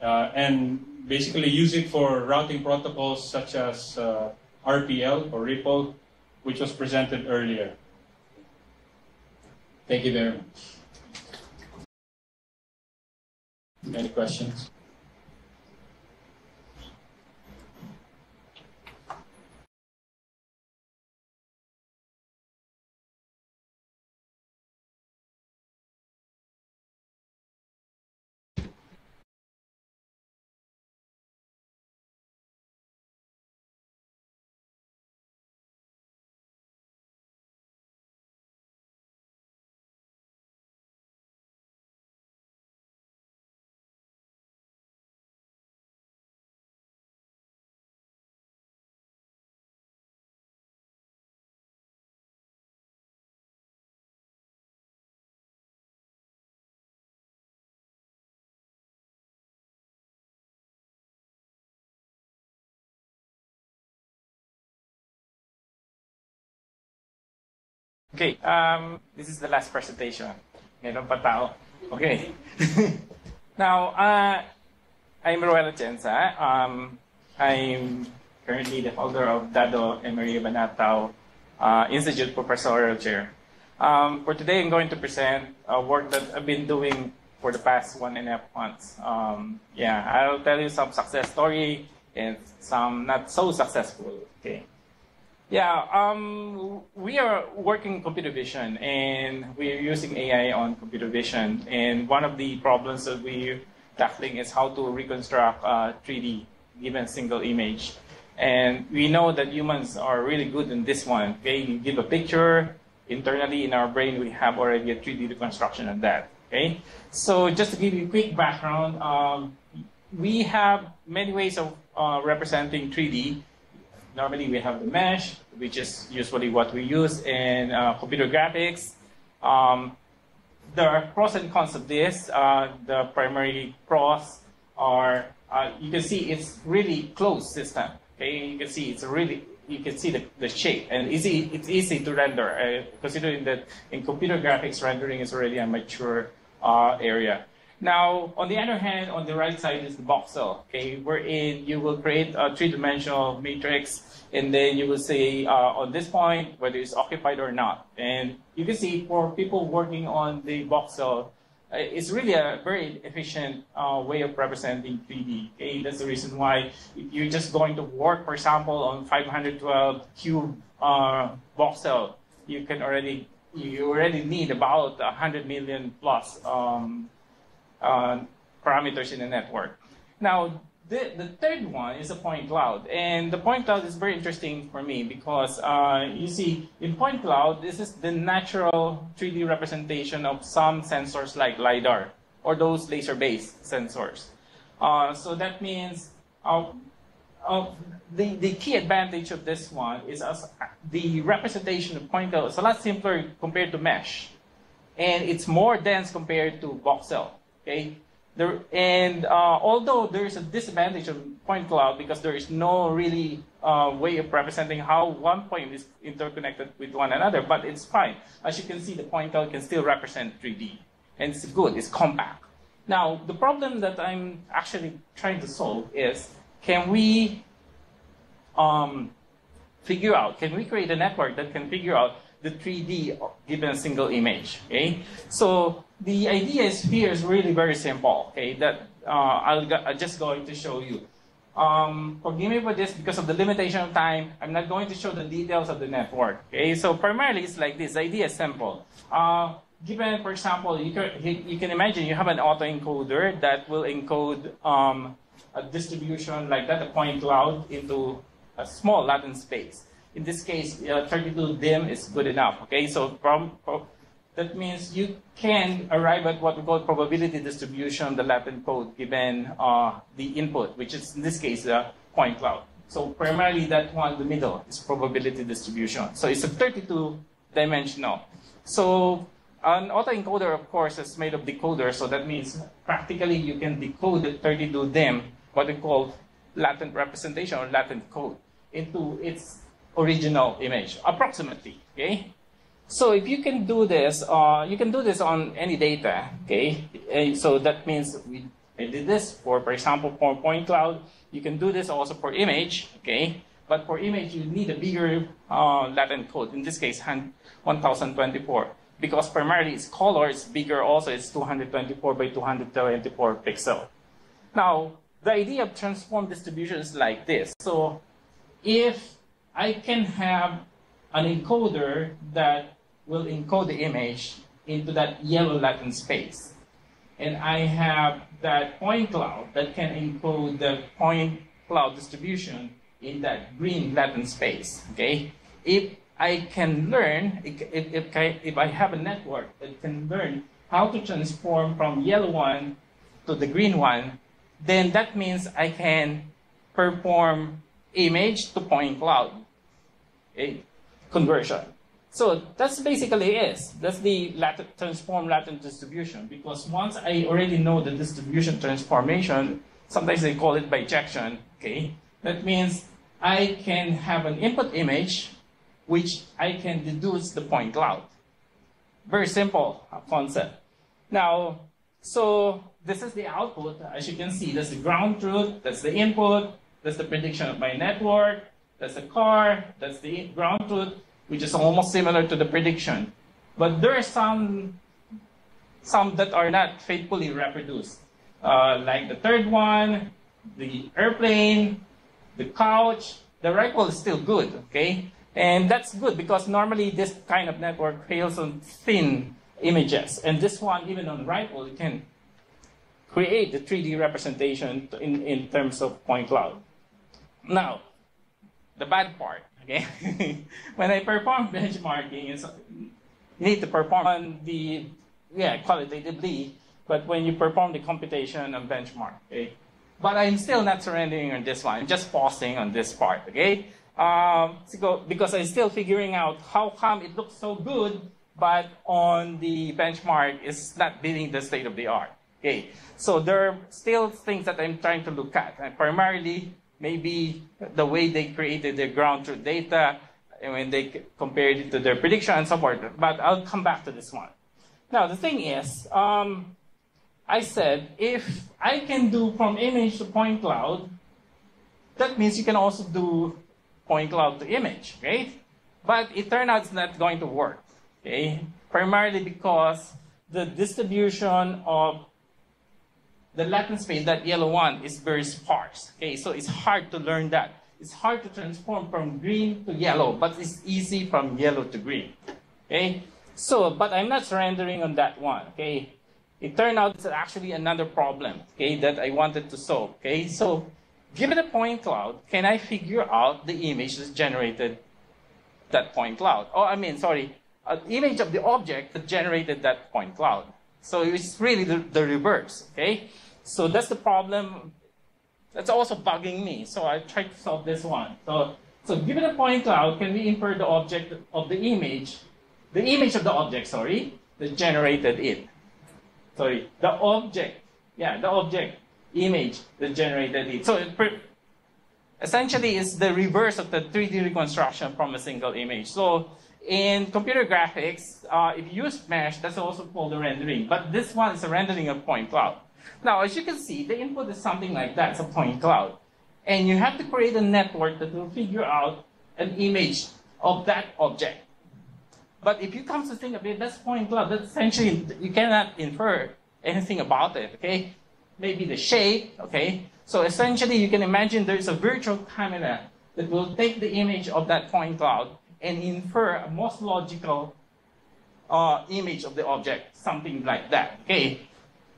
And basically use it for routing protocols such as RPL or Ripple, which was presented earlier. Thank you very much. Any questions? Okay, this is the last presentation. Meron pa tao. Okay. Now, I'm Roel I'm currently the holder of Dado Emery Banatao Institute Professorial Chair. For today, I'm going to present work that I've been doing for the past 1.5 months. Yeah, I'll tell you some success story and some not so successful. Okay. Yeah, we are working computer vision, and we're using AI on computer vision. And one of the problems that we're tackling is how to reconstruct 3D given single image. And we know that humans are really good in this one. Okay, you give a picture, internally in our brain we have already a 3D reconstruction of that. Okay, so just to give you a quick background, we have many ways of representing 3D. Normally we have the mesh, which is usually what we use in computer graphics. There are pros and cons of this. The primary pros are, you can see it's really closed system. Okay, you can see it's really, you can see the shape, and it's easy to render, considering that in computer graphics rendering is already a mature area. Now, on the other hand, on the right side is the voxel, okay, wherein you will create a three-dimensional matrix, and then you will say on this point whether it's occupied or not. And you can see for people working on the voxel, it's really a very efficient way of representing 3D. Okay, that's the reason why if you're just going to work, for example, on 512 cube voxel, you already need about 100 million plus parameters in the network. Now, the third one is a point cloud. And the point cloud is very interesting for me because you see, in point cloud, this is the natural 3D representation of some sensors like LiDAR or those laser-based sensors. So that means the key advantage of this one is the representation of point cloud is a lot simpler compared to mesh. And it's more dense compared to voxel. Okay, although there is a disadvantage of point cloud because there is no really way of representing how one point is interconnected with one another, but it's fine. As you can see, the point cloud can still represent 3D, and it's good, it's compact. Now, the problem that I'm actually trying to solve is, can we create a network that can figure out the 3D given a single image, okay? So the idea here is really very simple, okay? That I'm just going to show you. Forgive me for this because of the limitation of time. I'm not going to show the details of the network, okay? So primarily it's like this. The idea is simple. Given, for example, you can imagine you have an autoencoder that will encode a distribution like that, a point cloud, into a small latent space. In this case, 32 dim is good enough. Okay, so that means you can arrive at what we call probability distribution of the latent code given the input, which is in this case the point cloud. So primarily that one, the middle, is probability distribution. So it's a 32-dimensional. So An autoencoder, of course, is made of decoders, so that means practically you can decode the 32 DIM, what we call latent representation or latent code, into its original image, approximately. Okay. So if you can do this, you can do this on any data. Okay. So that means I did this for example, for point cloud. You can do this also for image. Okay. But for image, you need a bigger latent code. In this case, 1024. Because primarily its color is bigger also. It's 224 by 224 pixel. Now, the idea of transform distribution is like this. So if I can have an encoder that will encode the image into that yellow latent space, and I have that point cloud that can encode the point cloud distribution in that green latent space. Okay, if I can learn, if I have a network that can learn how to transform from yellow one to the green one, then that means I can perform image to point cloud conversion. So that's basically it. That's the transform latent distribution, because once I already know the distribution transformation, sometimes they call it bijection. Okay, that means I can have an input image which I can deduce the point cloud. Very simple concept. Now, so this is the output. As you can see, that's the ground truth, that's the input, that's the prediction of my network, that's the car, that's the ground truth, which is almost similar to the prediction. But there are some that are not faithfully reproduced, like the third one, the airplane, the couch. The rifle is still good, okay? And that's good because normally this kind of network fails on thin images. And this one, even on rifle, it can create the 3D representation in terms of point cloud. Now, the bad part, okay? When I perform benchmarking, you need to perform on the, qualitatively, but when you perform the computation and benchmark, okay? But I'm still not surrendering on this one. I'm just pausing on this part, okay? Because I'm still figuring out how come it looks so good, but on the benchmark it's not beating the state of the art. Okay, so there are still things that I'm trying to look at, and primarily maybe the way they created their ground truth data and when they compared it to their prediction and so forth. But I'll come back to this one. Now the thing is, I said if I can do from image to point cloud, that means you can also do point cloud to image, right? But it turned out it's not going to work, okay? Primarily because the distribution of the latent space, that yellow one, is very sparse, okay? So it's hard to learn that. It's hard to transform from green to yellow, but it's easy from yellow to green, okay? So, but I'm not surrendering on that one, okay? It turned out it's actually another problem, okay, that I wanted to solve, okay? So, given a point cloud, can I figure out the image that's generated that point cloud? Oh, an image of the object that generated that point cloud. So it's really the reverse, okay? So that's the problem. That's also bugging me. So I tried to solve this one. So given a point cloud, can we infer the object of the image of the object, that generated it? The object image that generated it. So essentially it's the reverse of the 3D reconstruction from a single image. So in computer graphics, if you use mesh, that's also called a rendering. But this one is a rendering of point cloud. Now, as you can see, the input is something like that. It's a point cloud. And you have to create a network that will figure out an image of that object. But if you come to think of it, that's point cloud. That's essentially, you cannot infer anything about it, okay? Maybe the shape, okay? So essentially, you can imagine there's a virtual camera that will take the image of that point cloud and infer a most logical image of the object, something like that, okay?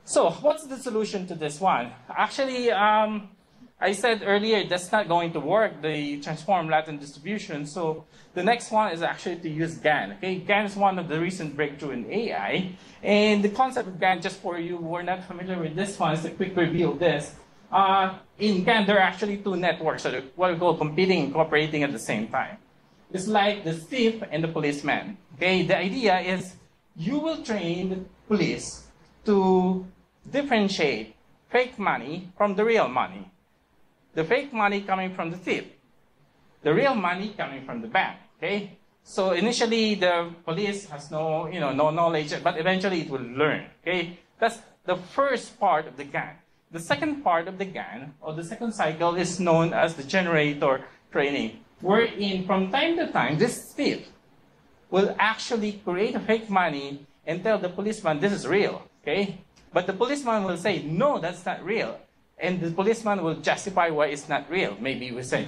So what's the solution to this one? Actually, I said earlier that's not going to work, the transform latent distribution. So the next one is actually to use GAN. Okay, GAN is one of the recent breakthrough in AI. And the concept of GAN, just for you who are not familiar with this one, is a quick review of this. In GAN, there are actually two networks, so what we call competing and cooperating at the same time. It's like the thief and the policeman. Okay, the idea is you will train the police to differentiate fake money from the real money. The fake money coming from the thief, the real money coming from the bank. Okay. So initially, the police has no knowledge, but eventually it will learn. Okay, that's the first part of the GAN. The second part of the GAN, or the second cycle, is known as the generator training, wherein from time to time, this thief will actually create a fake money and tell the policeman this is real. Okay, but the policeman will say, no, that's not real. And the policeman will justify why it's not real. Maybe we say,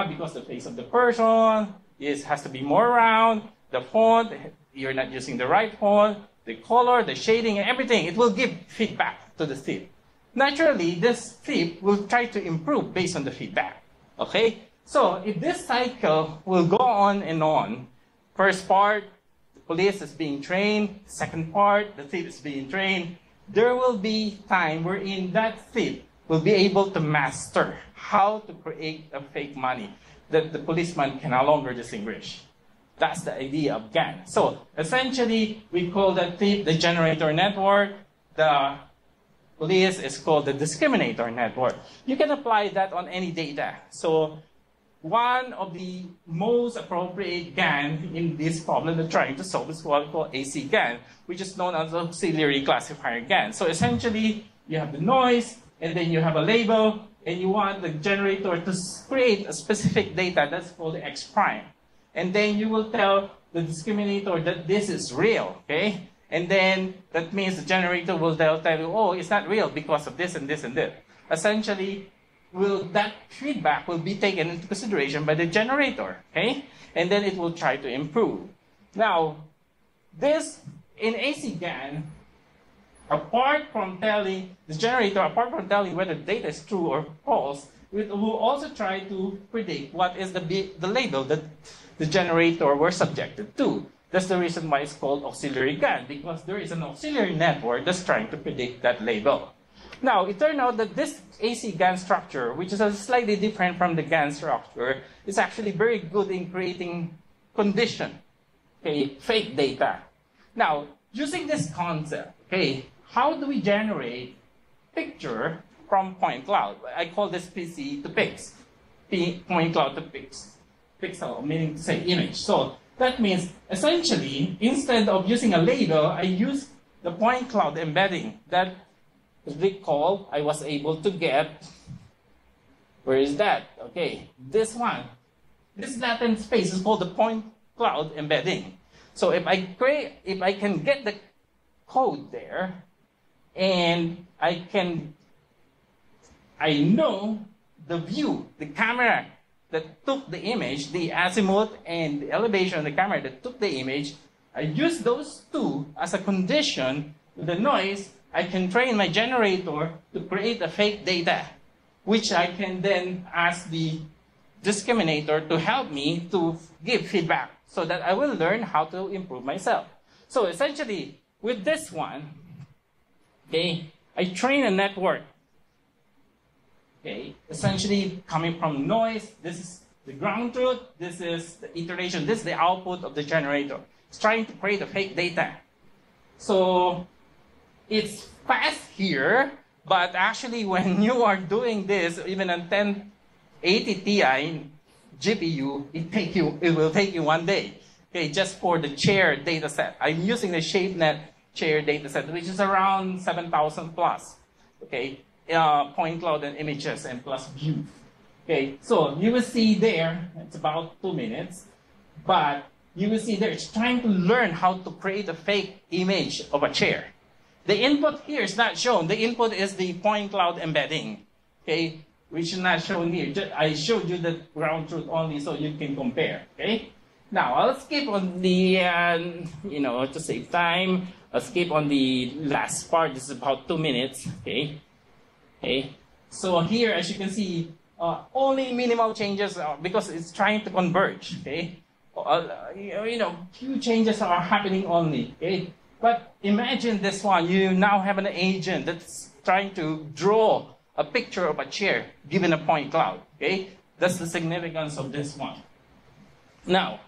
because the face of the person has to be more round, the font, you're not using the right font, the color, the shading, and everything. It will give feedback to the thief. Naturally, this thief will try to improve based on the feedback. Okay? So if this cycle will go on and on, first part, the police is being trained. Second part, the thief is being trained. There will be time wherein that thief will be able to master how to create a fake money that the policeman can no longer distinguish. That's the idea of GAN. So essentially, we call that thief the generator network. The police is called the discriminator network. You can apply that on any data. So one of the most appropriate GAN in this problem we're trying to solve is what we call AC GAN, which is known as auxiliary classifier GAN. So essentially, you have the noise, and then you have a label, and you want the generator to create a specific data that's called the X prime. And then you will tell the discriminator that this is real, okay? And then that means the generator will tell you, oh, it's not real because of this and this and this. Essentially, that feedback will be taken into consideration by the generator, okay? And then it will try to improve. Now, this, in AC GAN, apart from telling the generator, apart from telling whether data is true or false, it will also try to predict what is the label that the generator were subjected to. That's the reason why it's called auxiliary GAN, because there is an auxiliary network that's trying to predict that label. Now, it turned out that this AC GAN structure, which is slightly different from the GAN structure, is actually very good in creating condition, okay, fake data. Now, using this concept, okay, how do we generate picture from point cloud? I call this PC to pics. Point cloud to pics. Pixel, meaning to say image. So that means essentially, instead of using a label, I use the point cloud embedding. That, recall, I was able to get, where is that? Okay, this one. This latent space is called the point cloud embedding. So if I can get the code there, and I know the view, the camera that took the image, the azimuth and the elevation of the camera that took the image, I use those two as a condition to the noise. I can train my generator to create a fake data, which I can then ask the discriminator to help me to give feedback so that I will learn how to improve myself. So essentially, with this one, okay, I train a network. Okay, essentially coming from noise, this is the ground truth, this is the iteration, this is the output of the generator. It's trying to create a fake data. So it's fast here, but actually when you are doing this, even on 1080 Ti GPU, it will take you 1 day. Okay, just for the chair data set. I'm using the ShapeNet chair dataset, which is around 7,000 plus, okay, point cloud and images and plus view. Okay, so you will see there, it's about 2 minutes, but you will see there, it's trying to learn how to create a fake image of a chair. The input here is not shown. The input is the point cloud embedding, okay, which is not shown here. I showed you the ground truth only so you can compare, okay? Now, I'll skip on the, to save time, I'll skip on the last part. This is about 2 minutes, okay? Okay. So here, as you can see, only minimal changes because it's trying to converge, okay? Few changes are happening only, okay? But imagine this one. You now have an agent that's trying to draw a picture of a chair given a point cloud, okay? That's the significance of this one. Now,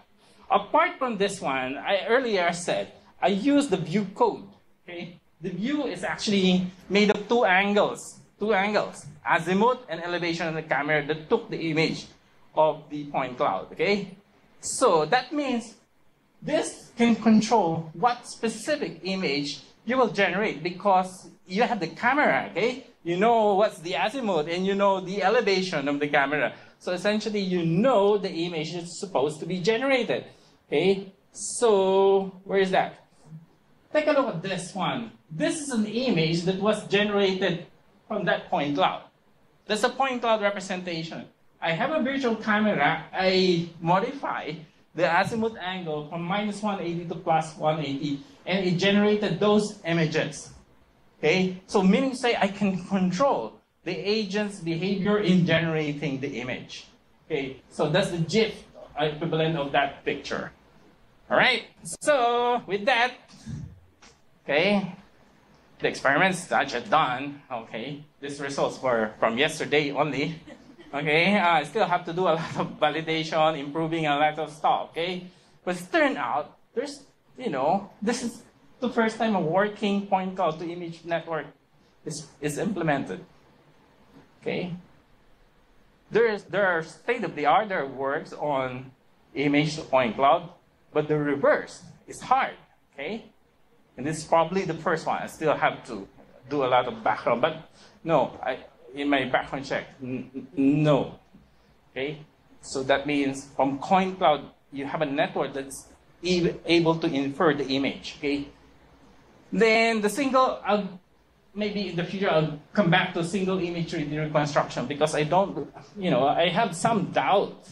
apart from this one, I earlier said, I use the view code. Okay? The view is actually made of two angles, azimuth and elevation of the camera that took the image of the point cloud. Okay? So that means this can control what specific image you will generate because you have the camera, okay? You know what's the azimuth and you know the elevation of the camera. So essentially you know the image is supposed to be generated, okay? So where is that? Take a look at this one. This is an image that was generated from that point cloud. That's a point cloud representation. I have a virtual camera. I modify the azimuth angle from -180 to +180, and it generated those images. Okay? So meaning to say I can control the agent's behavior in generating the image. Okay? So that's the GIF equivalent of that picture. All right? So with that, okay, the experiments that I've done, okay, these results were from yesterday only. Okay, I still have to do a lot of validation, improving a lot of stuff, okay? But it turned out, there's, this is the first time a working point cloud to image network is implemented, okay? There are state-of-the-art that works on image to point cloud, but the reverse is hard, okay? And this is probably the first one. I still have to do a lot of background, but no, in my background check, no. Okay? So that means from point cloud, you have a network that's able to infer the image. Okay? Then the single, maybe in the future, I'll come back to single image 3D reconstruction because I don't, I have some doubt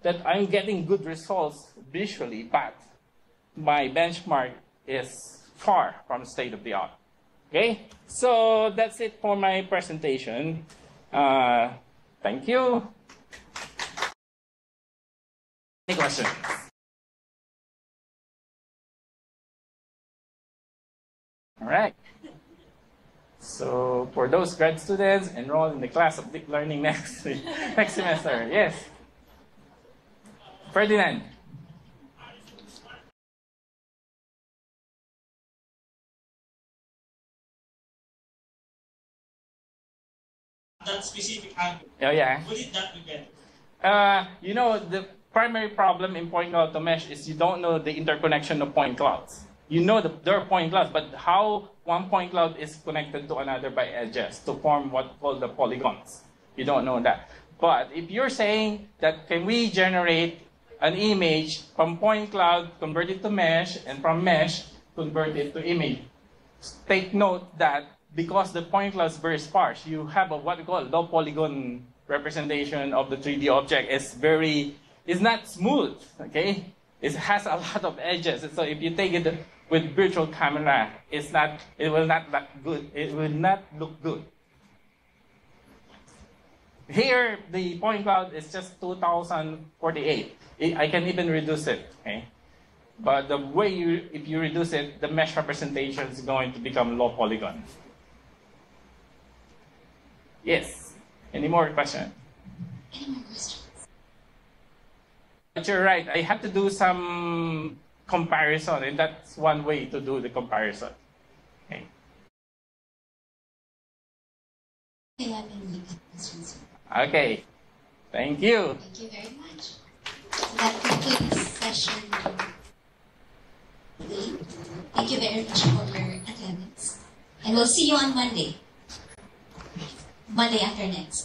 that I'm getting good results visually, but my benchmark is far from state of the art. Okay, so that's it for my presentation. Thank you. Any questions? All right. So for those grad students, enroll in the class of deep learning next semester. Yes. Ferdinand. That specific angle. Oh, yeah. Would it that be better? The primary problem in point cloud to mesh is you don't know the interconnection of point clouds. You know there are point clouds, but how one point cloud is connected to another by edges to form what called the polygons. You don't know that. But if you're saying that can we generate an image from point cloud, convert it to mesh, and from mesh, convert it to image, take note that because the point cloud is very sparse, you have what we call low polygon representation of the 3D object. It's not smooth, okay? It has a lot of edges. So if you take it with virtual camera, it will not look good. It will not look good. Here, the point cloud is just 2048. I can even reduce it, okay? But the way if you reduce it, the mesh representation is going to become low polygon. Yes. Any more questions? Any more questions? But you're right. I have to do some comparison, and that's one way to do the comparison. Okay. I have any questions. Okay. Thank you. Thank you very much. That concludes session 8. Thank you very much for your attendance. And we'll see you on Monday. Monday after next.